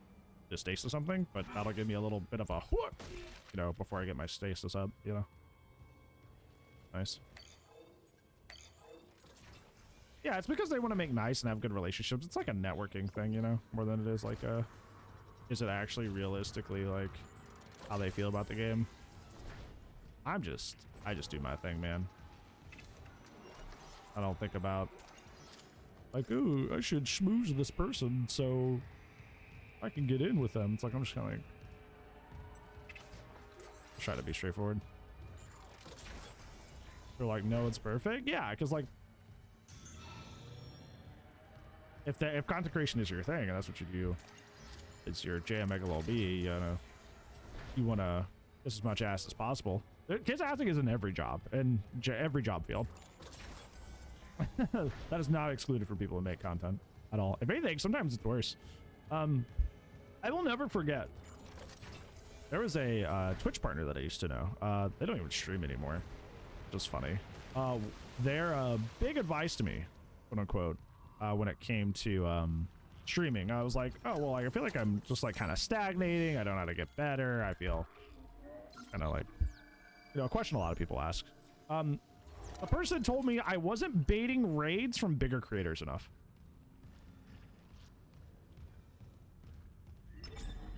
to stasis something, but that'll give me a little bit of a whoop, you know, before I get my stasis up, you know. Nice. Yeah, it's because they want to make nice and have good relationships. It's like a networking thing, you know, more than it is like a, is it actually realistically like how they feel about the game? I just do my thing, man. I don't think about like, ooh, I should schmooze this person so I can get in with them. It's like, I'm just kind of like try to be straightforward. They're like, no, it's perfect. Yeah, because like if content creation is your thing and that's what you do, it's your jam megalo B, you know, you want to get as much ass as possible. Kids acting is in every job and every job field. That is not excluded for people who make content at all. If anything, sometimes it's worse. I will never forget. There was a Twitch partner that I used to know. They don't even stream anymore. Just funny. Their big advice to me, quote unquote, when it came to streaming, I was like, oh well, I feel like I'm just like kind of stagnating. I don't know how to get better. I feel kind of like, you know, a question a lot of people ask. A person told me I wasn't baiting raids from bigger creators enough.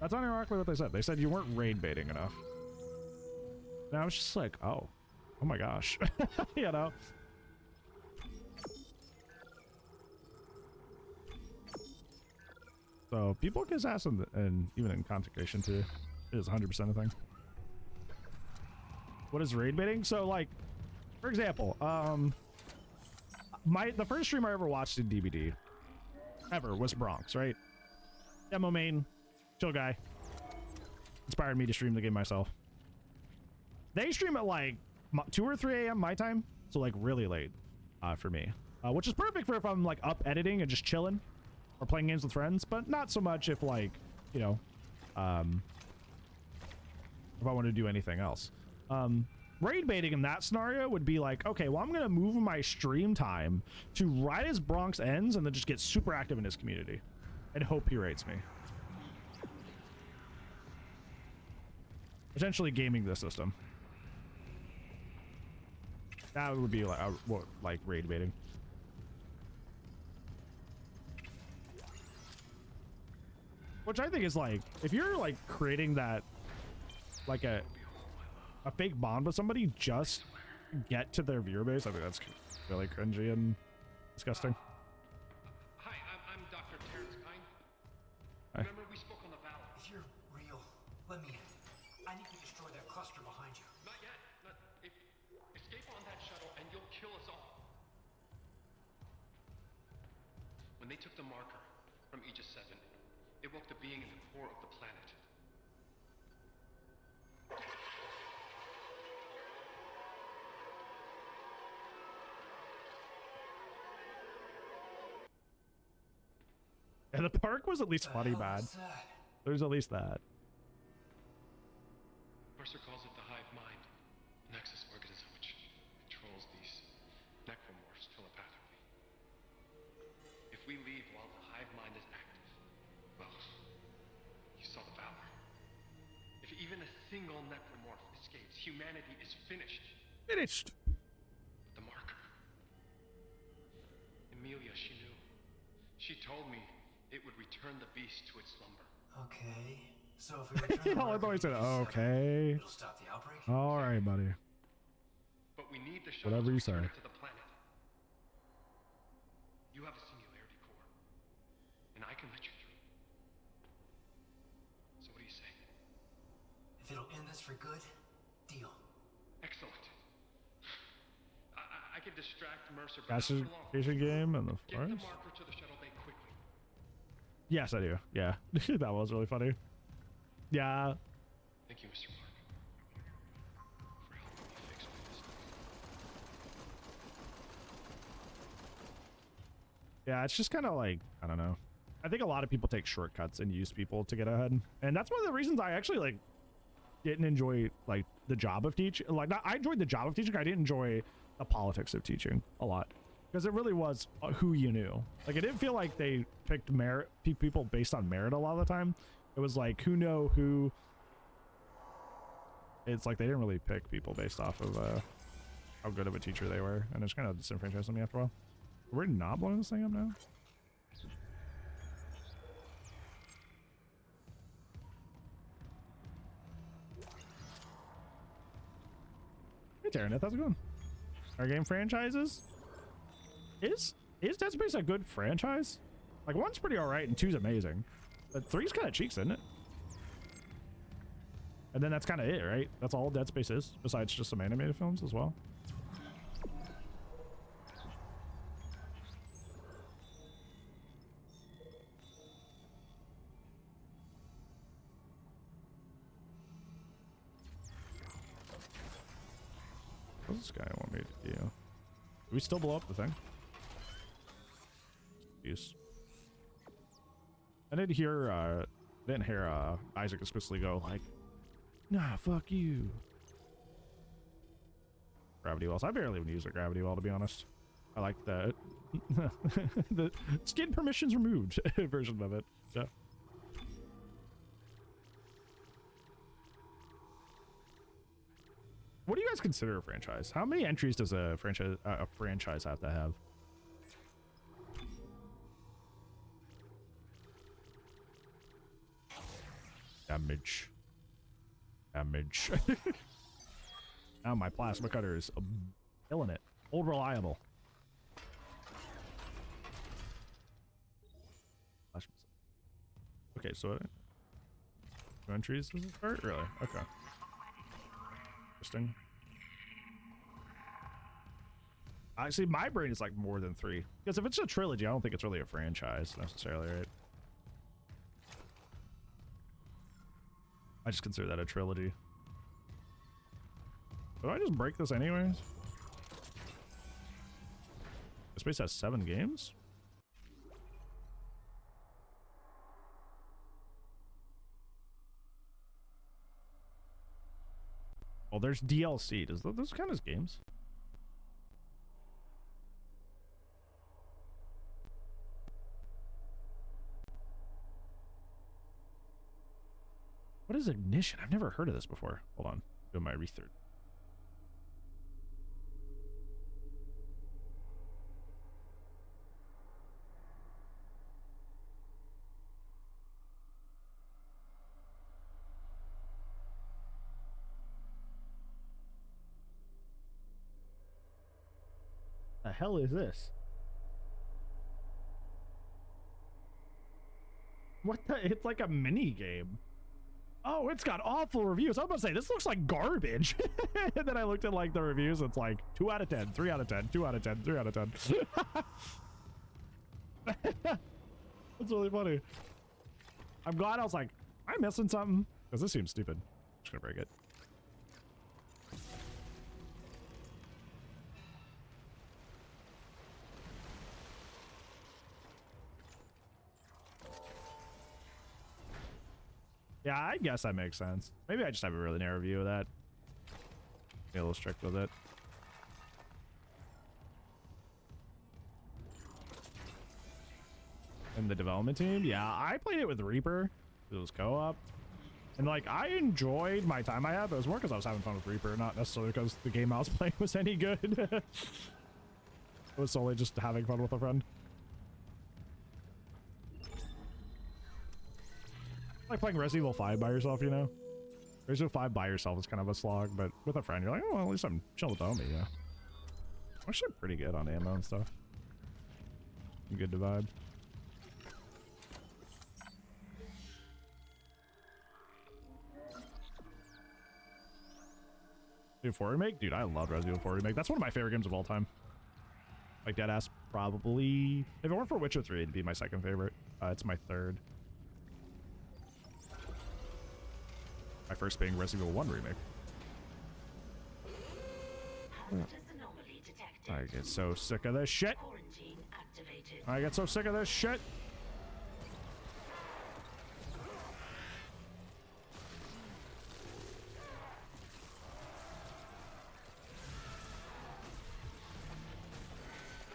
That's unironically what they said. They said you weren't raid baiting enough. And I was just like, oh my gosh. You know? So people kiss ass and even in content creation too. It is 100% a thing. What is raid baiting? So like, for example, the first stream I ever watched in DBD ever was Bronx, right? Demo main, chill guy. Inspired me to stream the game myself. They stream at like 2 or 3 a.m. my time, so like really late for me, which is perfect for if I'm like up editing and just chilling or playing games with friends, but not so much if like, you know, if I want to do anything else. Raid baiting in that scenario would be like, okay, well, I'm going to move my stream time to right as Bronx ends and then just get super active in his community and hope he rates me. Essentially gaming the system. That would be like like raid baiting. Which I think is like, if you're like creating that, like a fake bond with somebody just to get to their viewer base, I think that's really cringy and disgusting. Hi, I'm Dr. Terrence Kine. Hi. Remember we spoke on the Valor? If you're real, let me in. I need to destroy that cluster behind you. Not yet. Escape on that shuttle and you'll kill us all. When they took the marker from Aegis 7, it woke the being in the core of the planet. And the park was at least funny, man. There's at least that. Mercer calls it the hive mind, an nexus organism which controls these necromorphs telepathically. If we leave while the hive mind is active, well, you saw the Valor. If even a single necromorph escapes, humanity is finished. Finished. The marker. Emilia, she knew. She told me it would return the beast to its slumber. Okay. So if we return the I thought he said, marker to okay. it'll stop the outbreak? All right, buddy. But we need the shuttle Whatever you to return say. it to the planet. You have a singularity core, and I can let you through. So what do you say? If it'll end this for good, deal. Excellent. I can distract Mercer, but not for long. Classification game and the Get the forest. marker to the shuttle bay quickly. Yes, I do. Yeah, that was really funny. Yeah. Thank you, Mr. Clark, for helping me fix all this. Yeah, it's just kind of like, I don't know. I think a lot of people take shortcuts and use people to get ahead. And that's one of the reasons I actually like didn't enjoy like the job of teaching. Like I enjoyed the job of teaching. I didn't enjoy the politics of teaching a lot because it really was who you knew. Like it didn't feel like they picked merit people based on merit a lot of the time. It was like who know who. It's like they didn't really pick people based off of how good of a teacher they were, and it's kind of disenfranchised me after a while. We're not blowing this thing up now. Hey Terraneth, how's it going? Our game franchises? Is Dead Space a good franchise? Like 1's pretty alright and 2's amazing. But 3's kind of cheeks, isn't it? And then that's kind of it, right? That's all Dead Space is, besides just some animated films as well. What does this guy want me to do? Do we still blow up the thing? Use. I didn't hear Isaac explicitly go like, nah, fuck you. Gravity wells. I barely even use a gravity well, to be honest. I like the the skin permissions removed version of it. Yeah. What do you guys consider a franchise? How many entries does a franchise have to have? Damage. Now my plasma cutter is killing it. Old reliable. Okay, so 2 entries does it start? Really? Okay. Interesting. Actually, my brain is like more than 3. Because if it's a trilogy, I don't think it's really a franchise necessarily, right? I just consider that a trilogy. Do I just break this anyways? This space has 7 games? Oh, there's DLC. Does those count as games? What is ignition? I've never heard of this before. Hold on. Doing my research. The hell is this? What the? It's like a mini game. Oh, it's got awful reviews. I was about to say, this looks like garbage. And then I looked at like the reviews. It's like 2 out of 10, 3 out of 10, 2 out of 10, 3 out of 10. That's really funny. I'm glad I was like, am I missing something? Because this seems stupid. I'm just gonna break it. Yeah, I guess that makes sense. Maybe I just have a really narrow view of that. Be a little strict with it. And the development team? Yeah, I played it with Reaper. It was co-op. And like, I enjoyed my time I had, but it was more because I was having fun with Reaper, not necessarily because the game I was playing was any good. It was solely just having fun with a friend. Like playing Resident Evil 5 by yourself, you know? Resident Evil 5 by yourself is kind of a slog, but with a friend, you're like, oh, well, at least I'm chilling with the homie, yeah. I'm actually pretty good on ammo and stuff. I'm good to vibe. Resident Evil 4 Remake? Dude, I love Resident Evil 4 Remake. That's one of my favorite games of all time. Like, deadass, probably... If it weren't for Witcher 3, it'd be my second favorite. It's my third. My first being Resident Evil 1 Remake. I get so sick of this shit. I get so sick of this shit.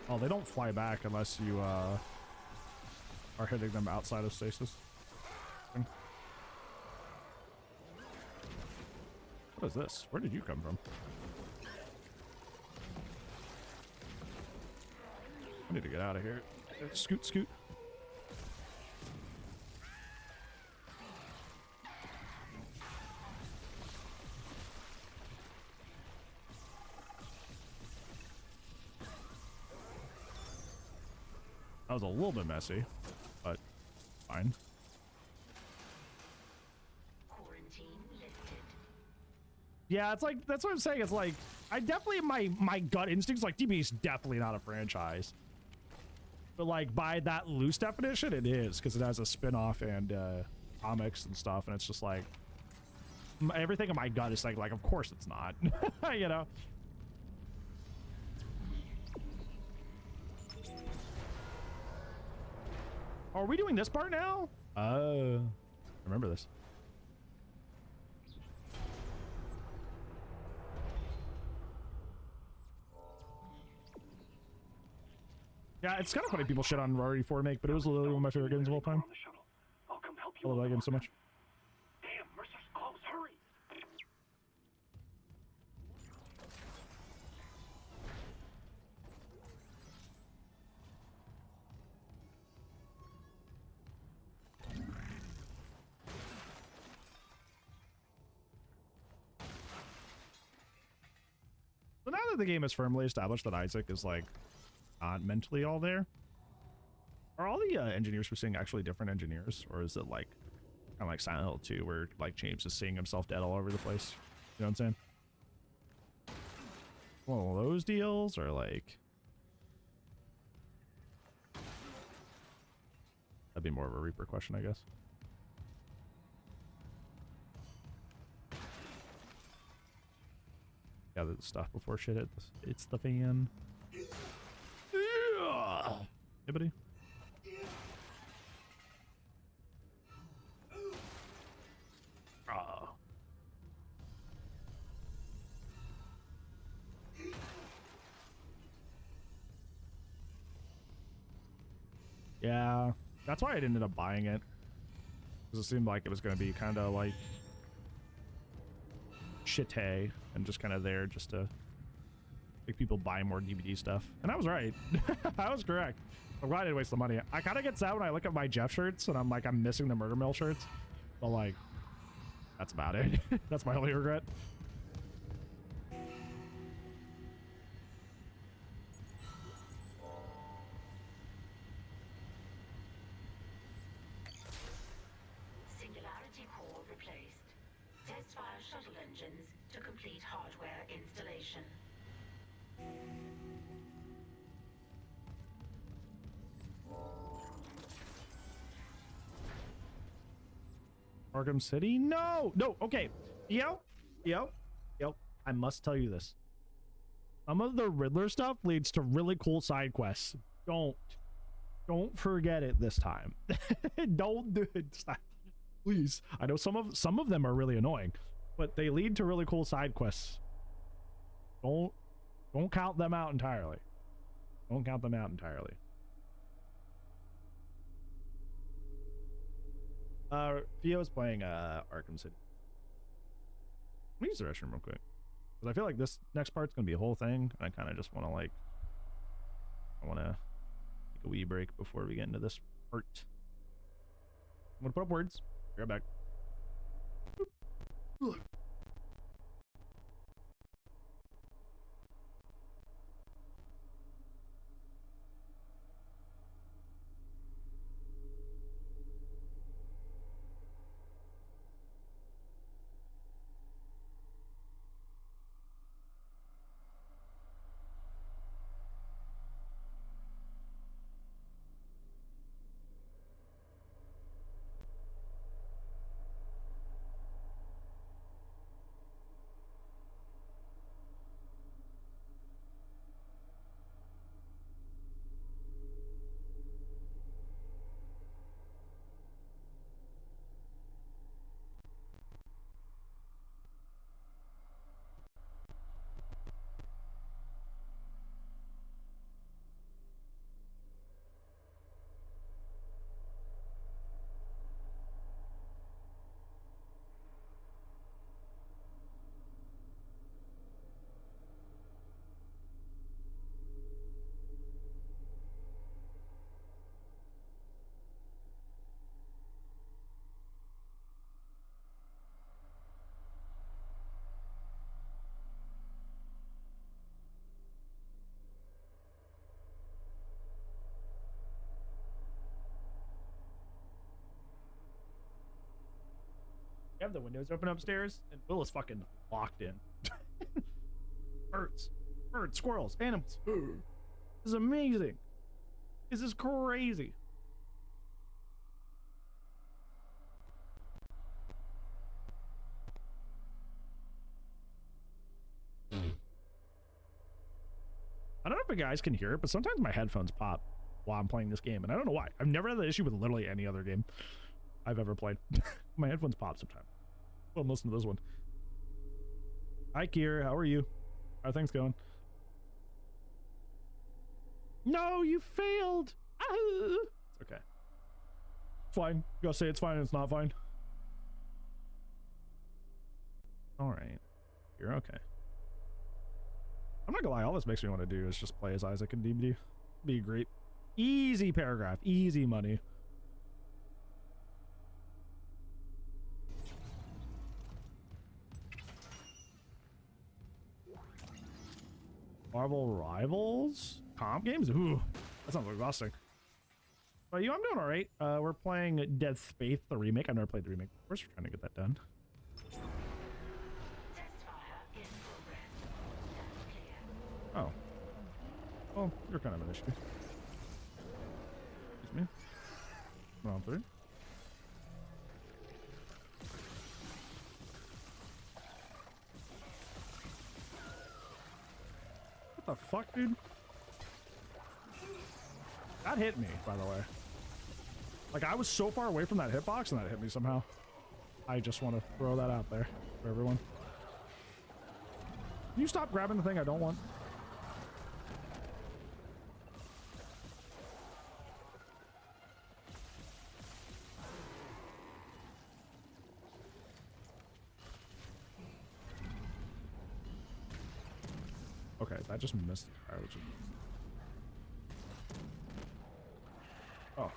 Oh, they don't fly back unless you are hitting them outside of stasis. What is this? Where did you come from? I need to get out of here. Scoot, scoot. That was a little bit messy, but fine. Yeah, it's like, that's what I'm saying. It's like, I definitely, my gut instinct's like, DB is definitely not a franchise. But like, by that loose definition, it is, because it has a spin-off and comics and stuff, and it's just like, everything in my gut is like, of course it's not, you know? Are we doing this part now? I remember this. Yeah, it's kind of funny people shit on RE4 Remake, but it was literally one of my favorite games of all time. I love that game so much. Damn, Mercer's close. Hurry. So now that the game is firmly established that Isaac is like not mentally all there, are all the engineers we're seeing actually different engineers, or is it like kind of like Silent Hill 2 where like James is seeing himself dead all over the place? You know what I'm saying? Well, those deals are like, that'd be more of a Reaper question, I guess. Gather the stuff before shit it's the fan. Hey, buddy. Oh. Yeah, that's why I ended up buying it. Because it seemed like it was going to be kind of like shitty and just kind of there just to make people buy more DVD stuff. And I was right. I was correct. I'm glad I didn't waste the money. I kind of get sad when I look at my Jeff shirts and I'm like, I'm missing the Murder Mill shirts. But like, that's about it. That's my only regret. Singularity core replaced. Test fire shuttle engines to complete hardware installation. Arkham City? No! No, okay. Yo, I must tell you this. Some of the Riddler stuff leads to really cool side quests. Don't forget it this time. Don't do it. Stop. Please. I know some of them are really annoying, but they lead to really cool side quests. Don't count them out entirely. Don't count them out entirely. Theo's playing Arkham City. Let me use the restroom real quick. Because I feel like this next part's gonna be a whole thing. And I kind of just want to like, I want to take a wee break before we get into this part. I'm gonna put up words. Be right back. Ugh. You have the windows open upstairs, and Will is fucking locked in. Birds, squirrels, animals. This is amazing. This is crazy. I don't know if you guys can hear it, but sometimes my headphones pop while I'm playing this game, and I don't know why. I've never had that issue with literally any other game I've ever played. My headphones pop sometimes. Well, listen to this one. Hi, Kier. How are you? How are things going? No, you failed. Ah! It's okay. Fine. You gotta say it's fine and it's not fine. All right. You're okay. I'm not gonna lie. All this makes me want to do is just play as Isaac and DVD. Be great. Easy paragraph. Easy money. Marvel Rivals? Comp games? Ooh, that sounds exhausting. But you, I'm doing all right. We're playing Dead Space, the remake. I've never played the remake. Of course, we're trying to get that done. Oh. Well, you're kind of an issue. Excuse me. Come on through. What the fuck, dude? That hit me, by the way. Like, I was so far away from that hitbox and that hit me somehow. I just want to throw that out there for everyone. Can you stop grabbing the thing I don't want? Okay, that just missed. Alright, oh.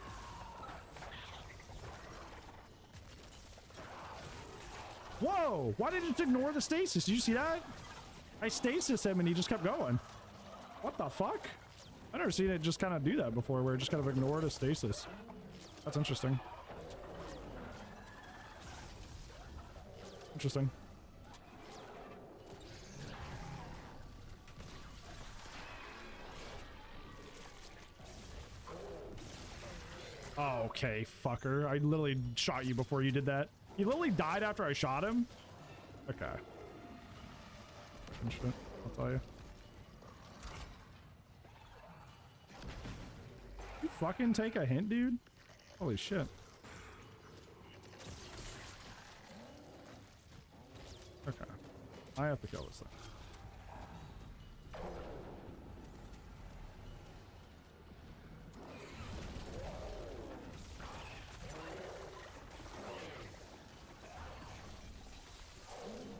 Whoa! Why did it just ignore the stasis? Did you see that? I stasis him and he just kept going. What the fuck? I've never seen it just kind of do that before, where it just kind of ignored a stasis. That's interesting. Interesting. Oh, okay, fucker. I literally shot you before you did that. He literally died after I shot him? Okay. Shit, I'll tell you. You fucking take a hint, dude? Holy shit. Okay. I have to kill this thing.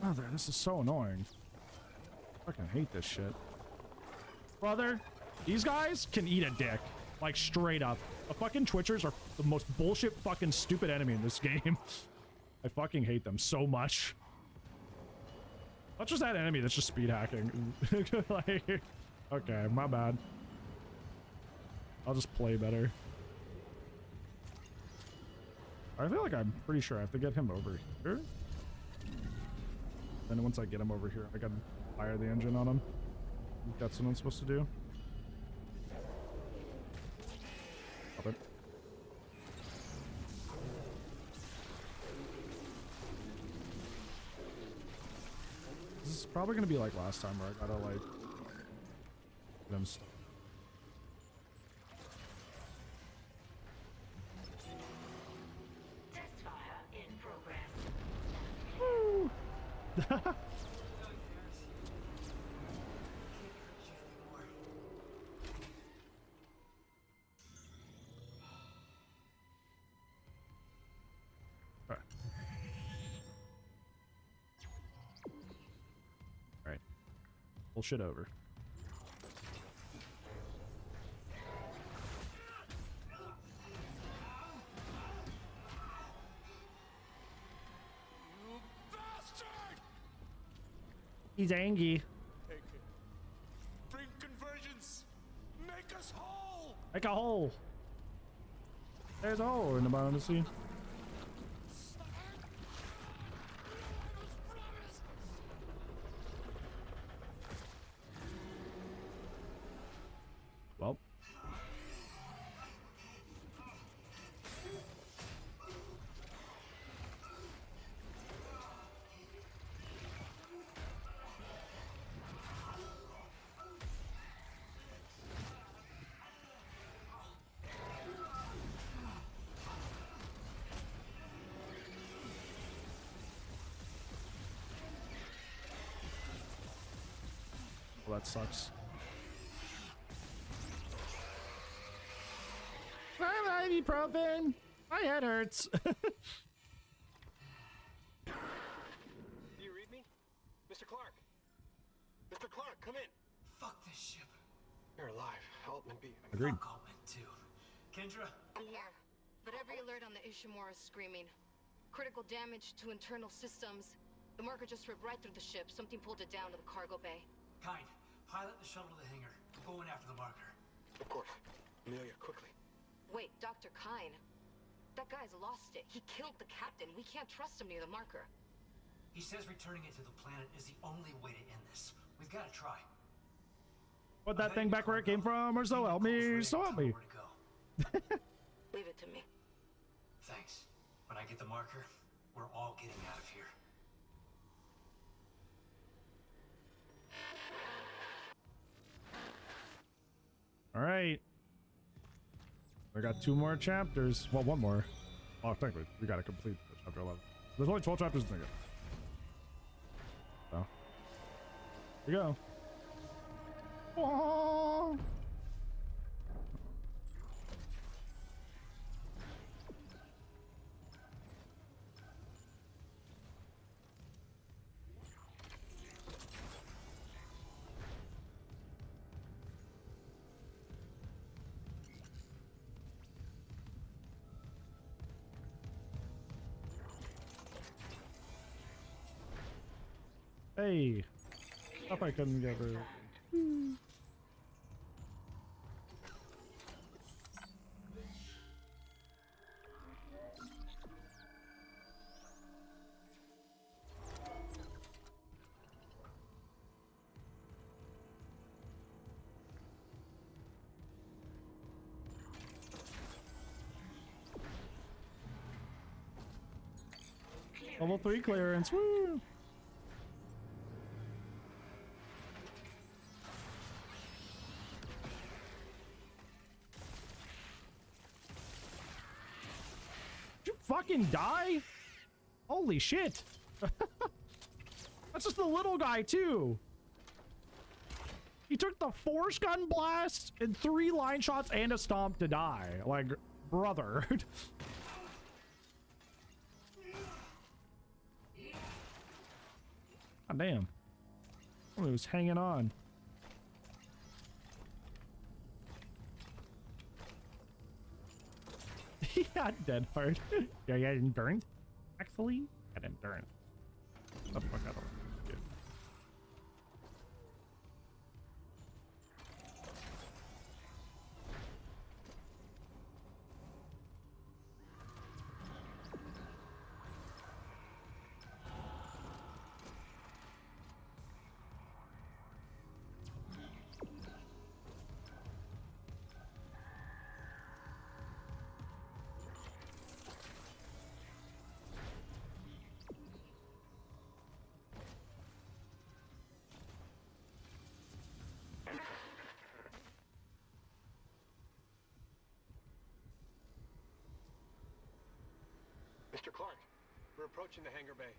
Brother, this is so annoying. I fucking hate this shit. Brother, these guys can eat a dick. Like, straight up. The fucking Twitchers are the most bullshit fucking stupid enemy in this game. I fucking hate them so much. Not just that enemy that's just speed hacking. Like, okay, my bad. I'll just play better. I feel like I'm pretty sure I have to get him over here. Then once I get him over here, I can fire the engine on him. I think that's what I'm supposed to do. Stop it. This is probably gonna be like last time where I gotta like get him stuck. Test fire in progress. Woo! Alright. Pull shit over. He's angry. Bring convergence. Make us whole. Make a hole. There's a hole in the bottom of the sea. Well. Well, that sucks. Ibuprofen. My head hurts. Do you read me? Mr. Clark? Mr. Clark, come in. Fuck this ship. You're alive. Altman be. Agreed. Fuck Altman too. Kendra? I'm here, but every alert on the Ishimura is screaming. Critical damage to internal systems. The marker just ripped right through the ship. Something pulled it down to the cargo bay. Kind, pilot the shuttle to the hangar. Go in after the marker. Of course. Amelia, quickly. Wait, Dr. Kine. That guy's lost it. He killed the captain. We can't trust him near the marker. He says returning it to the planet is the only way to end this. We've got to try. Put that thing back where it came from, or so help me, so help me. Leave it to me. Thanks. When I get the marker, we're all getting out of here. All right. I got 2 more chapters. Well, 1 more. Oh, technically, we got to complete chapter 11. There's only 12 chapters in the game. So, here we go. Oh. Hey, thought I couldn't get her. Level 3 clearance. Woo! Did you fucking die? Holy shit. That's just the little guy too. He took the force gun blast and 3 line shots and a stomp to die. Like, brother. God damn. Oh, he was hanging on. Yeah, dead hard. Yeah, yeah, endurance. Actually, at endurance. The fuck out of it. Mr. Clark, we're approaching the hangar bay.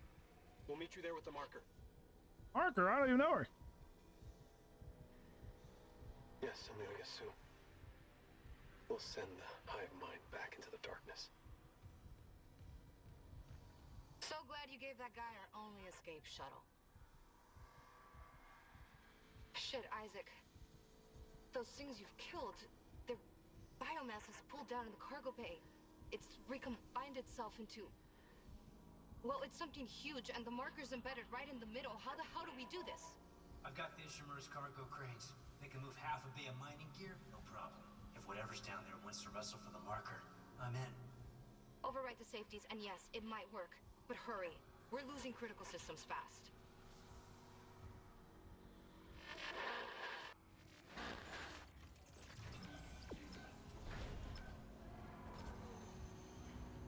We'll meet you there with the marker. Marker? I don't even know her. Yes, Amelia, soon. We'll send the hive mind back into the darkness. So glad you gave that guy our only escape shuttle. Shit, Isaac. Those things you've killed, their biomass has pulled down in the cargo bay. It's recombined itself into... Well, it's something huge, and the marker's embedded right in the middle. How the hell do we do this? I've got the Ishimura's cargo cranes. They can move half a bay of mining gear, no problem. If whatever's down there wants to wrestle for the marker, I'm in. Override the safeties, and yes, it might work. But hurry. We're losing critical systems fast.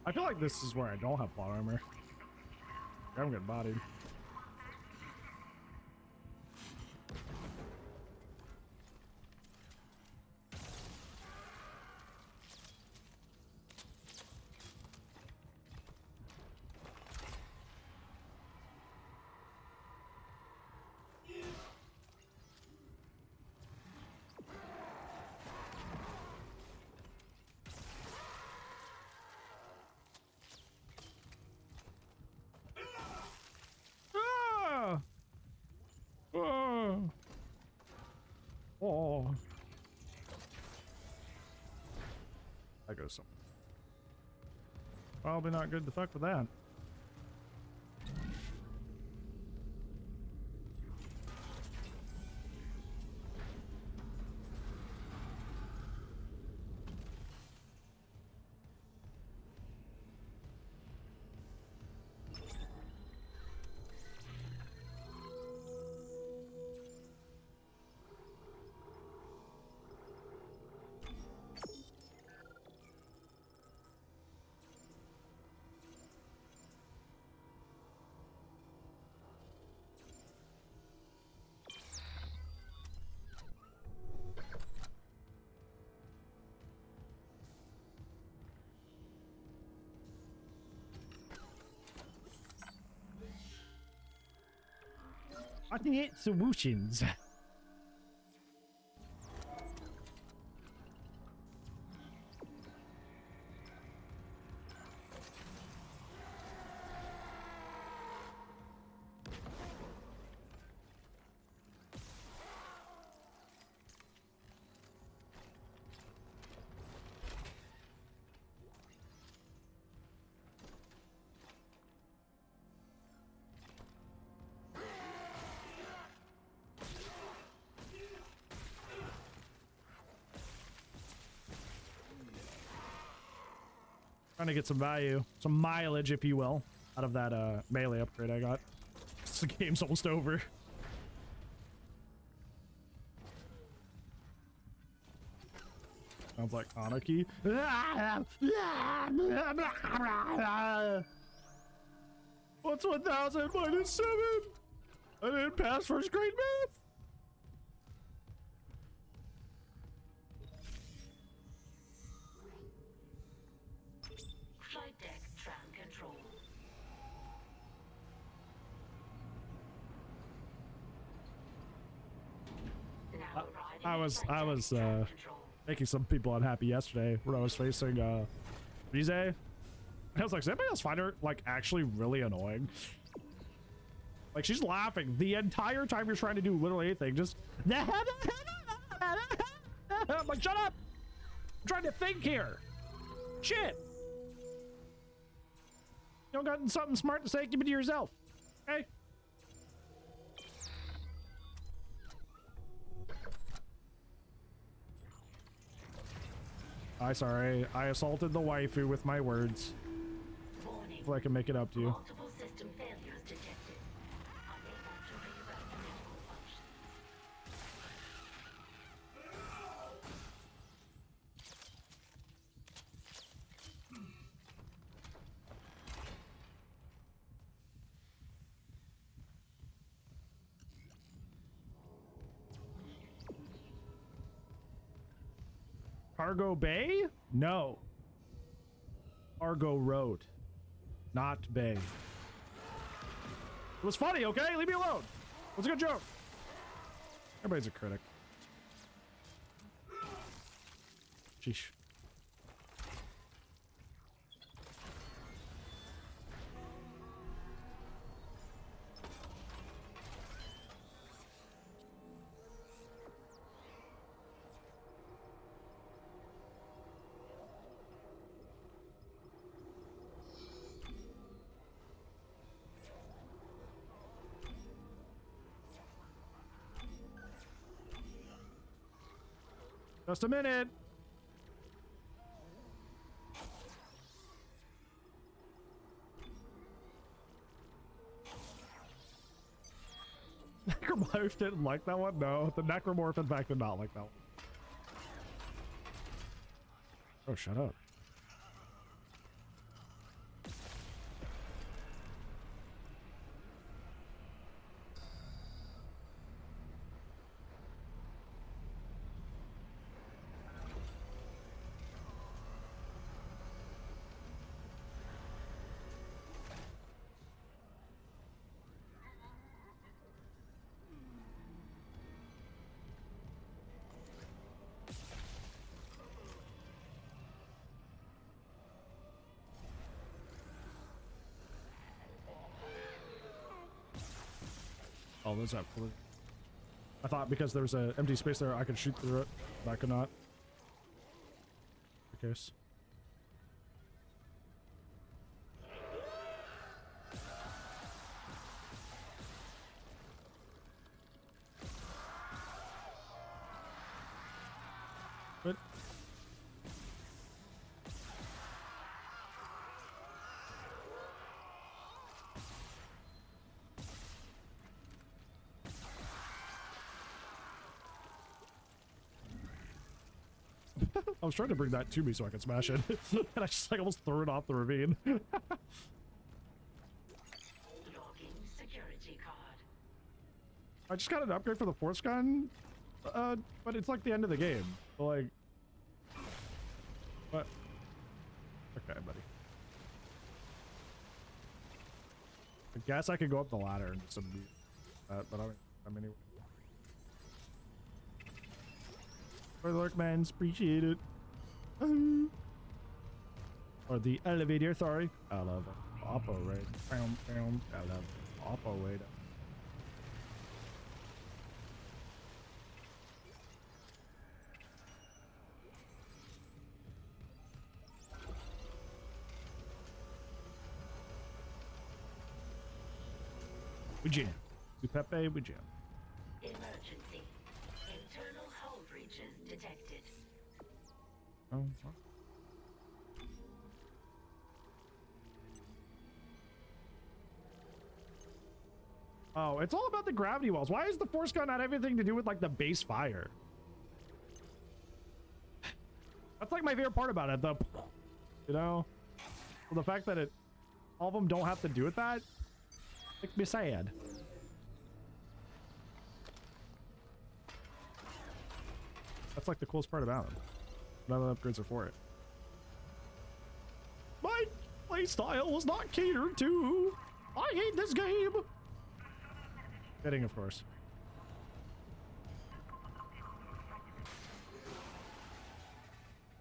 I feel like this is where I don't have plot armor. I'm getting bodied. Oh. That goes something. Probably not good to fuck with that. Alternate solutions. Trying to get some value, some mileage, if you will, out of that melee upgrade I got. The game's almost over. Sounds like anarchy. What's 1,000 minus 7? I didn't pass first grade math. Flight deck tram control. Now I was making some people unhappy yesterday when I was facing Rize. And I was like, does anybody else find her like actually really annoying? Like she's laughing the entire time you're trying to do literally anything. Just I'm like, shut up! I'm trying to think here. Shit. You don't got something smart to say, keep it to yourself. Okay? Sorry. I assaulted the waifu with my words. Hopefully I can make it up to you. Multiple system failures detected. Unable to rerun critical functions. Cargo Bay? No. Cargo Road. Not Bay. It was funny, okay? Leave me alone. It was a good joke. Everybody's a critic. Sheesh. Just a minute. Necromorph didn't like that one? No, the Necromorph in fact did not like that one. Oh, shut up. Oh, there's that. I thought because there was an empty space there, I could shoot through it, but I could not. In case. But I was trying to bring that to me so I could smash it, and I just like almost threw it off the ravine. Logging security card. I just got an upgrade for the force gun, but it's like the end of the game. So like, what? Okay, buddy. I guess I could go up the ladder and just abuse that, but I'm anyway. For the Lurkmans, appreciate it. Or the elevator, sorry. I love it. Operator. I love it. Operator. We jam. We Pepe, we jam. Emergency. Internal hull breaches detected. Oh, Oh, it's all about the gravity wells. Why is the force gun not everything to do with like the base fire? That's like my favorite part about it. You know, well, the fact that all of them don't have to do with that makes me sad. That's like the coolest part about it. None of the upgrades are for it. My playstyle was not catered to. I hate this game. Fitting, of course.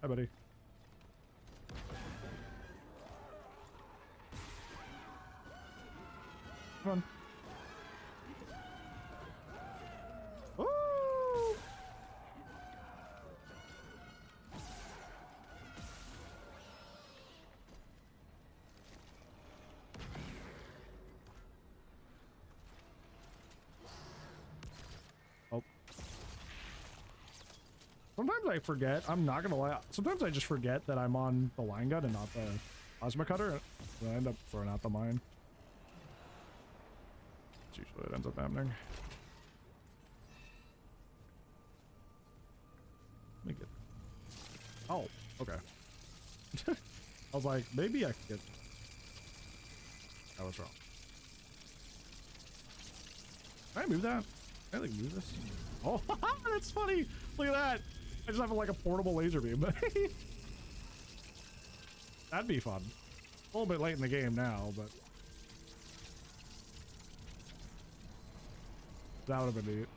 Hi, buddy. Come on. Woo! Oh. Sometimes I forget. I'm not gonna lie. Sometimes I just forget that I'm on the line gun and not the plasma cutter. And I end up throwing out the mine. That's usually what ends up happening. Let me get. Oh, okay. I was like, maybe I could get. I was wrong. Can I move that? Can I like move this? Oh, that's funny. Look at that. I just have like a portable laser beam. That'd be fun. A little bit late in the game now, but that would have been neat.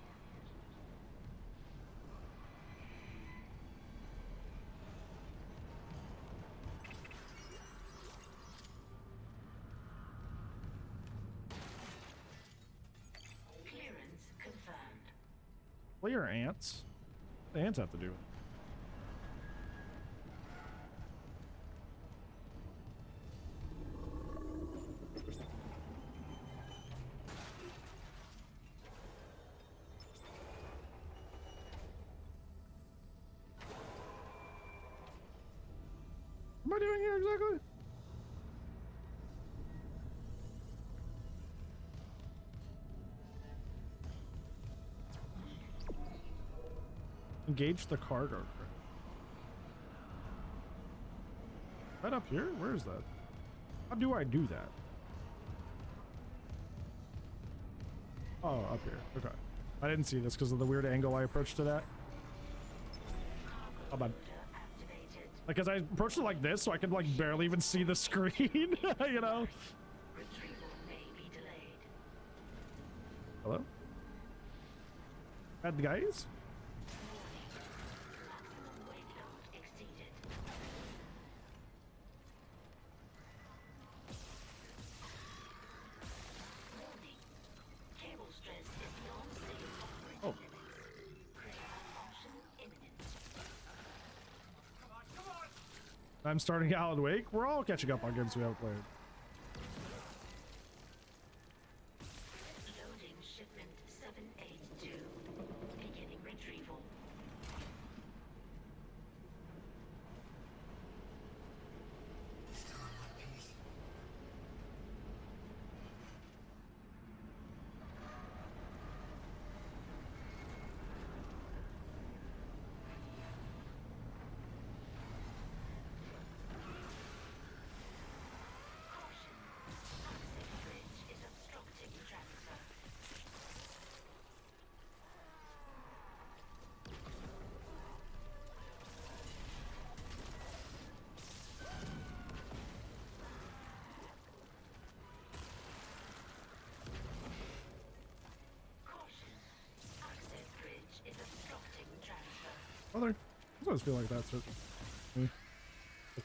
Clearance confirmed. Clear ants. What do ants have to do? What am I doing here exactly? Engage the cargo. Right up here? Where is that? How do I do that? Oh, up here. Okay. I didn't see this because of the weird angle I approached to that. How bad? Like, cause I approached it like this, so I could like barely even see the screen, you know? Hello? Bad guys? Oh. I'm starting Alan Wake. We're all catching up on games we haven't played. Loading shipment 782. Beginning retrieval. Still in one piece. Other, I always feel like that's it. Like,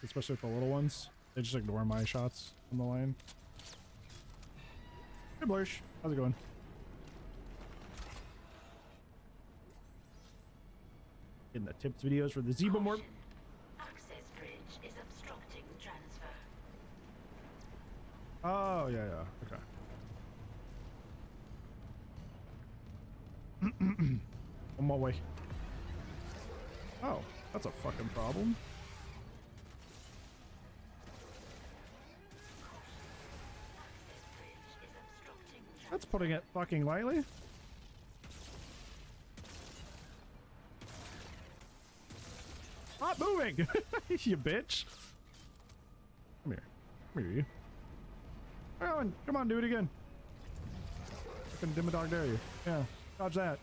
especially with the little ones, they just ignore my shots on the line. Hey Blursh, how's it going? Getting the tips videos for the Zebra Morp. Access bridge is obstructing transfer. Oh yeah, okay. On my way. Oh, that's a fucking problem. That's putting it fucking lightly. Not moving! You bitch! Come here. Come here, you. Come on, do it again. Fucking Dimmadog dare you. Yeah, dodge that.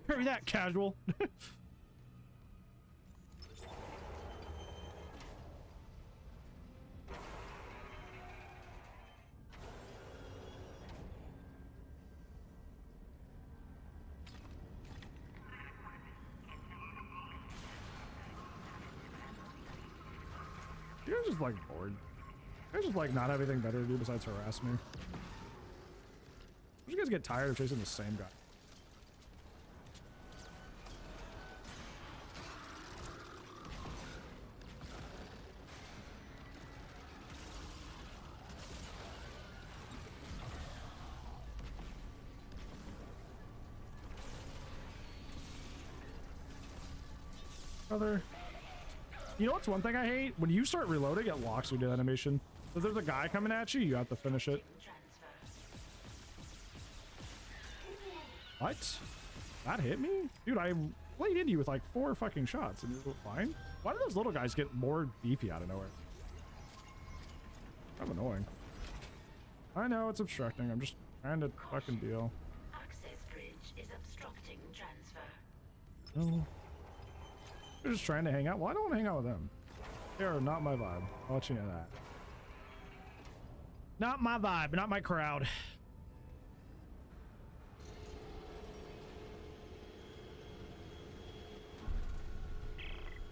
Hurry that, casual! You guys just like bored. You guys just like not have anything better to do besides harass me. You guys get tired of chasing the same guy. Brother. You know what's one thing I hate? When you start reloading, it locks you to animation. If there's a guy coming at you, you have to finish it. What? That hit me? Dude, I laid into you with like 4 fucking shots and you were fine? Why do those little guys get more beefy out of nowhere? Kind of annoying. I know it's obstructing. I'm just trying to fucking deal. Access bridge is obstructing transfer. No. They're just trying to hang out. Well, I don't want to hang out with them. They are not my vibe. I'll let you know that. Not my vibe, not my crowd.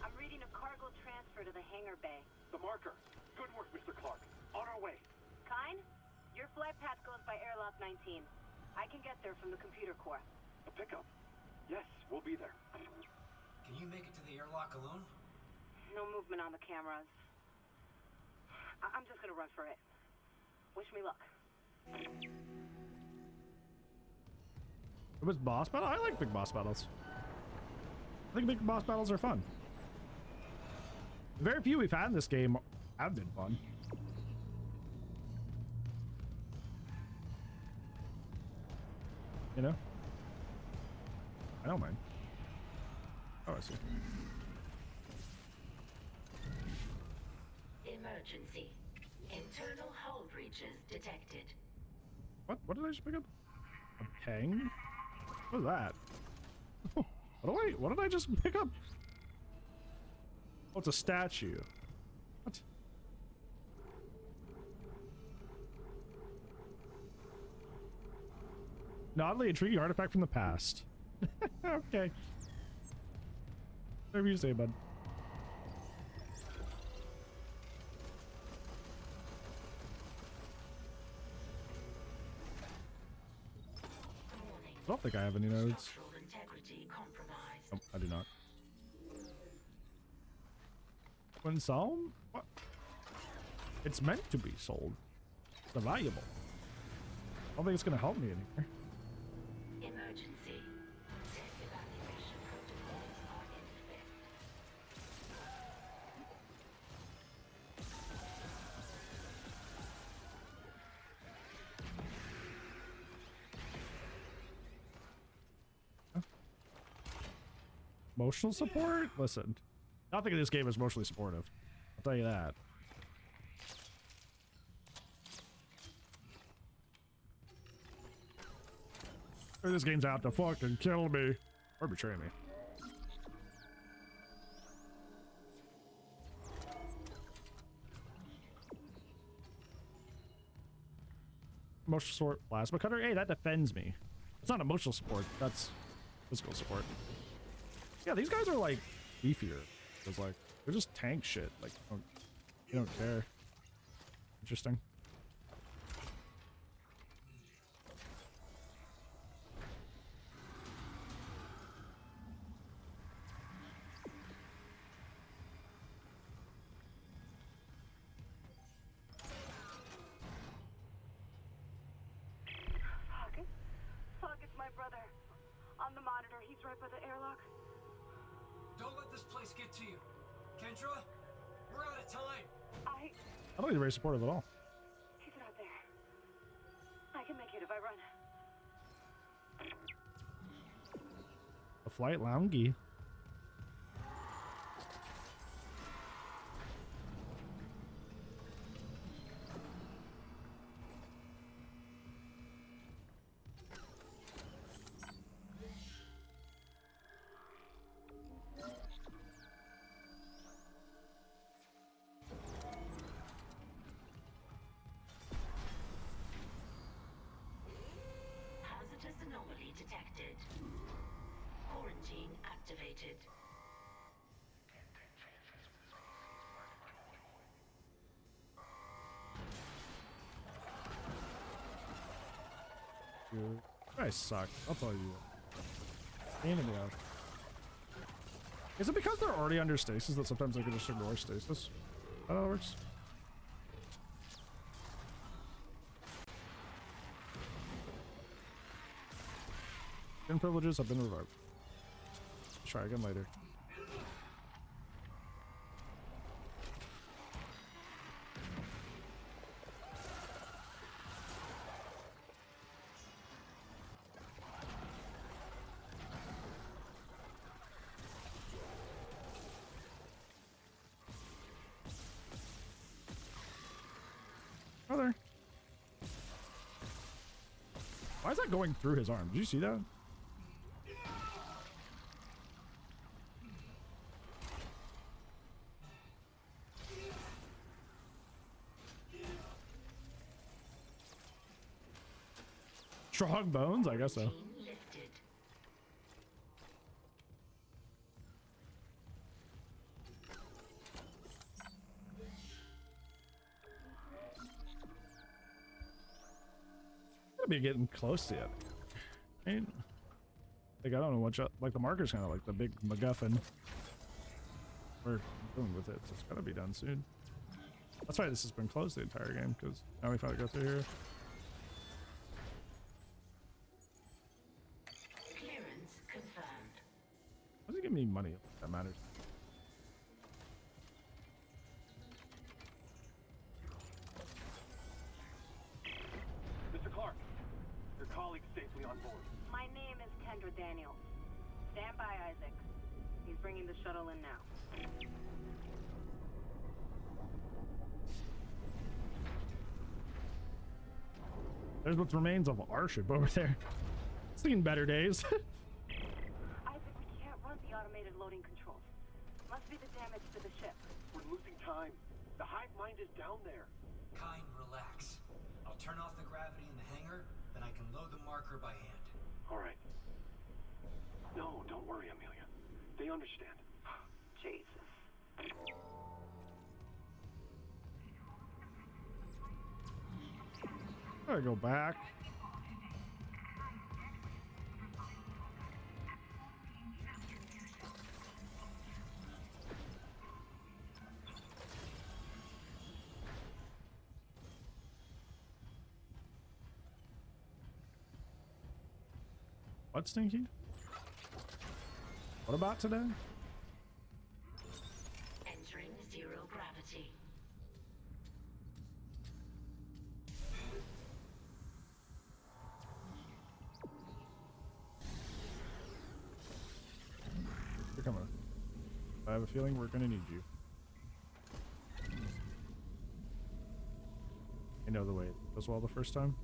I'm reading a cargo transfer to the hangar bay. The marker. Good work, Mr. Clark. On our way. Kine, your flight path goes by airlock 19. I can get there from the computer core. A pickup. Yes, we'll be there. Can you make it to the airlock alone? No movement on the cameras. I'm just gonna run for it. Wish me luck. It was boss battle? I like big boss battles. I think big boss battles are fun. Very few we've had in this game have been fun. You know? I don't mind. Oh, I see. Emergency. Internal hull breaches detected. What did I just pick up? A peng? What is that? What did I just pick up? Oh, it's a statue. What? An oddly intriguing artifact from the past. Okay. Whatever you say, bud. I don't think I have any nodes. Oh, I do not. When sold? What? It's meant to be sold. It's valuable. I don't think it's gonna help me anymore. Emergency. Tech evacuation protocols are in effect. Emotional support? Listen, nothing in this game is emotionally supportive. I'll tell you that. This game's out to fucking kill me or betray me. Emotional support, plasma cutter. Hey, that defends me. It's not emotional support. That's physical support. Yeah, these guys are like beefier. It's like they're just tank shit. Like you don't care. Interesting. Fuck, it's my brother. On the monitor, he's right by the airlock. Don't let this place get to you. Kendra, we're out of time. I don't think they're very supportive at all. He's not there. flight loungy. Hazardous anomaly detected. Quarantine activated. You guys suck. I'll tell you. Pain in the ass. Is it because they're already under stasis that sometimes they can just ignore stasis? Is that how it works? Skin privileges have been revoked. Try again later. Brother. Why is that going through his arm? Did you see that? Strong bones? I guess so. Gotta be getting close to it. Right? Like, I don't know what, like, the marker's kind of like the big MacGuffin. We're doing with it, so it's gotta be done soon. That's why this has been closed the entire game, because now we finally go through here. Clearance confirmed. Why does it give me money? That matters. Mr. Clark, your colleague's safely on board. My name is Kendra Daniels. Stand by, Isaac. He's bringing the shuttle in now. There's what remains of our ship over there. It's seen better days. Isaac, we can't run the automated loading controls. Must be the damage to the ship. We're losing time. The hive mind is down there. Kind, relax. I'll turn off the gravity in the hangar, then I can load the marker by hand. All right. No, don't worry, Amelia. They understand. Jesus. Gotta go back. What, Stinky? What about today? Entering zero gravity. You're coming. I have a feeling we're gonna need you. I know the way it goes well the first time.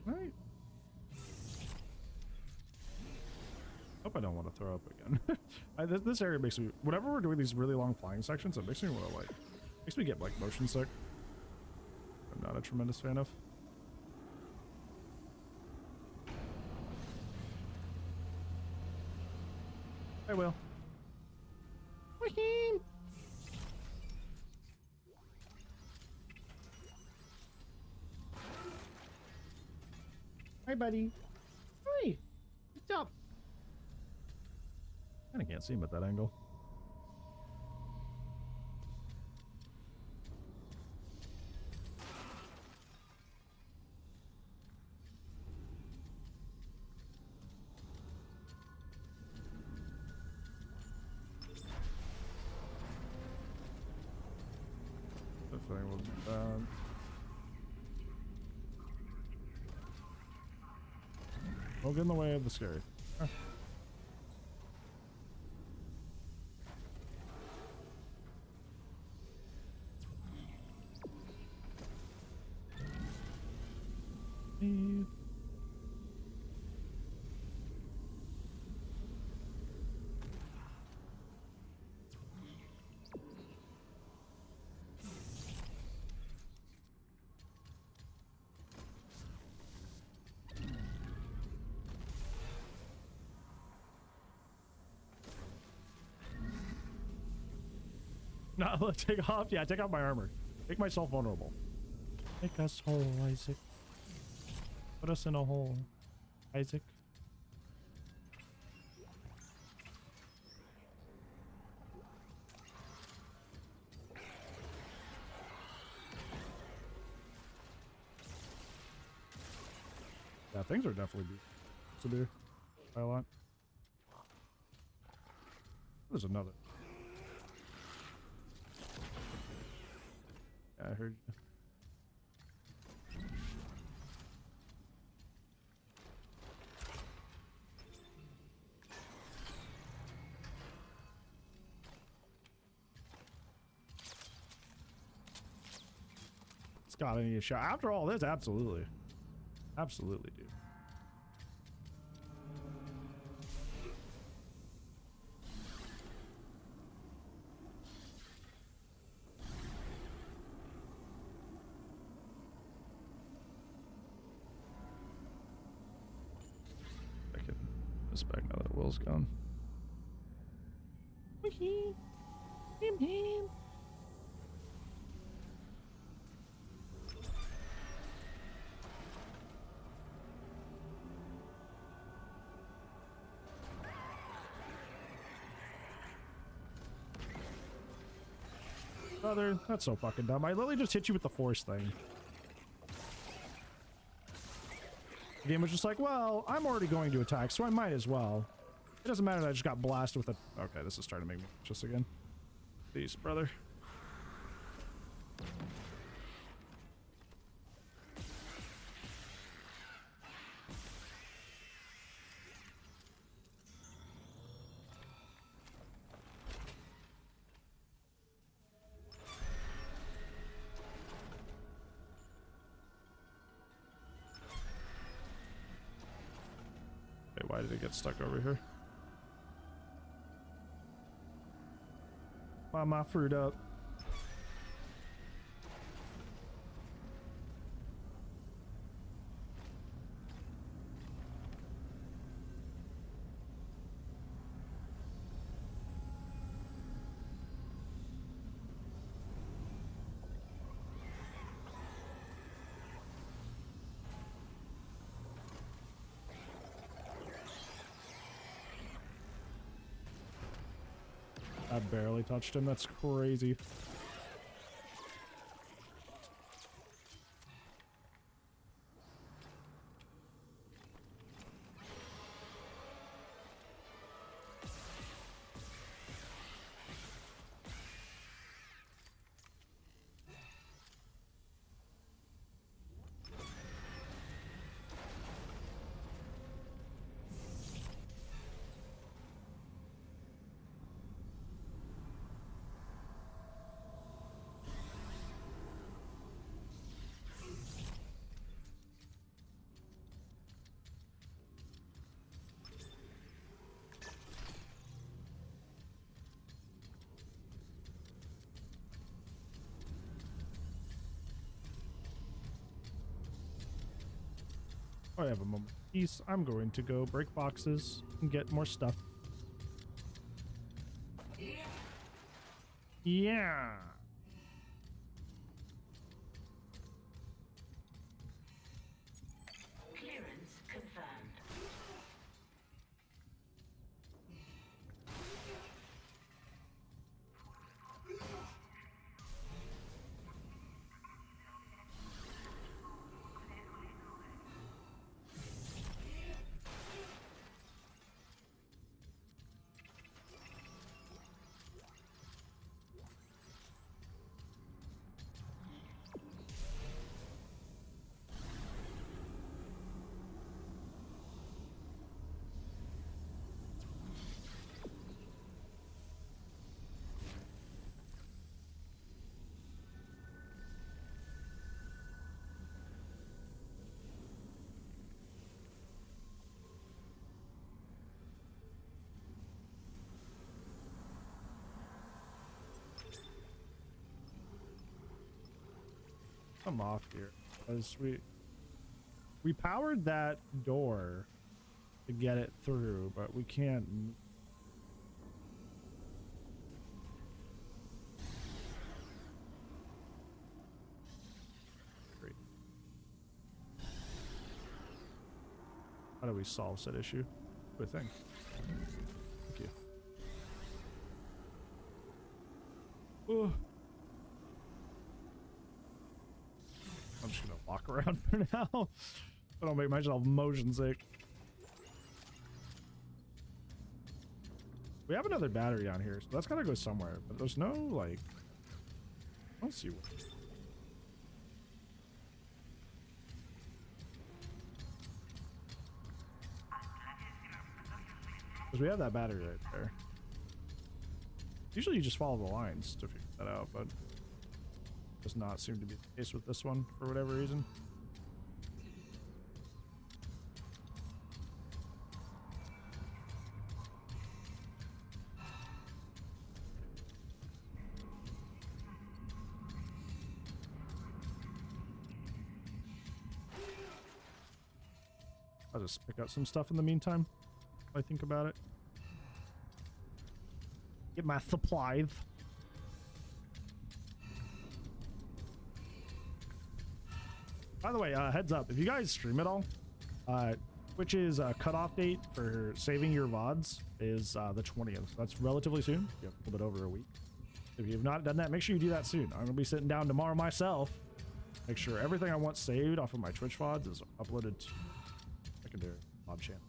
Right. Hope I don't want to throw up again. This area makes me, whenever we're doing these really long flying sections, it makes me want to, like, makes me get like motion sick. I'm not a tremendous fan of. I will. Wahim! Hi, buddy. Hi. What's up? I can't see him at that angle. Don't get in the way of the scary. Huh. No, take off. Yeah, take off my armor. Make myself vulnerable. Make us whole, Isaac. Put us in a hole, Isaac. Yeah, things are definitely severe by a lot. There's another. Yeah, I heard you. It's got any shot. After all this, absolutely. Absolutely, dude. I can this back now that Will's gone. Brother, that's so fucking dumb. I literally just hit you with the force thing. The game was just like, well, I'm already going to attack, so I might as well. It doesn't matter that I just got blasted with a... Okay, this is starting to make me anxious again. Peace, brother. Why did it get stuck over here? Why my fruit up? I barely touched him. That's crazy. I have a moment of peace. I'm going to go break boxes and get more stuff. Yeah. Clearance confirmed. I'm off here because we powered that door to get it through, but we can't. Great. How do we solve said issue? Good thing. Thank you. Oh. I'm just gonna walk around for now. I don't make myself motion sick. We have another battery down here, so that's gotta go somewhere. But there's no, like... I don't see what... Because we have that battery right there. Usually you just follow the lines to figure that out, but... does not seem to be the case with this one, for whatever reason. I'll just pick up some stuff in the meantime, if I think about it. Get my supplies. By the way, heads up, if you guys stream at all, Twitch's cutoff date for saving your VODs is the 20th. That's relatively soon. You have a little bit over a week. If you have not done that, make sure you do that soon. I'm going to be sitting down tomorrow myself. Make sure everything I want saved off of my Twitch VODs is uploaded to secondary VOD channel.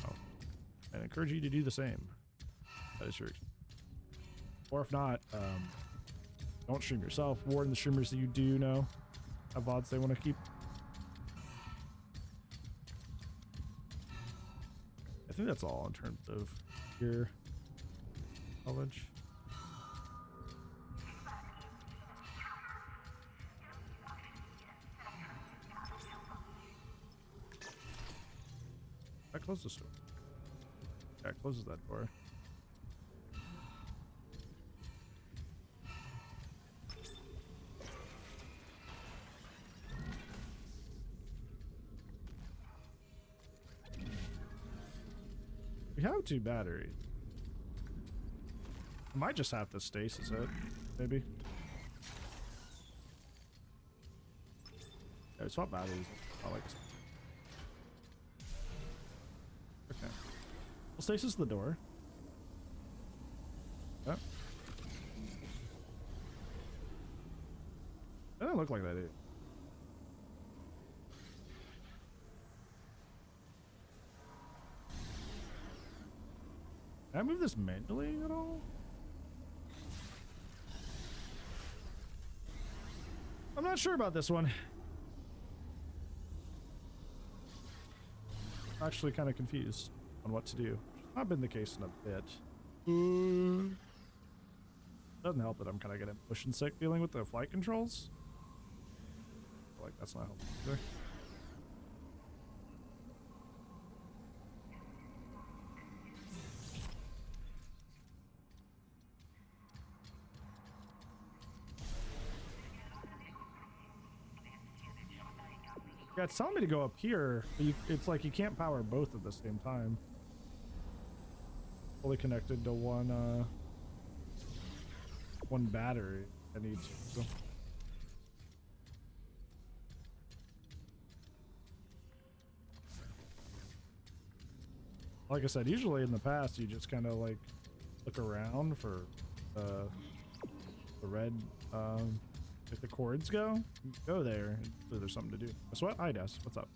Oh. And I encourage you to do the same. That is your... Or if not, don't stream yourself. Warn the streamers that you do know have VODs they want to keep. I think that's all in terms of your knowledge. That closes this door. Yeah, it closes that door. We have 2 batteries. I might just have to stasis it, maybe. Yeah, swap batteries. I like. Okay. We'll stasis the door. Yeah. That doesn't look like that either. Can I move this manually at all? I'm not sure about this one. I'm actually kind of confused on what to do. Not been the case in a bit. Doesn't help that I'm kind of getting motion sick dealing with the flight controls. I feel like that's not helpful either. Yeah, it's telling me to go up here, but it's like you can't power both at the same time. Fully connected to one battery. I need to. Like I said, usually in the past you just kind of like look around for the red if the cords go there, there's something to do. Guess what? Hi, Des. What's up?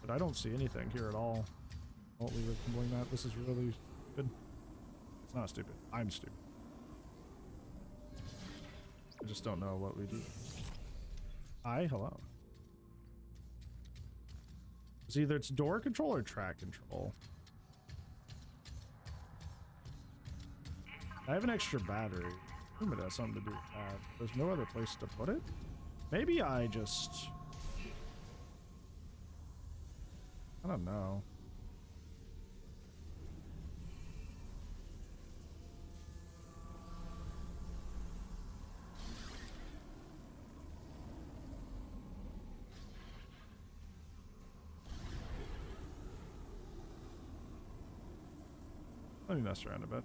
But I don't see anything here at all. Don't leave it fumbling that. This is really stupid. It's not stupid. I'm stupid. I just don't know what we do. Hi, hello. It's either it's door control or track control. I have an extra battery. I assume it has something to do with that. There's no other place to put it. Maybe I just... I don't know. Let me mess around a bit.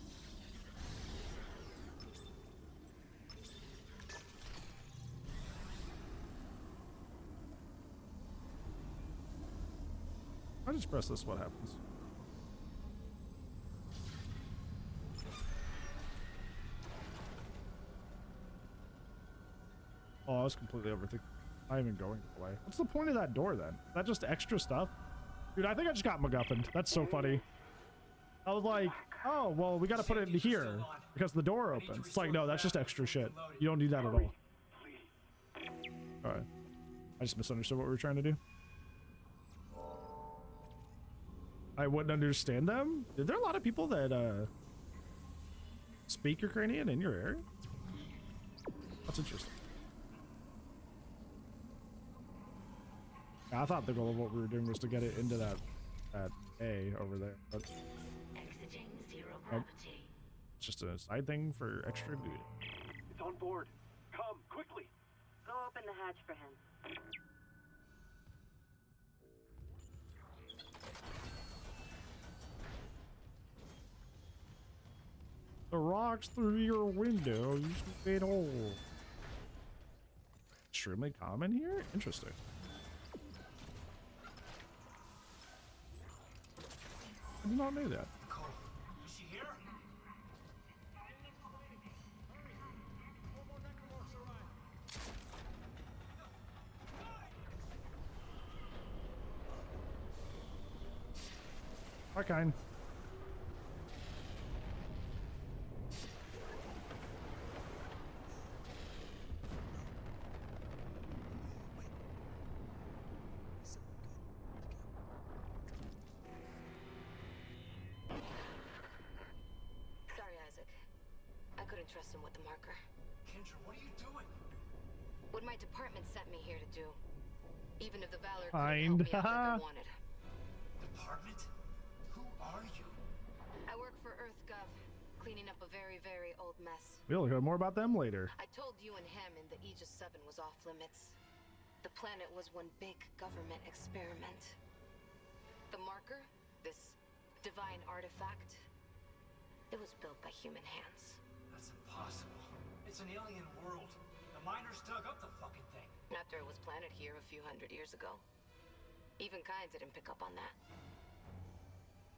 I just press this, what happens? Oh, I was completely overthinking. Not even going away. What's the point of that door then? Is that just extra stuff? Dude, I think I just got MacGuffined. That's so funny. I was like, oh, well, we got to put it in here because the door opens. It's like, no, that's just extra shit. You don't need that at all. All right. I just misunderstood what we were trying to do. I wouldn't understand them. Is there a lot of people that speak Ukrainian in your area? That's interesting. I thought the goal of what we were doing was to get it into that A over there. But Exiting zero nope. gravity. It's just a side thing for extra good. It's on board. Come, quickly. Go open the hatch for him. The rocks through your window, you stupid hole. Extremely common here? Interesting. I did not know that. Cole, is she here? What kind? Sorry, Isaac. I couldn't trust him with the marker. Kendra, what are you doing? What my department sent me here to do. Even if the Valor Kind. couldn't help me out like I wanted. Department? Who are you? I work for EarthGov, cleaning up a very, very old mess. We'll hear more about them later. I told you and Hammond that Aegis 7 was off limits. The planet was one big government experiment. The marker, this divine artifact, it was built by human hands. That's impossible. It's an alien world. The miners dug up the fucking thing. After it was planted here a few hundred years ago. Even Kind didn't pick up on that.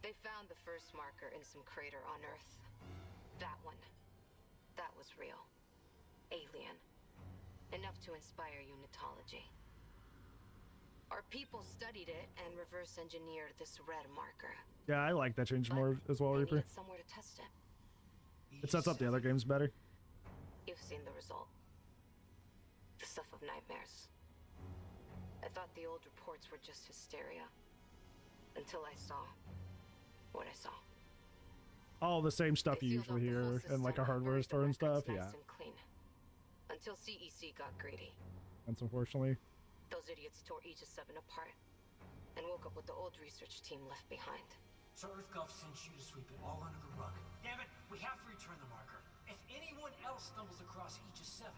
They found the first marker in some crater on Earth. That one. That was real. Alien. Enough to inspire unitology. Our people studied it and reverse engineered this red marker. Yeah, I like that change more as well, They Reaper. needed somewhere to test it. It sets up the other games better. You've seen the result. The stuff of nightmares. I thought the old reports were just hysteria. Until I saw what I saw. All the same stuff They you sealed usually off the whole hear in like a system, hardware buried the store and stuff. records Yeah. nice and clean. Until CEC got greedy. That's unfortunately. Those idiots tore Aegis 7 apart. And woke up with the old research team left behind. So EarthGov sent you to sweep it all under the rug. Damn it, we have to return the marker. If anyone else stumbles across Aegis 7...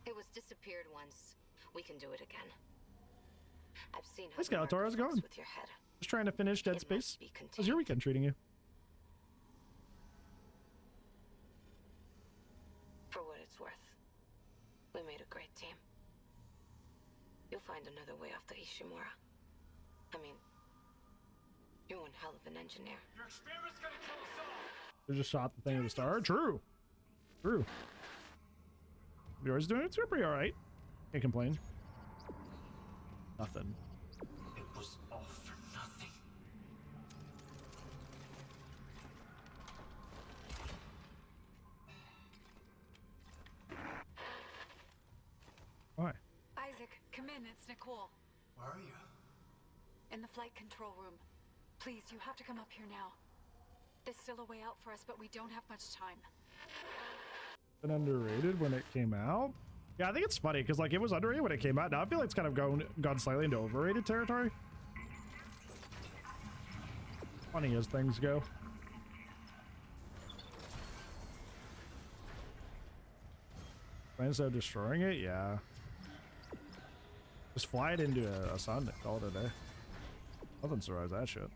It was disappeared once. We can do it again. I've seen how Hey Skeletor, how's it going? with your head. Just trying to finish Dead Space. How's your weekend treating you? For what it's worth, we made a great team. You'll find another way off the Ishimura. I mean, you're one hell of an engineer. Your experiment's gonna kill us all! They just shot the thing at the star. True. True. Yours doing it super alright. Can't complain. Nothing. It was all for nothing. Why? Isaac, come in. It's Nicole. Where are you? In the flight control room. Please, you have to come up here now. There's still a way out for us, but we don't have much time. Been underrated when it came out. Yeah, I think it's funny because like it was underrated when it came out. Now I feel like it's kind of gone slightly into overrated territory. Funny as things go. Instead of destroying it, yeah. Just fly it into a sun and call it a day. Nothing survives that shit.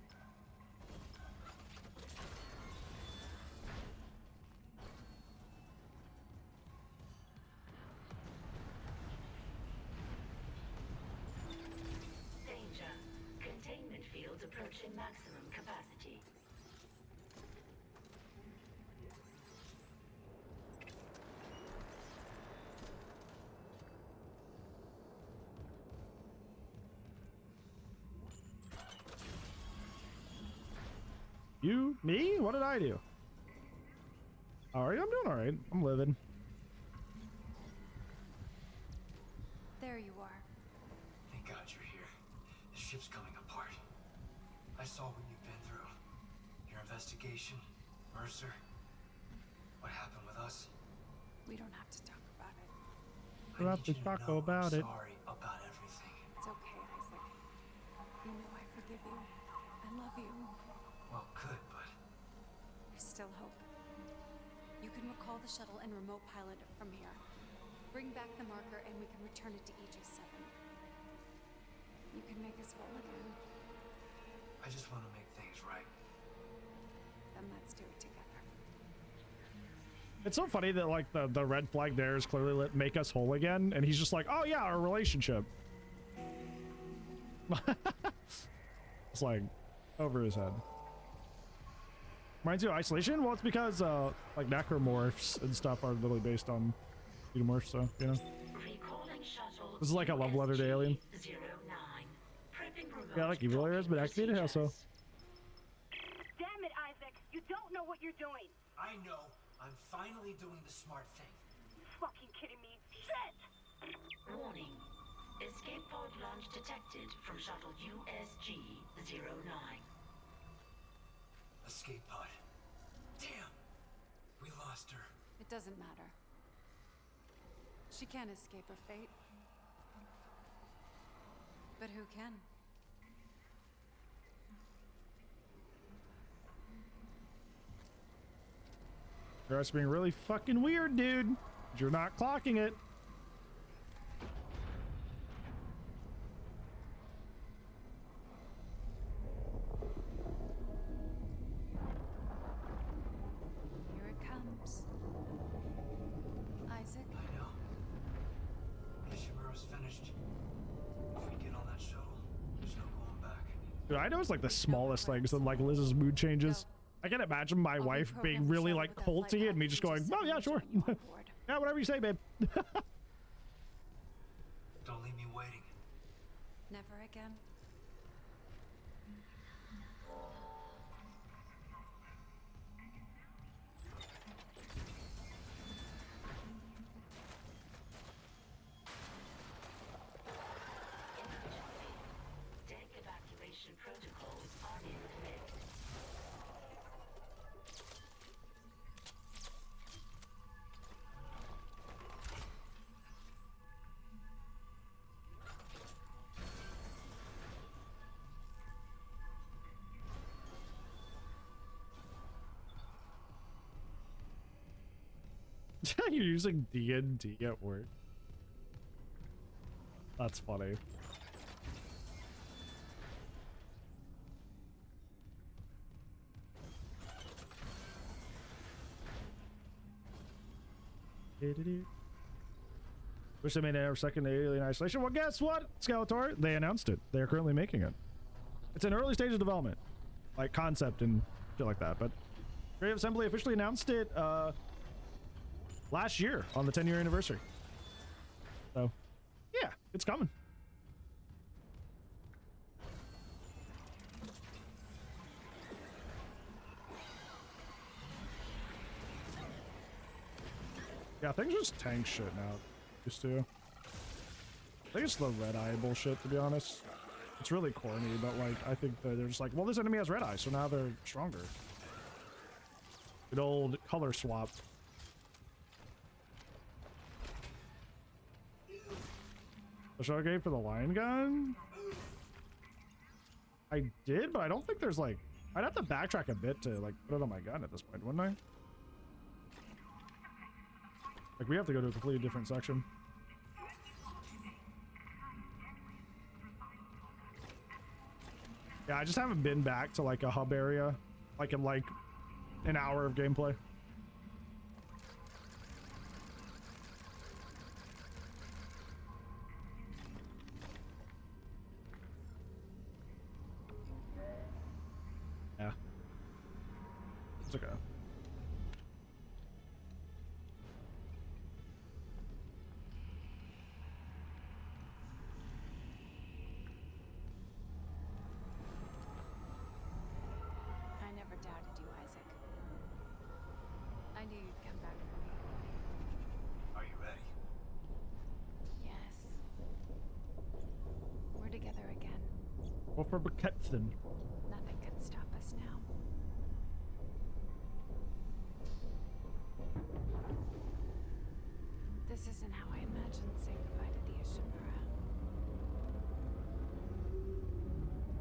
approaching maximum capacity. You? Me? What did I do? Alright, I'm doing alright. I'm living. There you are. Thank God you're here. The ship's coming apart. I saw what you've been through. Your investigation, Mercer. What happened with us? We don't have to talk about it. We'll have to talk about it. Sorry about everything. It's okay, Isaac. You know I forgive you. I love you. Well, good, but There's still hope. You can recall the shuttle and remote pilot it from here. Bring back the marker and we can return it to Aegis 7. You can make us whole again. I just want to make things right. Then let's do it together. It's so funny that like the red flag there is clearly make us whole again, and he's just like, oh yeah, our relationship. It's like over his head. Reminds you of Isolation? Well, it's because like necromorphs and stuff are literally based on xenomorphs, so you know. This is like a love letter to Alien. Yeah, like evil air has been activated. How so? Damn it, Isaac! You don't know what you're doing. I know. I'm finally doing the smart thing. You fucking kidding me? Shit! Warning. Escape pod launch detected from shuttle USG-09. Escape pod. Damn! We lost her. It doesn't matter. She can't escape her fate. But who can? That's being really fucking weird, dude. You're not clocking it. Here it comes. Isaac? I know. Ishimura's finished. If we get on that shuttle, there's no going back. Dude, I know it's like the smallest things that like Liz's mood changes. I can imagine my wife being really like culty and me just going, oh yeah, sure. Yeah, whatever you say, babe. Don't leave me waiting. Never again. Deck evacuation protocols are in place. You're using D&D at work. That's funny. Wish they made our second Alien Isolation. Well, guess what, Skeletor? They announced it. They are currently making it. It's an early stage of development, like concept and shit like that. But Creative Assembly officially announced it last year on the 10-year anniversary. So, yeah, it's coming. Yeah, things just tank shit now. Used to. I think it's the red eye bullshit, to be honest. It's really corny, but like, I think that they're just like, well, this enemy has red eye, so now they're stronger. Good old color swap. The shot gave for the line gun? I did, but I don't think there's like, I'd have to backtrack a bit to like put it on my gun at this point, wouldn't I? Like we have to go to a completely different section. Yeah, I just haven't been back to like a hub area, like in like an hour of gameplay. okay. I never doubted you, Isaac. I knew you'd come back for me. Are you ready? Yes. We're together again. Well, for Captain. Nothing can stop us now. This isn't how I imagined saying goodbye to the Ishimura.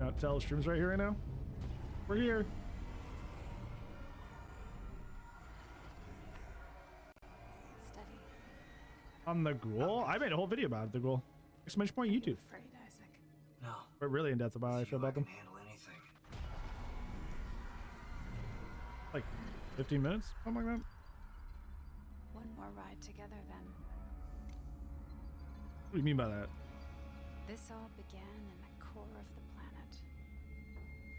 Not tell streams right here right now. We're here. Steady. On the ghoul? I made a whole video about the ghoul. Exclamation point YouTube. Afraid, Isaac. No. But really in depth about how I feel about them. Handle anything. Like 15 minutes? Something like that. One more ride together then. What do you mean by that? This all began in the core of the planet.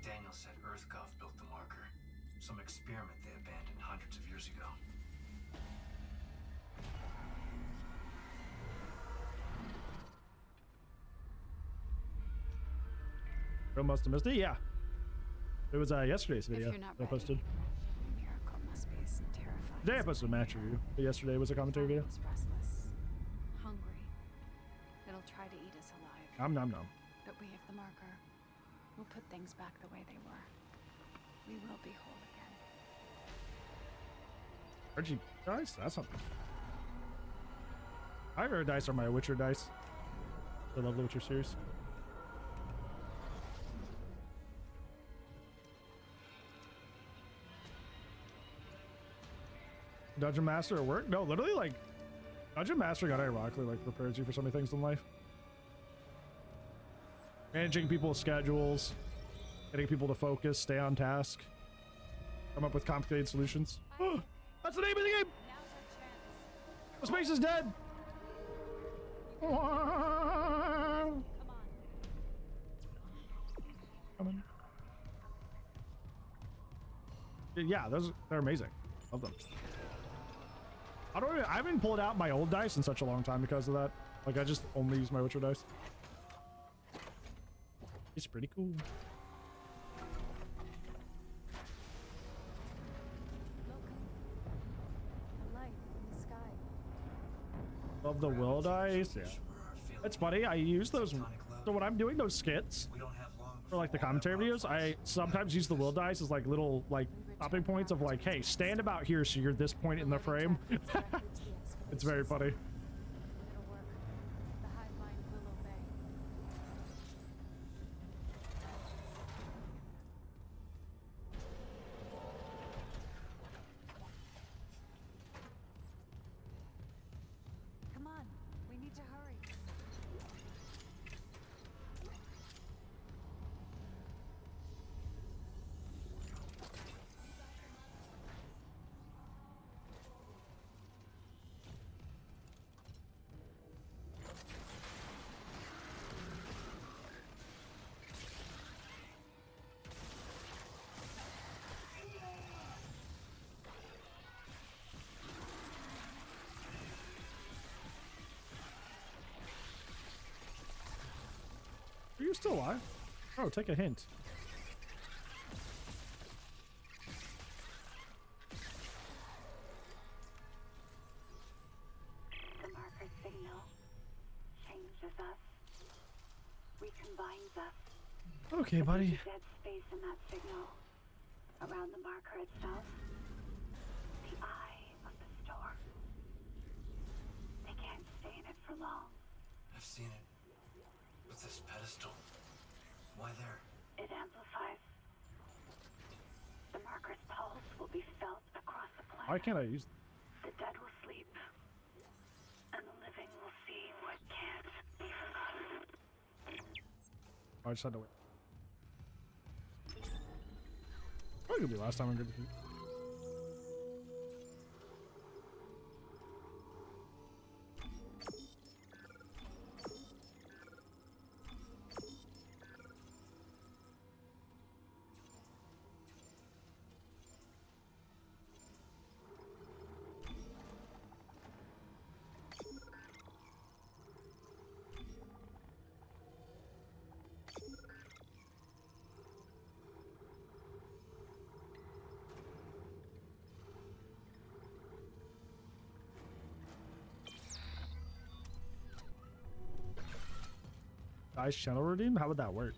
Daniel said EarthGov built the marker. Some experiment they abandoned hundreds of years ago. Real must have missed it? Yeah. It was yesterday's video If you're not that I posted. ready, miracle must be some terrifying. Today I posted a match review, but yesterday was a commentary video. It's restless, hungry. It'll try to eat us alive. Nom nom nom. But we have the marker. We'll put things back the way they were. We will be whole again. RG dice? That's something. My favorite dice are my Witcher dice. I love the Witcher series. Dungeon Master at work? No, literally, like, Dungeon Master got ironically, like, prepares you for so many things in life. Managing people's schedules, getting people to focus, stay on task, come up with complicated solutions. Oh, that's the name of the game! The space is dead! Come on. Yeah, they're amazing. Love them. I haven't pulled out my old dice in such a long time because of that. Like, I just only use my Witcher dice. It's pretty cool. The light in the sky. Love the will dice. Yeah. It's funny. I use those. So when I'm doing those skits for like the commentary videos, I sometimes use the will dice as like little like stopping points of like, hey, stand about here so you're this point in the frame. It's very funny. It'll work. The hive mind will obey. Come on, we need to hurry. Are you still alive? Oh, take a hint. The marker signal changes us, recombines us. Okay, buddy. Dead space in that signal. Around the marker itself, the eye of the storm. They can't stay in it for long. I've seen it. With this pedestal. Why there? It amplifies. The marker's pulse will be felt across the planet. Why can't I use? The dead will sleep, and the living will see what can't be forgotten. I just had to wait. Probably gonna be last time I'm good. Dice channel redeem? How would that work?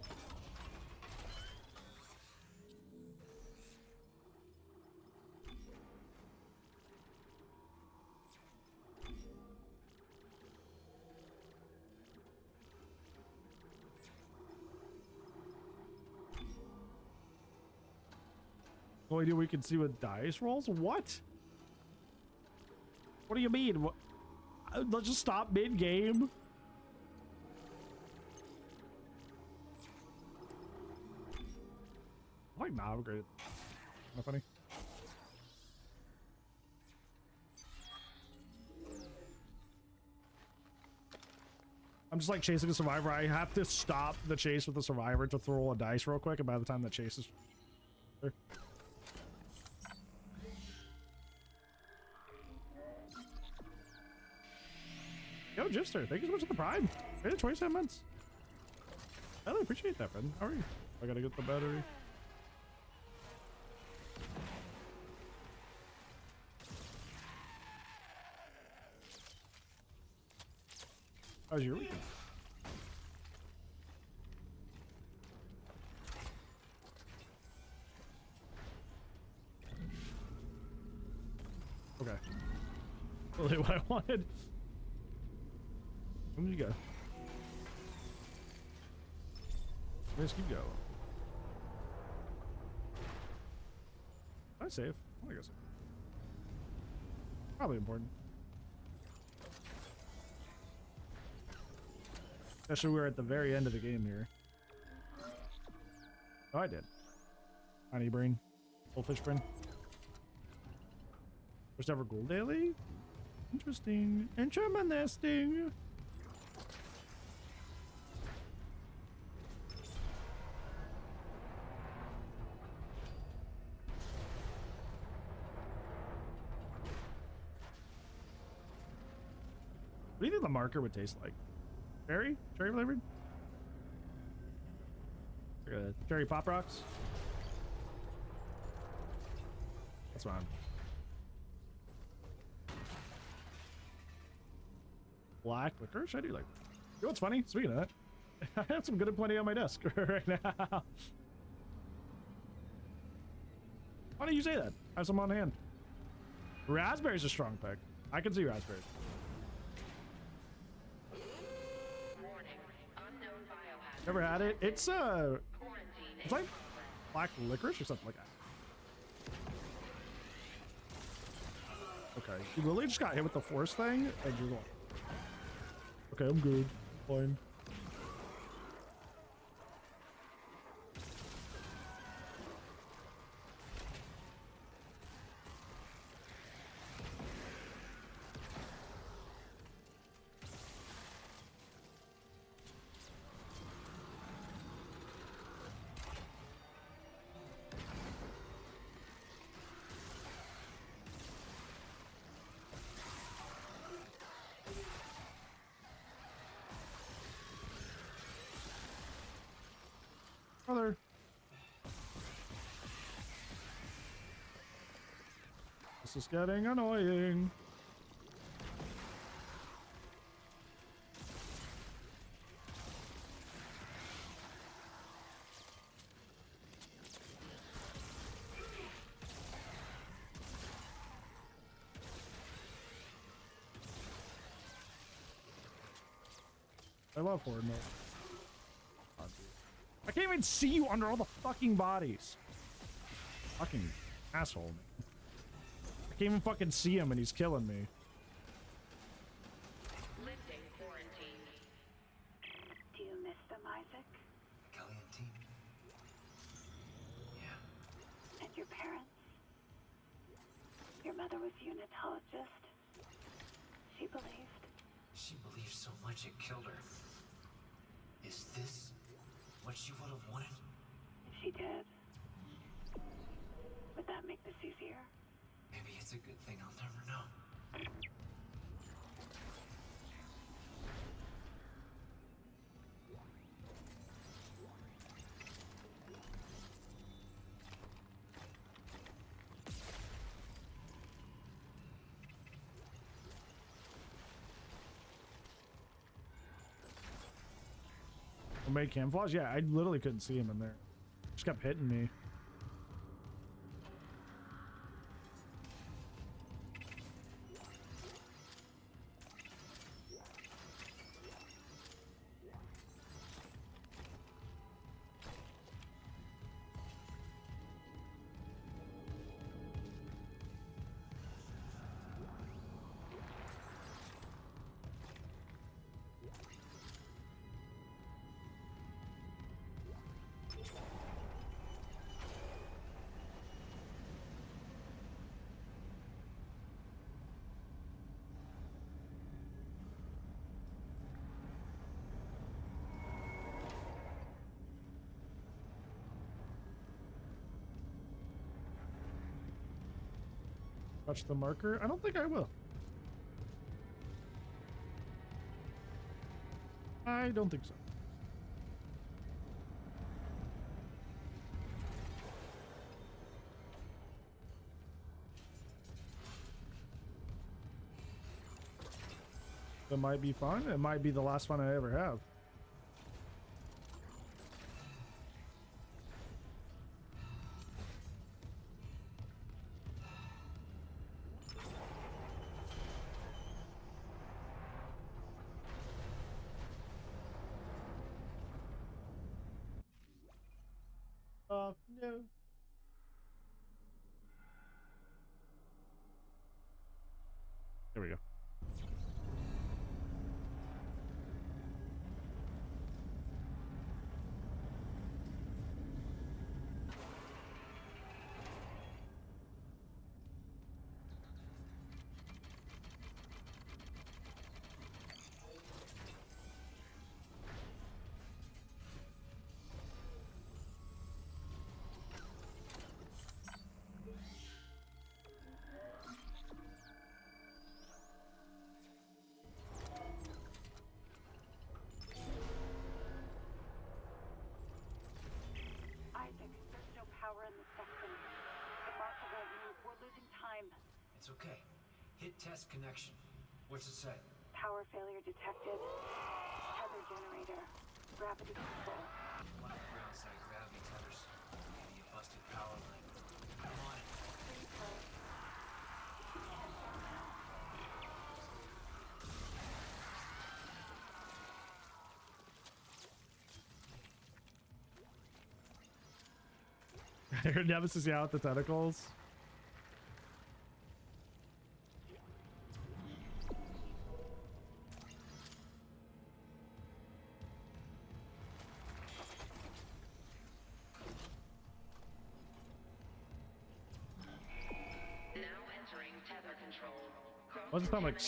Only idea we can see with dice rolls? What? What do you mean? What? Let's just stop mid-game. Like, nah, I'm great. Not funny. I'm just like chasing a survivor. I have to stop the chase with the survivor to throw a dice real quick, and by the time the chase is... Yo, Jifster, thank you so much for the Prime. Hey, 27 months. I really appreciate that, friend. How are you? I gotta get the battery. How's your weekend? Okay. Really what I wanted. Where did you go? Where's you go? I save. I guess. Probably important. Especially we're at the very end of the game here. Oh, I did. Honey brain. Goldfish brain. First ever gold daily? Interesting. Interesting. What do you think the marker would taste like? Cherry? Cherry flavored? Like a cherry pop rocks? That's fine. Black licorice? I do like that. You know what's funny? Speaking of that, I have some good and plenty on my desk right now. Why do you say that? I have some on hand. Raspberry's a strong pick. I can see raspberries. Never had it. It's like black licorice or something like that. Okay, you really just got hit with the force thing and you're going, okay, I'm good. Fine. Brother. This is getting annoying. I love horror mode. I can't even see you under all the fucking bodies. Fucking asshole, man. I can't even fucking see him and he's killing me. Lifting quarantine. Do you miss them, Isaac? Kelly and team. Yeah. And your parents? Your mother was a unitologist. She believed. She believed so much it killed her. Is this what she would have wanted? If she did, would that make this easier? Maybe it's a good thing I'll never know. Make camouflage? Yeah, I literally couldn't see him in there. Just kept hitting me. Touch the marker? I don't think I will. I don't think so. It might be fun. It might be the last fun I ever have. No. There we go. Isaac, there's no power in the section. The marker won't move. We're losing time. It's okay. Hit test connection. What's it say? Power failure detected. Tether generator. Gravity control. One of the ground-side gravity tethers. Maybe a busted power line. Come on. Please help. We can't go now. Your nemesis out with the tentacles. Now entering tether control. What's it sound like?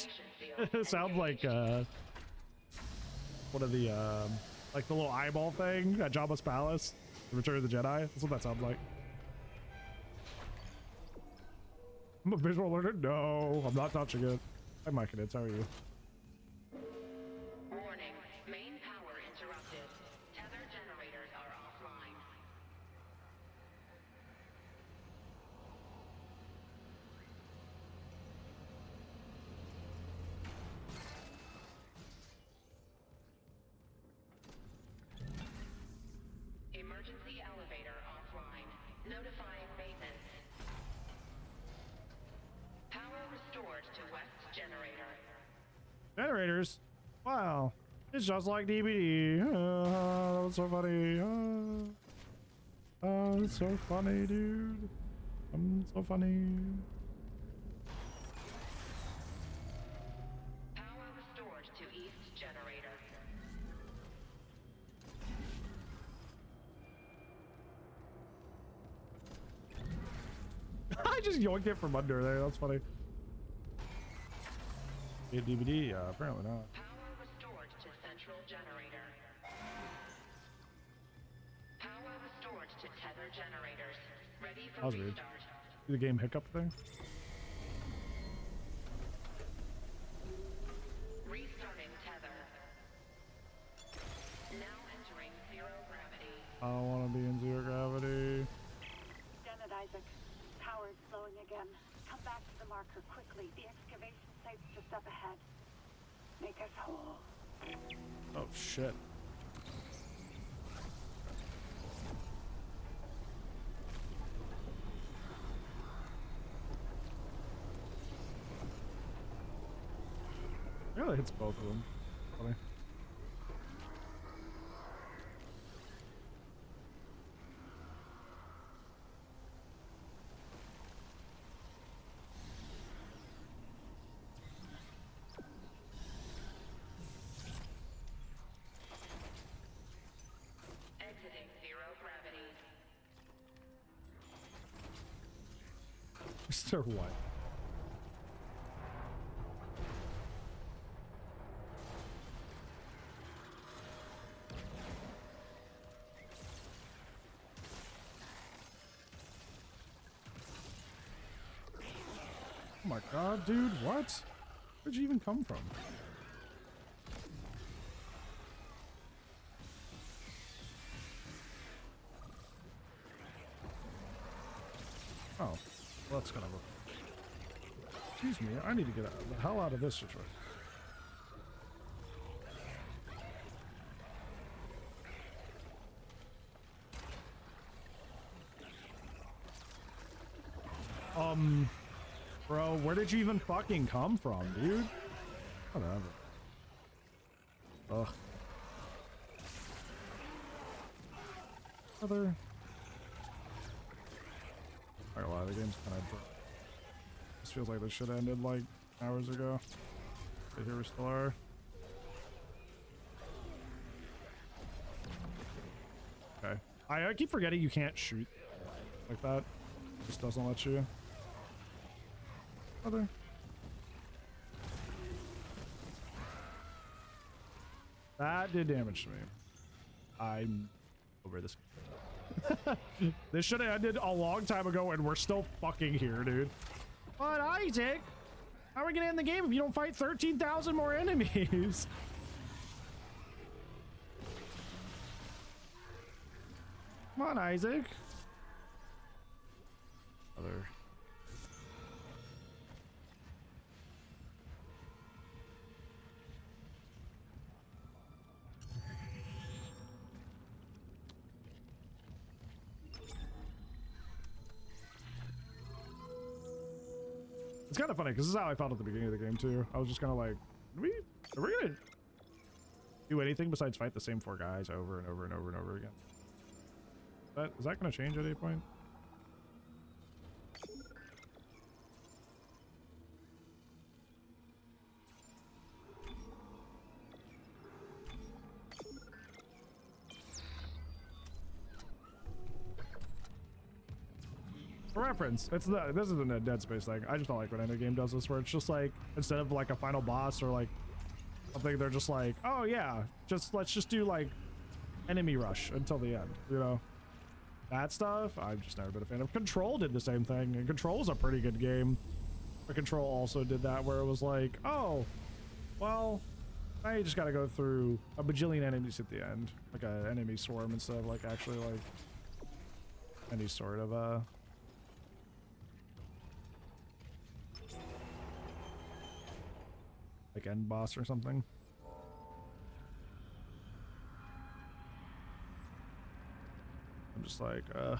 It sounds like one of the like the little eyeball thing at Jabba's palace, the Return of the Jedi. That's what that sounds like. I'm a visual learner. No, I'm not touching it. I'm micing it. How are you? Warning. Main power interrupted. Tether generators are offline. Emergency elevator offline. Notifying maintenance. Power restored to West generator. Generators? Wow. It's just like DVD. That was so funny. It's so funny, dude. I'm so funny. Power restored to East generator. I just yoinked it from under there. That's funny. A DVD? Apparently not. Power restored to central generator. Power restored to tether generators. Ready That for was weird. restart. See the game hiccup thing? Restarting tether. Now entering zero gravity. I don't want to be in zero gravity. Damn it, Isaac. Power's slowing again. Come back to the marker quickly. The excavation site's just up ahead. Make us whole. Oh shit. Really hits both of them. Funny. Exiting zero gravity. Is there what? Oh my god, dude, what? Where'd you even come from? Oh, well, that's gonna work. Excuse me, I need to get the hell out of this situation. Bro, where did you even fucking come from, dude? Whatever. Ugh. Other. Not gonna lie, the game's kind of. This feels like this should have ended like hours ago. But here we still are. Okay. I keep forgetting you can't shoot like that. It just doesn't let you. Other. That did damage to me. I'm over this. This should have ended a long time ago and we're still fucking here, dude. But Isaac, how are we gonna end the game if you don't fight 13,000 more enemies? Come on, Isaac. Other. It's kind of funny because this is how I felt at the beginning of the game too. I was just kind of like, are we gonna do anything besides fight the same 4 guys over and over and over and over again? Is that gonna change at any point? For reference, this isn't a Dead Space thing. I just don't like when any game does this, where it's just like, instead of like a final boss or like something, they're just like, oh yeah, let's just do like enemy rush until the end, you know? That stuff, I've just never been a fan of. Control did the same thing, and Control's a pretty good game. But Control also did that, where it was like, oh, well, now you just gotta go through a bajillion enemies at the end. Like an enemy swarm instead of like actually like any sort of like end boss or something. I'm just like, I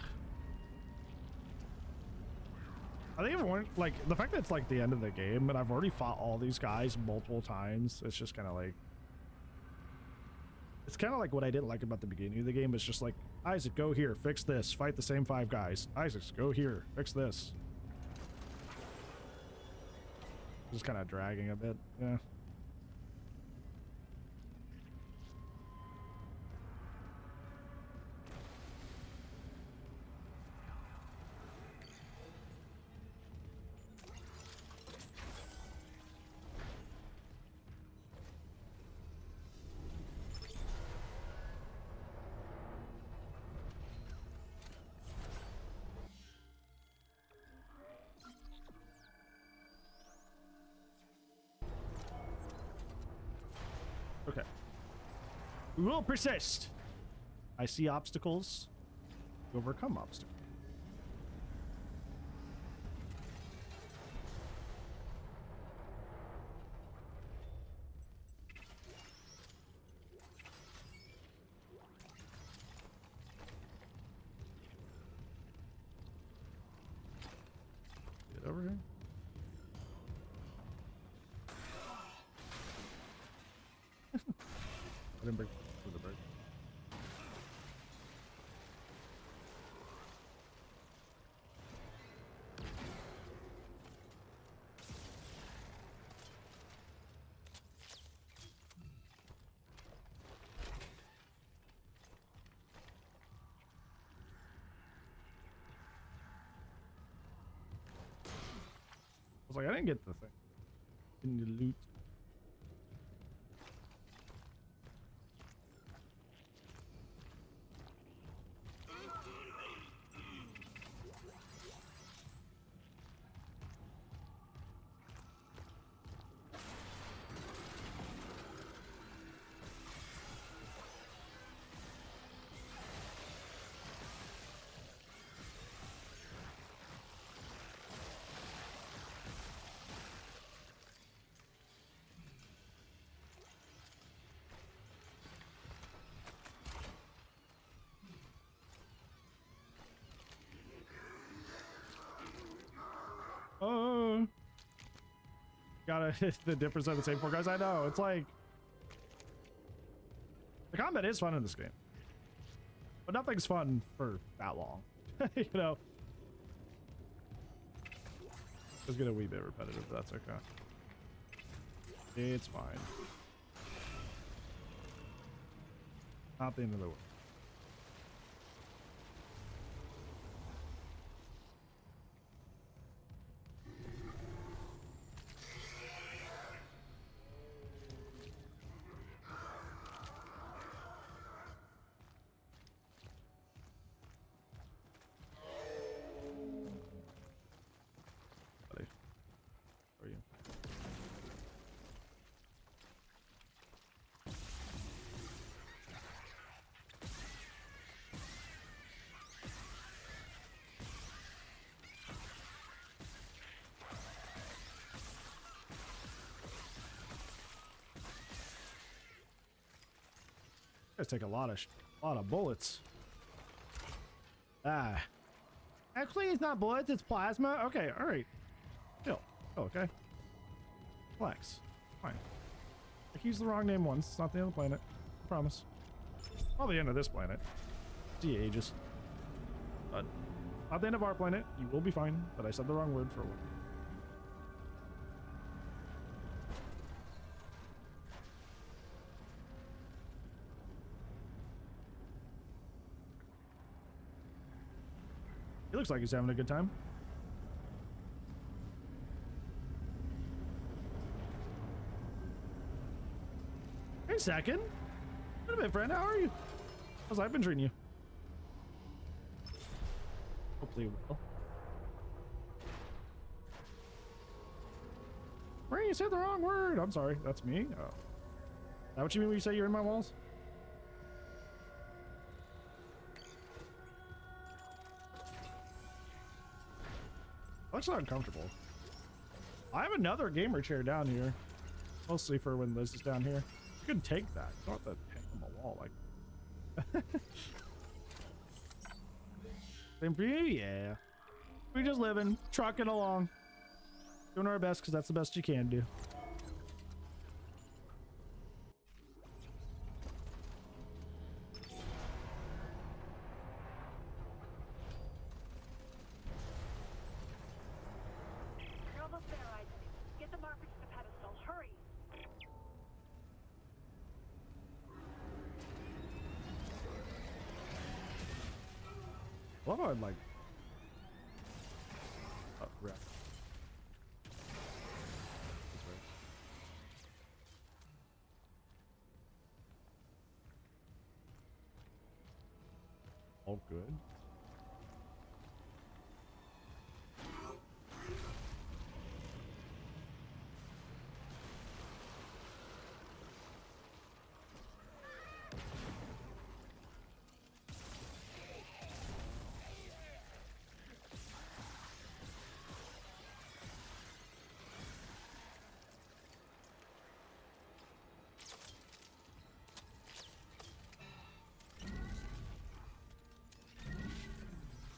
think everyone, like, the fact that it's like the end of the game and I've already fought all these guys multiple times, it's just kind of like, it's kind of like what I didn't like about the beginning of the game. It's just like, Isaac, go here, fix this, fight the same 5 guys. Isaac, go here, fix this. Just kind of dragging a bit, yeah. Okay. We will persist. I see obstacles. We overcome obstacles. Get over here. I didn't bring the bird. I was like, I didn't get the thing. In the loot. Oh, gotta hit the difference of the same four guys. I know, it's like the combat is fun in this game, but nothing's fun for that long. You know, it's getting a wee bit repetitive, but that's okay. It's fine. Not the end of the world. Guys take a lot of bullets. Ah, actually, it's not bullets; it's plasma. Okay, all right. Chill. Oh, okay. Relax. Fine. I used the wrong name once. It's not the end of the planet. I promise. Well, the end of this planet. See you, ages. But not the end of our planet. You will be fine. But I said the wrong word for one. He looks like he's having a good time. Hey, second. Wait a minute, friend. How are you? How's life been treating you? Hopefully well. Ray, you said the wrong word. I'm sorry. That's me. Oh. Is that what you mean when you say you're in my walls? Looks uncomfortable. I have another gamer chair down here. Mostly for when Liz is down here. You can take that. You don't have to hang on the wall like. Same for you? Yeah. We're just living, trucking along. Doing our best because that's the best you can do. You're almost there, Isaac. Get the marker to the pedestal. Hurry! I love how I'd like. Oh, right. That's right. All good.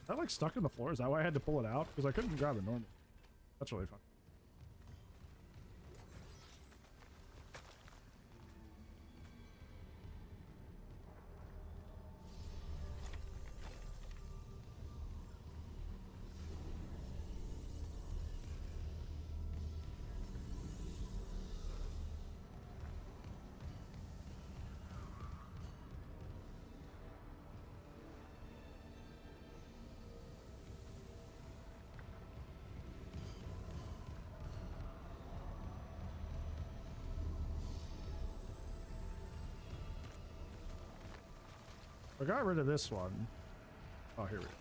Is that like stuck in the floor? Is that why I had to pull it out? Because I couldn't grab it normally. That's really fun. I got rid of this one. Oh, here we go.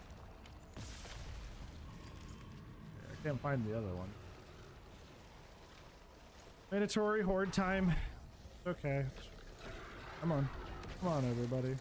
Yeah, I can't find the other one. Mandatory horde time. Okay. Come on. Come on, everybody.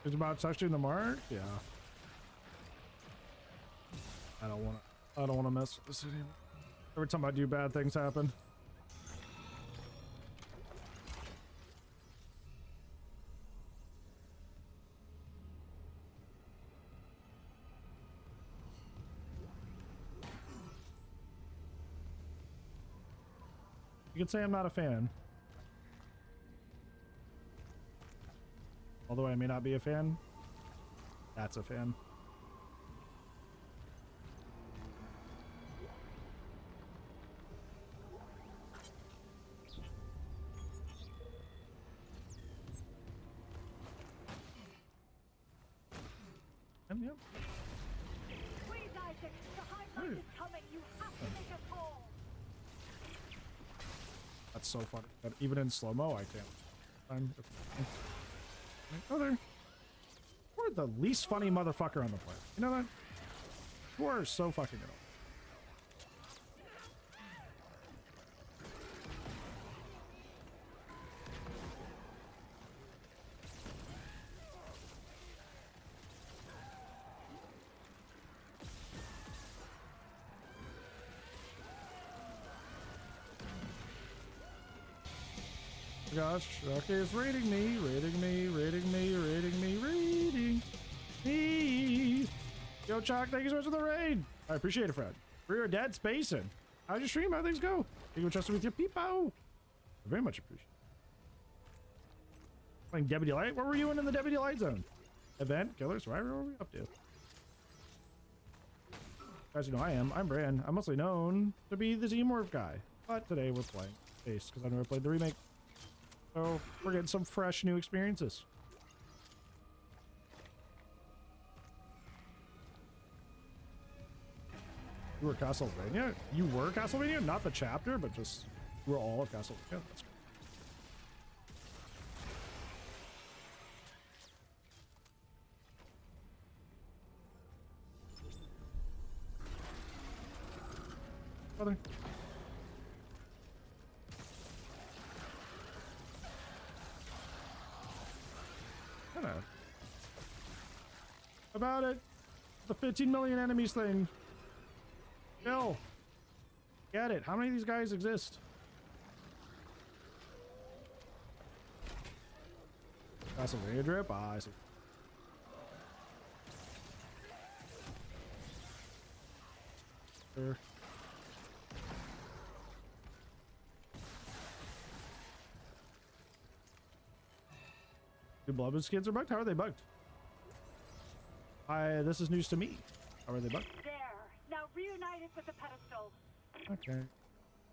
It's about touching the mark? Yeah. I don't want to mess with this anymore. Every time I do, bad things happen. You can say I'm not a fan. Although I may not be a fan, that's a fan. Yep. Please, Isaac, the high ground is coming. You have to make us whole. That's so funny. But even in slow-mo, I can't. Oh, there. We're the least funny motherfucker on the planet. You know that? You are so fucking annoying. Gosh, Rocky is raiding me, raiding me, raiding me, raiding me, raiding me. Yo, Chalk, thank you so much for the raid. I appreciate it, Fred. For your dad spacing. How's your stream? How things go? You can trust with your peepo. Very much appreciate it. Playing Deputy Light? What were you in the Deputy Light zone? Event? Killer? Survivor? What were we up to? Guys, you know I am. I'm Bran. I'm mostly known to be the Xenomorph guy. But today we're playing Space because I've never played the remake. So we're getting some fresh new experiences. You were Castlevania? You were Castlevania? Not the chapter, but just we're all of Castlevania. That's cool. Brother. About it. The 15 million enemies thing. Bill. Get it. How many of these guys exist? Castlevania drip? Ah, I see. Sure. Do Bloodwood skins are bugged? How are they bugged? This is news to me. How are they bugged? There. Now reunite it with the pedestal. Okay.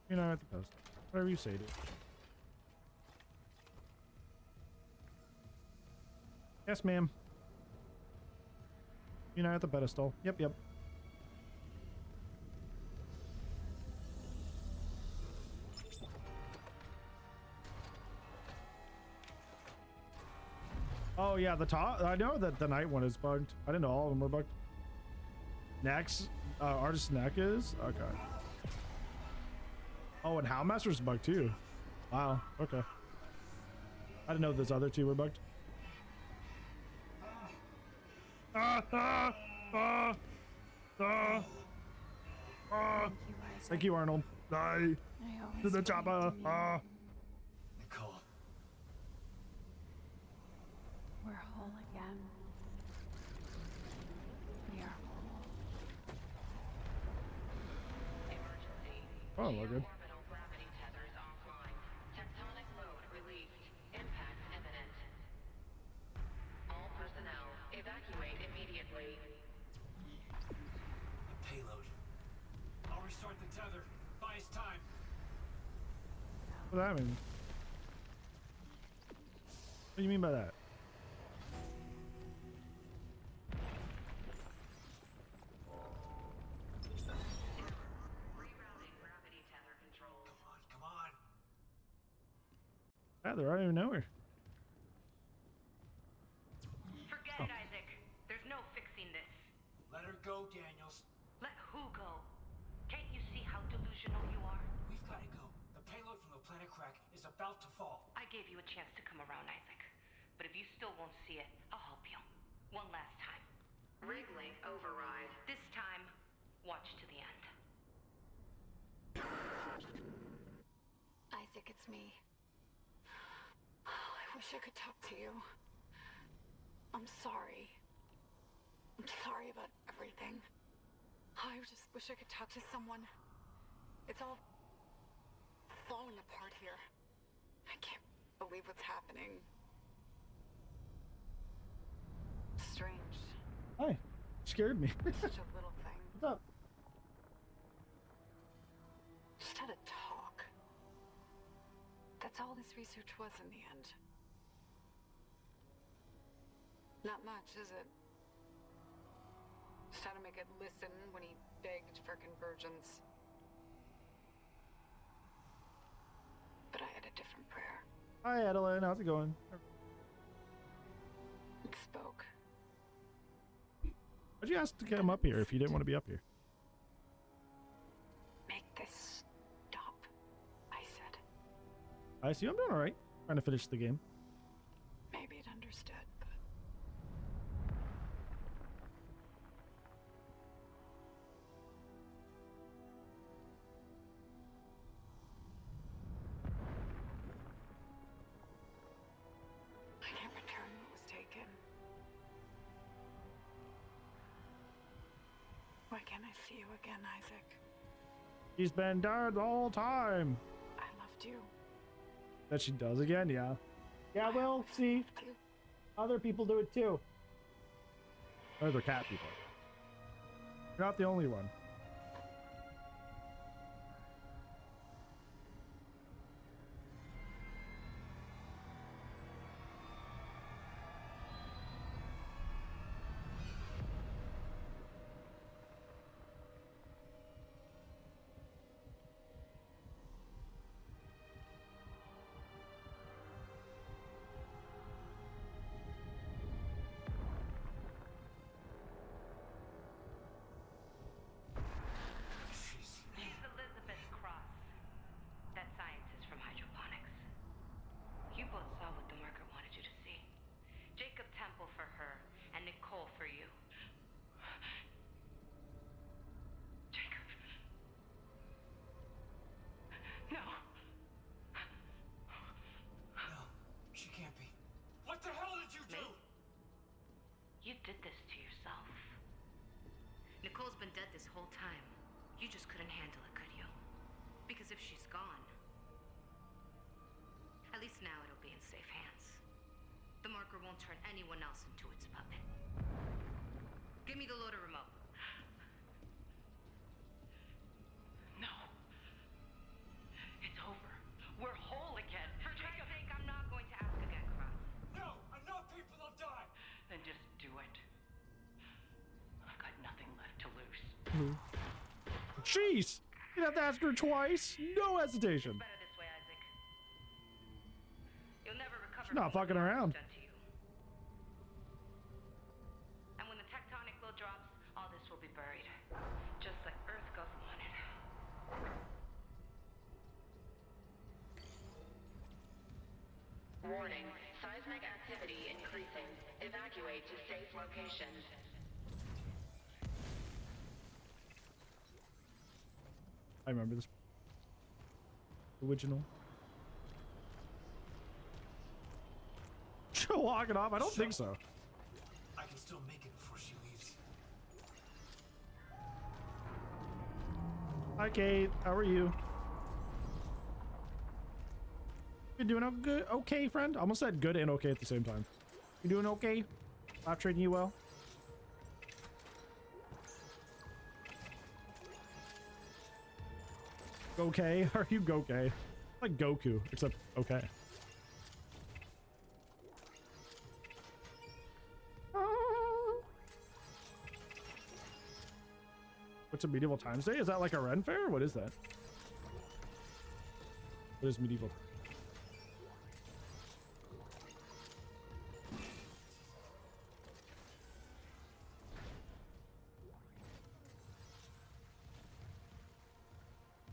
You know, at the pedestal. Whatever you say, dude. Yes, ma'am. You know, at the pedestal. Yep, yep. Oh yeah, the top. I know that the night one is bugged. I didn't know all of them were bugged. Next, artist neck is okay. Oh, and Howlmaster's bugged too. Wow. Okay. I didn't know those other two were bugged. Thank you, Arnold. Die to the chopper. Nicole. We're whole again. We are whole. Oh, we're good. Orbital gravity tethers offline. Tectonic load released. Impact imminent. What does that mean? What do you mean by that? Come on. Ah, they're right even nowhere. Forget it, Isaac. There's no fixing this. Let her go, Daniels. Let who go? Can't you see how delusional you are? We've got to go. The payload from the planet crack is about to fall. I gave you a chance to come around, Isaac. But if you still won't see it, I'll help you. One last time. Rig link override. This time, watch to the end. Isaac, it's me. I wish I could talk to you. I'm sorry. I'm sorry about everything. I just wish I could talk to someone. It's all falling apart here. I can't believe what's happening. Strange. Hi. Scared me. Such a little thing. What's up? Just had a talk. That's all this research was in the end. Not much, is it? Just how to make it listen when he begged for convergence. But I had a different prayer. Hi, Adeline. How's it going? It spoke. Why'd you ask to come up here if you didn't want to be up here? Make this stop, I said. I see. I'm doing all right. Trying to finish the game. Maybe it understood, but... I can't return what was taken. Why can't I see you again, Isaac? She's been dead the whole time. I loved you. That she does again? Yeah. Yeah, well, see. Other people do it too. Other cat people. You're not the only one. She's Elizabeth Cross. That scientist from hydroponics. You both saw what the marker wanted you to see. Jacob Temple for her, and Nicole for you. Jacob. No. No, she can't be. What the hell did you do? You did this to yourself. Nicole's been dead this whole time. You just couldn't handle it, could you? Because if she's gone, at least now it'll be in safe hands. The marker won't turn anyone else into its puppet. Give me the loader remote. No. It's over. We're whole again. For Christ's sake, I'm not going to ask again, Cross. No! Enough people have died! Then just do it. I've got nothing left to lose. Jeez! You have to ask her twice. No hesitation. Better this way, Isaac. You'll never recover. She's not fucking around. Done to you. And when the tectonic load drops, all this will be buried, just like Earth Gov wanted. Warning. Seismic activity increasing. Evacuate to safe location. I remember this. Original. She'll walk it off? I don't think so. I can still make it before she leaves. Hi, Kate. How are you? You doing good? Okay, friend? I almost said good and okay at the same time. You doing okay? Not treating you well? Okay? Are you okay? Like Goku, except okay. What's a medieval times day? Is that like a Ren fair? What is that? What is medieval?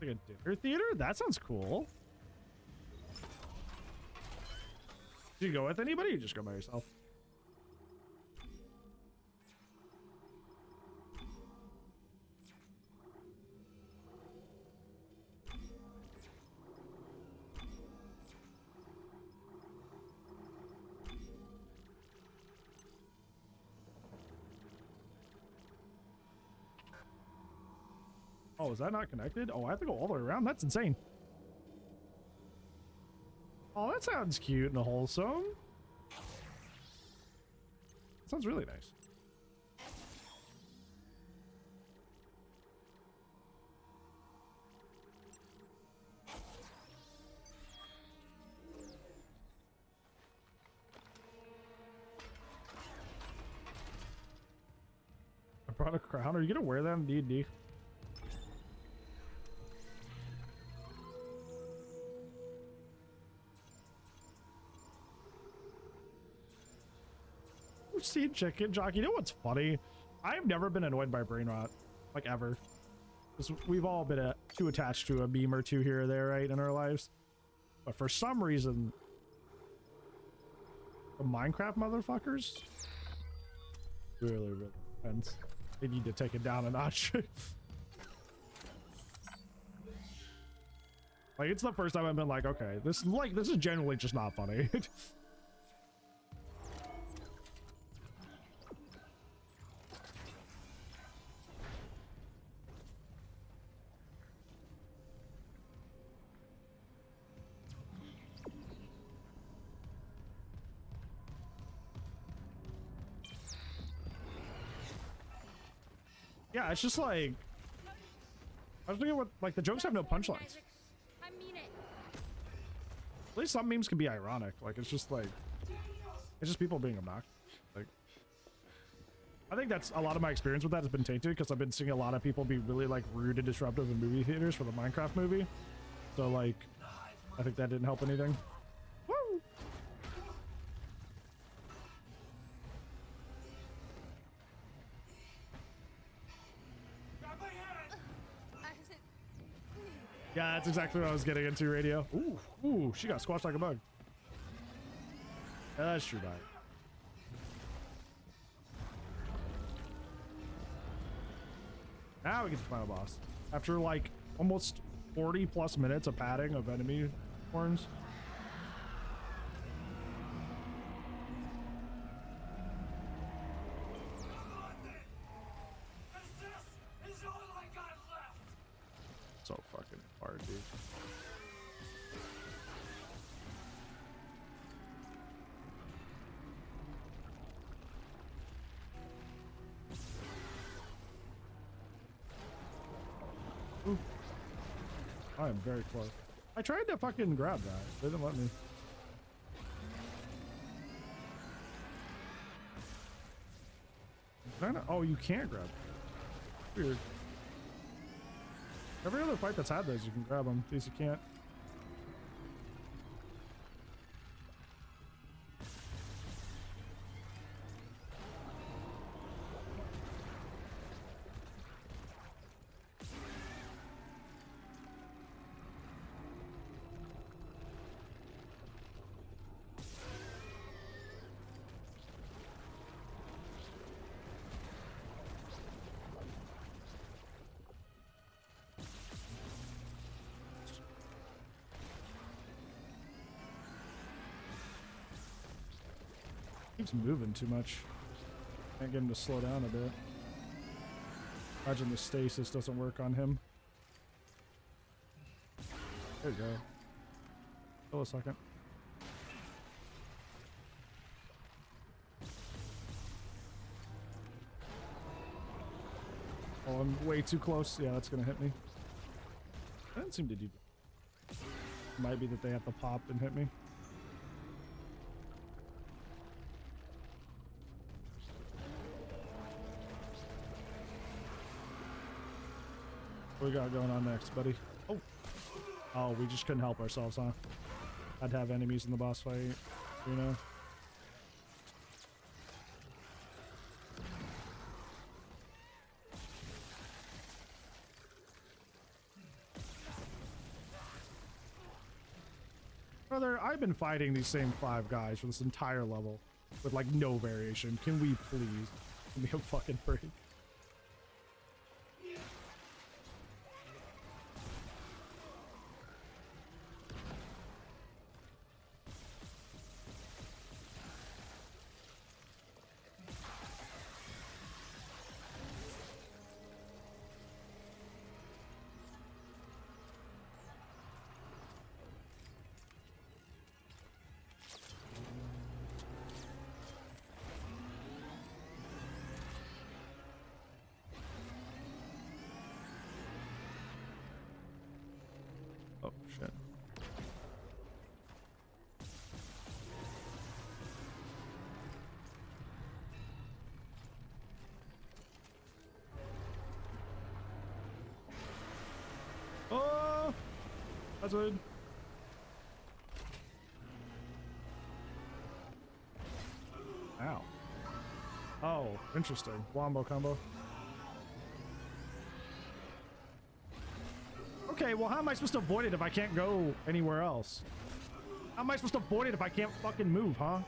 Like a dinner theater? That sounds cool. Did you go with anybody or you just go by yourself? Oh, is that not connected? Oh, I have to go all the way around? That's insane. Oh, that sounds cute and wholesome. That sounds really nice. I brought a crown. Are you gonna wear that in D&D? Seen chicken jockey. You know what's funny? I've never been annoyed by brain rot, like ever. Because we've all been too attached to a meme or two here or there, right, in our lives. But for some reason, the Minecraft motherfuckers really intense. They need to take it down a notch. Like, it's the first time I've been like, okay, this is genuinely just not funny. Yeah, it's just like, I was thinking what, like, the jokes have no punchlines. I mean it. At least some memes can be ironic. Like, it's just like, it's just people being obnoxious. Like, I think that's a lot of my experience with that has been tainted because I've been seeing a lot of people be really like rude and disruptive in movie theaters for the Minecraft movie. So like, I think that didn't help anything. Woo! Yeah, that's exactly what I was getting into, Radio. Ooh, she got squashed like a bug. Yeah, that's true, Diet. Now we get to the final boss. After like almost 40 plus minutes of padding of enemy horns. So fucking hard, dude. Ooh. I am very close. I tried to fucking grab that. They didn't let me. Oh, you can't grab it. Weird. Every other fight that's had those, you can grab them. These you can't. Keeps moving too much. Can't get him to slow down a bit. Imagine the stasis doesn't work on him. There you go. Hold a second. Oh, I'm way too close. Yeah, that's gonna hit me. That didn't seem to do. Might be that they have to pop and hit me. What we got going on next, buddy? Oh. Oh, we just couldn't help ourselves, huh? I'd have enemies in the boss fight, you know? Brother, I've been fighting these same 5 guys for this entire level with like no variation. Can we please give me a fucking break? Oh, shit. Oh! That's good. Ow. Oh, interesting. Wombo combo. Okay, well, how am I supposed to avoid it if I can't go anywhere else? How am I supposed to avoid it if I can't fucking move, huh?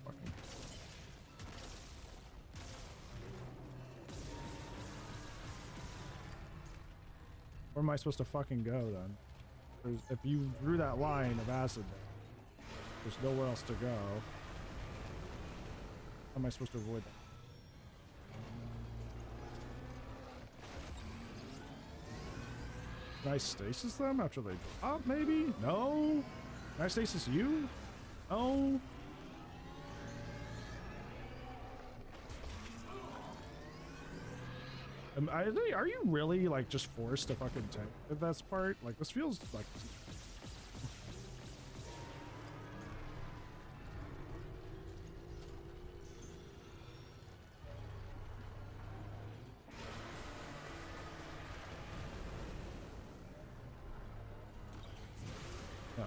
Fucking. Where am I supposed to fucking go then? If you drew that line of acid, there's nowhere else to go. How am I supposed to avoid that? Can I stasis them after they drop, maybe? No? Can I stasis you? No? Are you really, like, just forced to fucking tank at this part? Like, this feels like... No.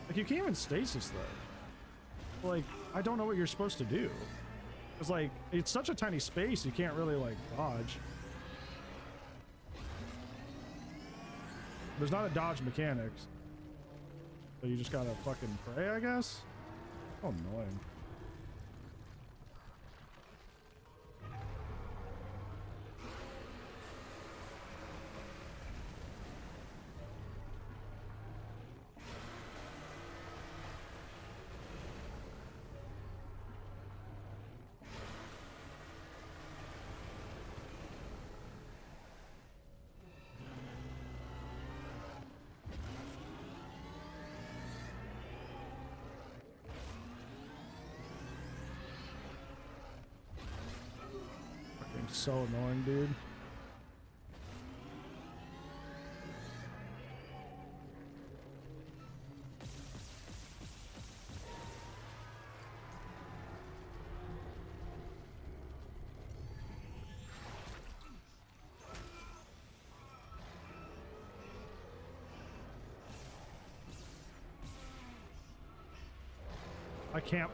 Like, you can't even stasis though. Like, I don't know what you're supposed to do. It's like, it's such a tiny space, you can't really, like, dodge. There's not a dodge mechanics. So you just gotta fucking pray, I guess? Oh, annoying. So annoying, dude. I can't.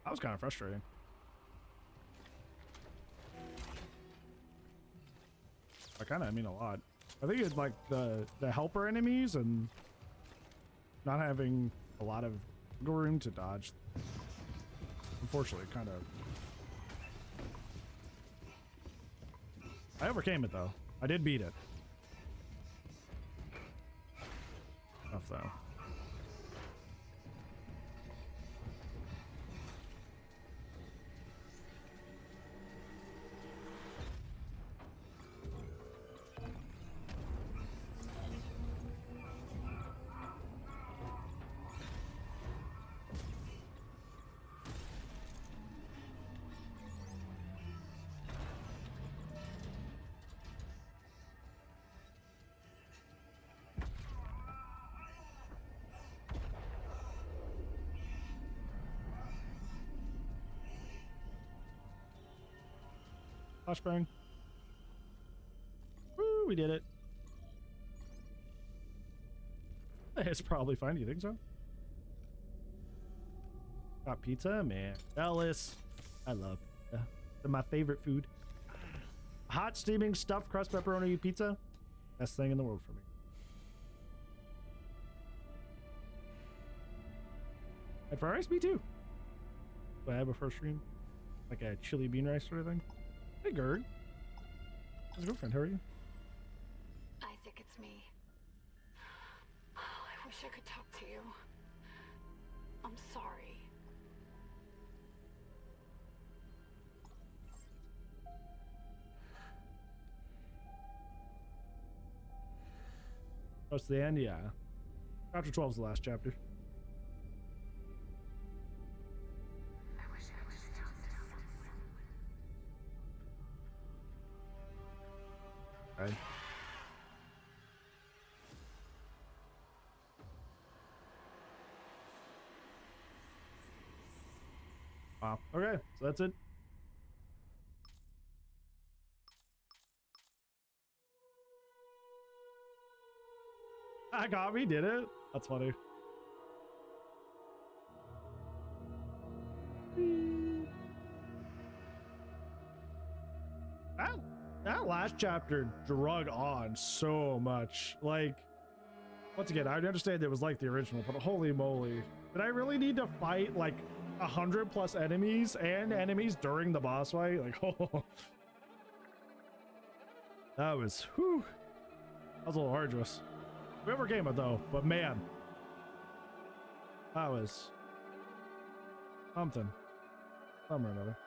That was kind of frustrating. I kind of mean a lot. I think it's like the helper enemies and not having a lot of wiggle room to dodge, unfortunately, kind of. I overcame it though. I did beat it. Enough though. Flashbang. Woo, we did it. It's probably fine. You think so? Got pizza, man. Ellis. I love pizza. They're my favorite food. Hot steaming stuffed crust pepperoni pizza. Best thing in the world for me. And fried rice, me too. Do I have a first stream? Like a chili bean rice sort of thing? Hey, Gerd. How's your girlfriend? How are you? Isaac, it's me. I wish I could talk to you. I'm sorry. Close to the end, yeah. Chapter 12 is the last chapter. Okay. Wow. Okay, so that's it. I got me, did it? That's funny. That last chapter drug on so much. Like, once again, I understand it was like the original, but holy moly. Did I really need to fight like 100+ enemies and enemies during the boss fight? Like, oh. That was, whew. That was a little arduous. We overcame it though, but man. That was something. Some or another.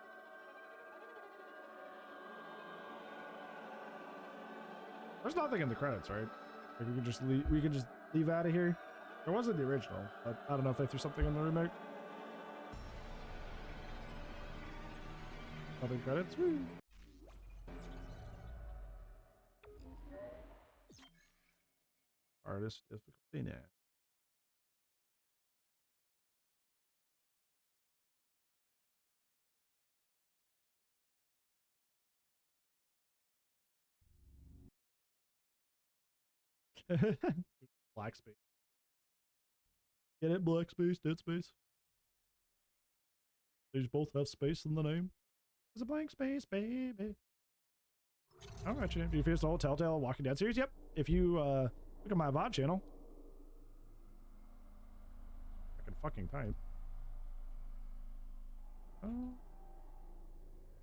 There's nothing in the credits, right? Like we can just leave out of here. There wasn't the original, but I don't know if they threw something in the remake. Nothing credits. Woo. Artist difficulty now. Black space. Get it? Black space, dead space. These both have space in the name. It's a blank space, baby. All right, you finished the whole Telltale Walking Dead series? Yep. If you look at my VOD channel, I can fucking type.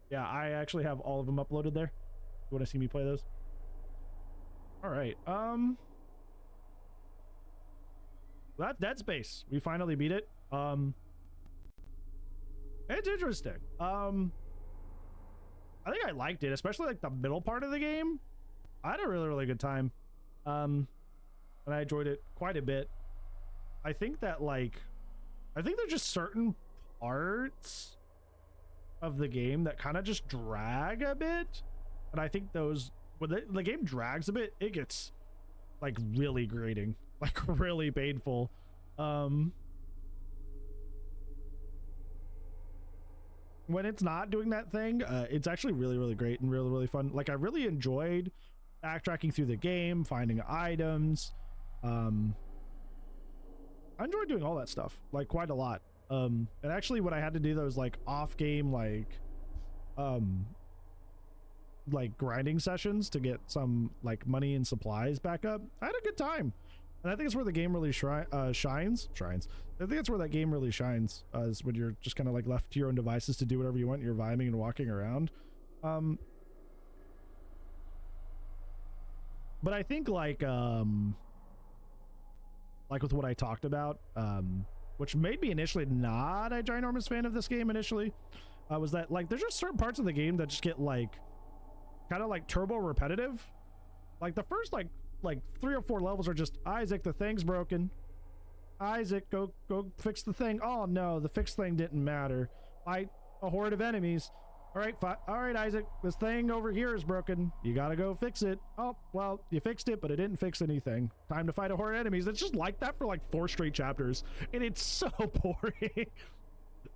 Yeah, I actually have all of them uploaded there. You want to see me play those? All right. That Dead Space. We finally beat it. It's interesting. I think I liked it, especially like the middle part of the game. I had a really good time. And I enjoyed it quite a bit. I think that like, I think there's just certain parts of the game that kind of just drag a bit. And I think those, when the game drags a bit, it gets like really grating, like really painful. When it's not doing that thing, it's actually really great and really fun. Like I really enjoyed backtracking through the game, finding items. I enjoyed doing all that stuff, like quite a lot. And actually when I had to do those like off game, like grinding sessions to get some like money and supplies back up, I had a good time. And I think it's where the game really shines. I think it's where that game really shines, is when you're just kind of like left to your own devices to do whatever you want. You're vibing and walking around. But I think like with what I talked about, which made me initially not a ginormous fan of this game initially, was that like there's just certain parts of the game that just get like kind of like turbo repetitive. Like the first like 3 or 4 levels are just, Isaac, the thing's broken. Isaac, go fix the thing. Oh no, the fixed thing didn't matter. Fight a horde of enemies. All right, Isaac, this thing over here is broken. You gotta go fix it. Oh, well, you fixed it, but it didn't fix anything. Time to fight a horde of enemies. It's just like that for like 4 straight chapters, and it's so boring.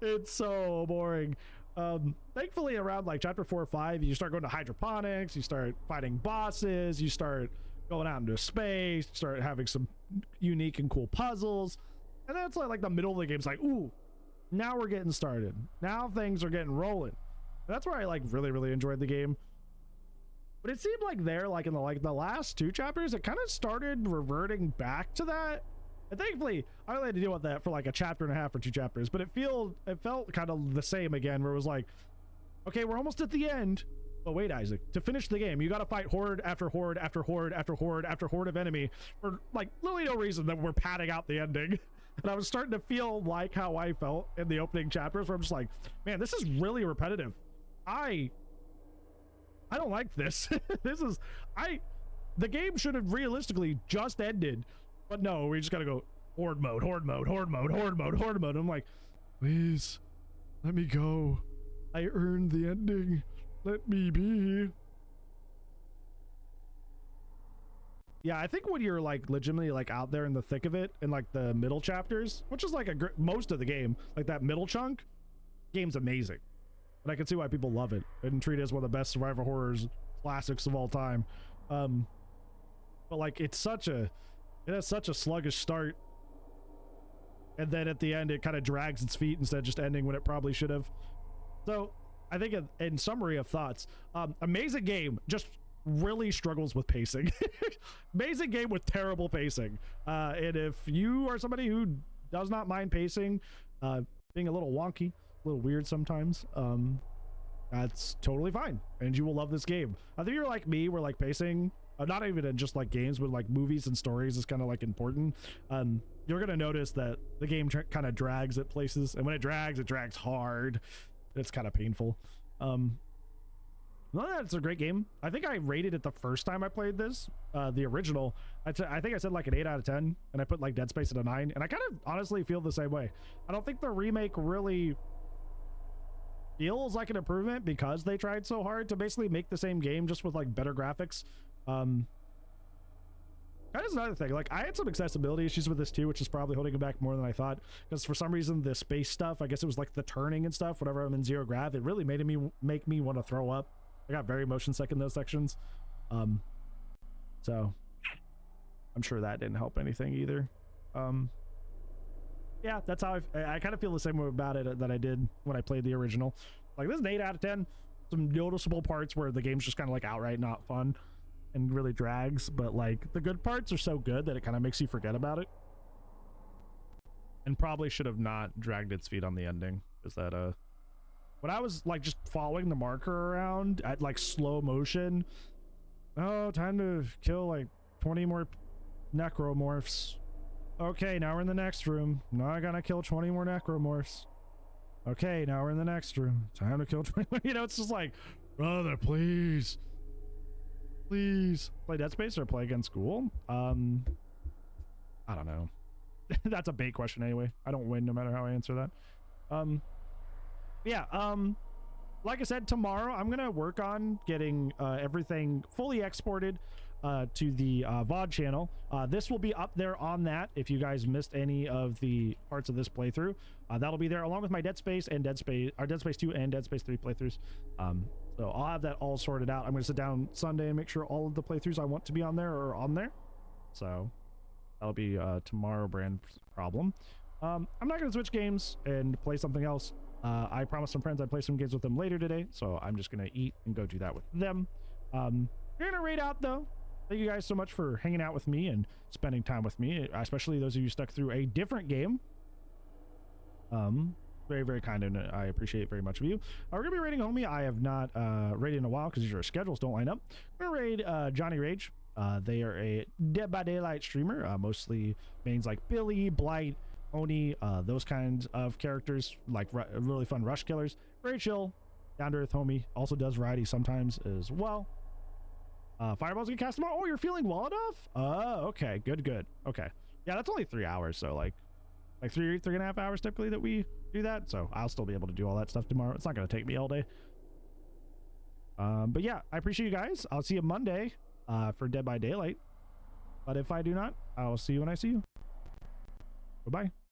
It's so boring. Thankfully, around like chapter 4 or 5, you start going to hydroponics, you start fighting bosses, you start going out into space, start having some unique and cool puzzles, and then it's like the middle of the game's like, ooh, now we're getting started. Now things are getting rolling. That's where I like really enjoyed the game. But it seemed like there, like in the last 2 chapters, it kind of started reverting back to that. And thankfully, I only had to deal with that for like a chapter and a half or 2 chapters, but it felt kind of the same again, where it was like, okay, we're almost at the end. But wait, Isaac, to finish the game, you got to fight horde after horde after horde after horde after horde of enemy for like literally no reason that we're padding out the ending. And I was starting to feel like how I felt in the opening chapters, where I'm just like, man, this is really repetitive. I don't like this. The game should have realistically just ended, but no, we just gotta go horde mode. I'm like, please let me go. I earned the ending. Let me be. Yeah, I think when you're like legitimately like out there in the thick of it in like the middle chapters, which is like most of the game, like that middle chunk, game's amazing. And I can see why people love it and treat it as one of the best survival horrors classics of all time. But like it has such a sluggish start, and then at the end it kind of drags its feet instead of just ending when it probably should have. So I think in summary of thoughts, amazing game, just really struggles with pacing. Amazing game with terrible pacing. And if you are somebody who does not mind pacing, being a little wonky, a little weird sometimes, that's totally fine, and you will love this game. I think you're like me, where like pacing, not even in just like games, but like movies and stories is kind of like important. You're gonna notice that the game kind of drags at places, and when it drags hard. It's kind of painful. Well, it's a great game. I think I rated it the first time I played this, the original. I think I said like an 8 out of 10, and I put like Dead Space at a 9, and I kind of honestly feel the same way. I don't think the remake really feels like an improvement because they tried so hard to basically make the same game just with like better graphics. That is another thing. Like I had some accessibility issues with this too, which is probably holding it back more than I thought, because for some reason the space stuff, I guess it was like the turning and stuff, whenever I'm in zero grav, it really make me want to throw up. I got very motion sick in those sections. So I'm sure that didn't help anything either. Yeah, that's how I kind of feel the same way about it that I did when I played the original. Like this is an 8 out of 10. Some noticeable parts where the game's just kind of like outright not fun and really drags, but like the good parts are so good that it kind of makes you forget about it. And probably should have not dragged its feet on the ending. Is that when I was like just following the marker around at like slow motion, oh, time to kill like 20 more necromorphs. Okay, now we're in the next room. Now I gotta kill 20 more necromorphs. Okay, now we're in the next room. Time to kill 20 more. You know, it's just like, brother, please play Dead Space or play against school. I don't know. That's a bait question anyway. I don't win no matter how I answer that. Yeah, like I said, tomorrow I'm gonna work on getting everything fully exported to the VOD channel. This will be up there on that if you guys missed any of the parts of this playthrough. That'll be there along with my Dead Space 2 and Dead Space 3 playthroughs. So I'll have that all sorted out. I'm gonna sit down Sunday and make sure all of the playthroughs I want to be on there are on there. So that'll be tomorrow brand problem. I'm not gonna switch games and play something else. I promised some friends I'd play some games with them later today, so I'm just gonna eat and go do that with them. You're gonna raid out though. thank you guys so much for hanging out with me and spending time with me, especially those of you stuck through a different game. Very, very kind, and I appreciate it very much of you. We're gonna be raiding Homie. I have not raided in a while because your schedules don't line up. We're gonna raid Johnny Rage. They are a Dead by Daylight streamer, mostly mains like Billy, Blight, Oni, those kinds of characters, like really fun rush killers. Very chill, down to earth homie. Also does variety sometimes as well. Fireball's gonna cast tomorrow. Oh, you're feeling well enough? Oh, okay, good. Okay, yeah, that's only 3 hours, so like 3.5 hours typically that we do that. So I'll still be able to do all that stuff tomorrow. It's not gonna take me all day. But yeah, I appreciate you guys. I'll see you Monday for Dead by Daylight. But if I do not, I'll see you when I see you. Bye-bye.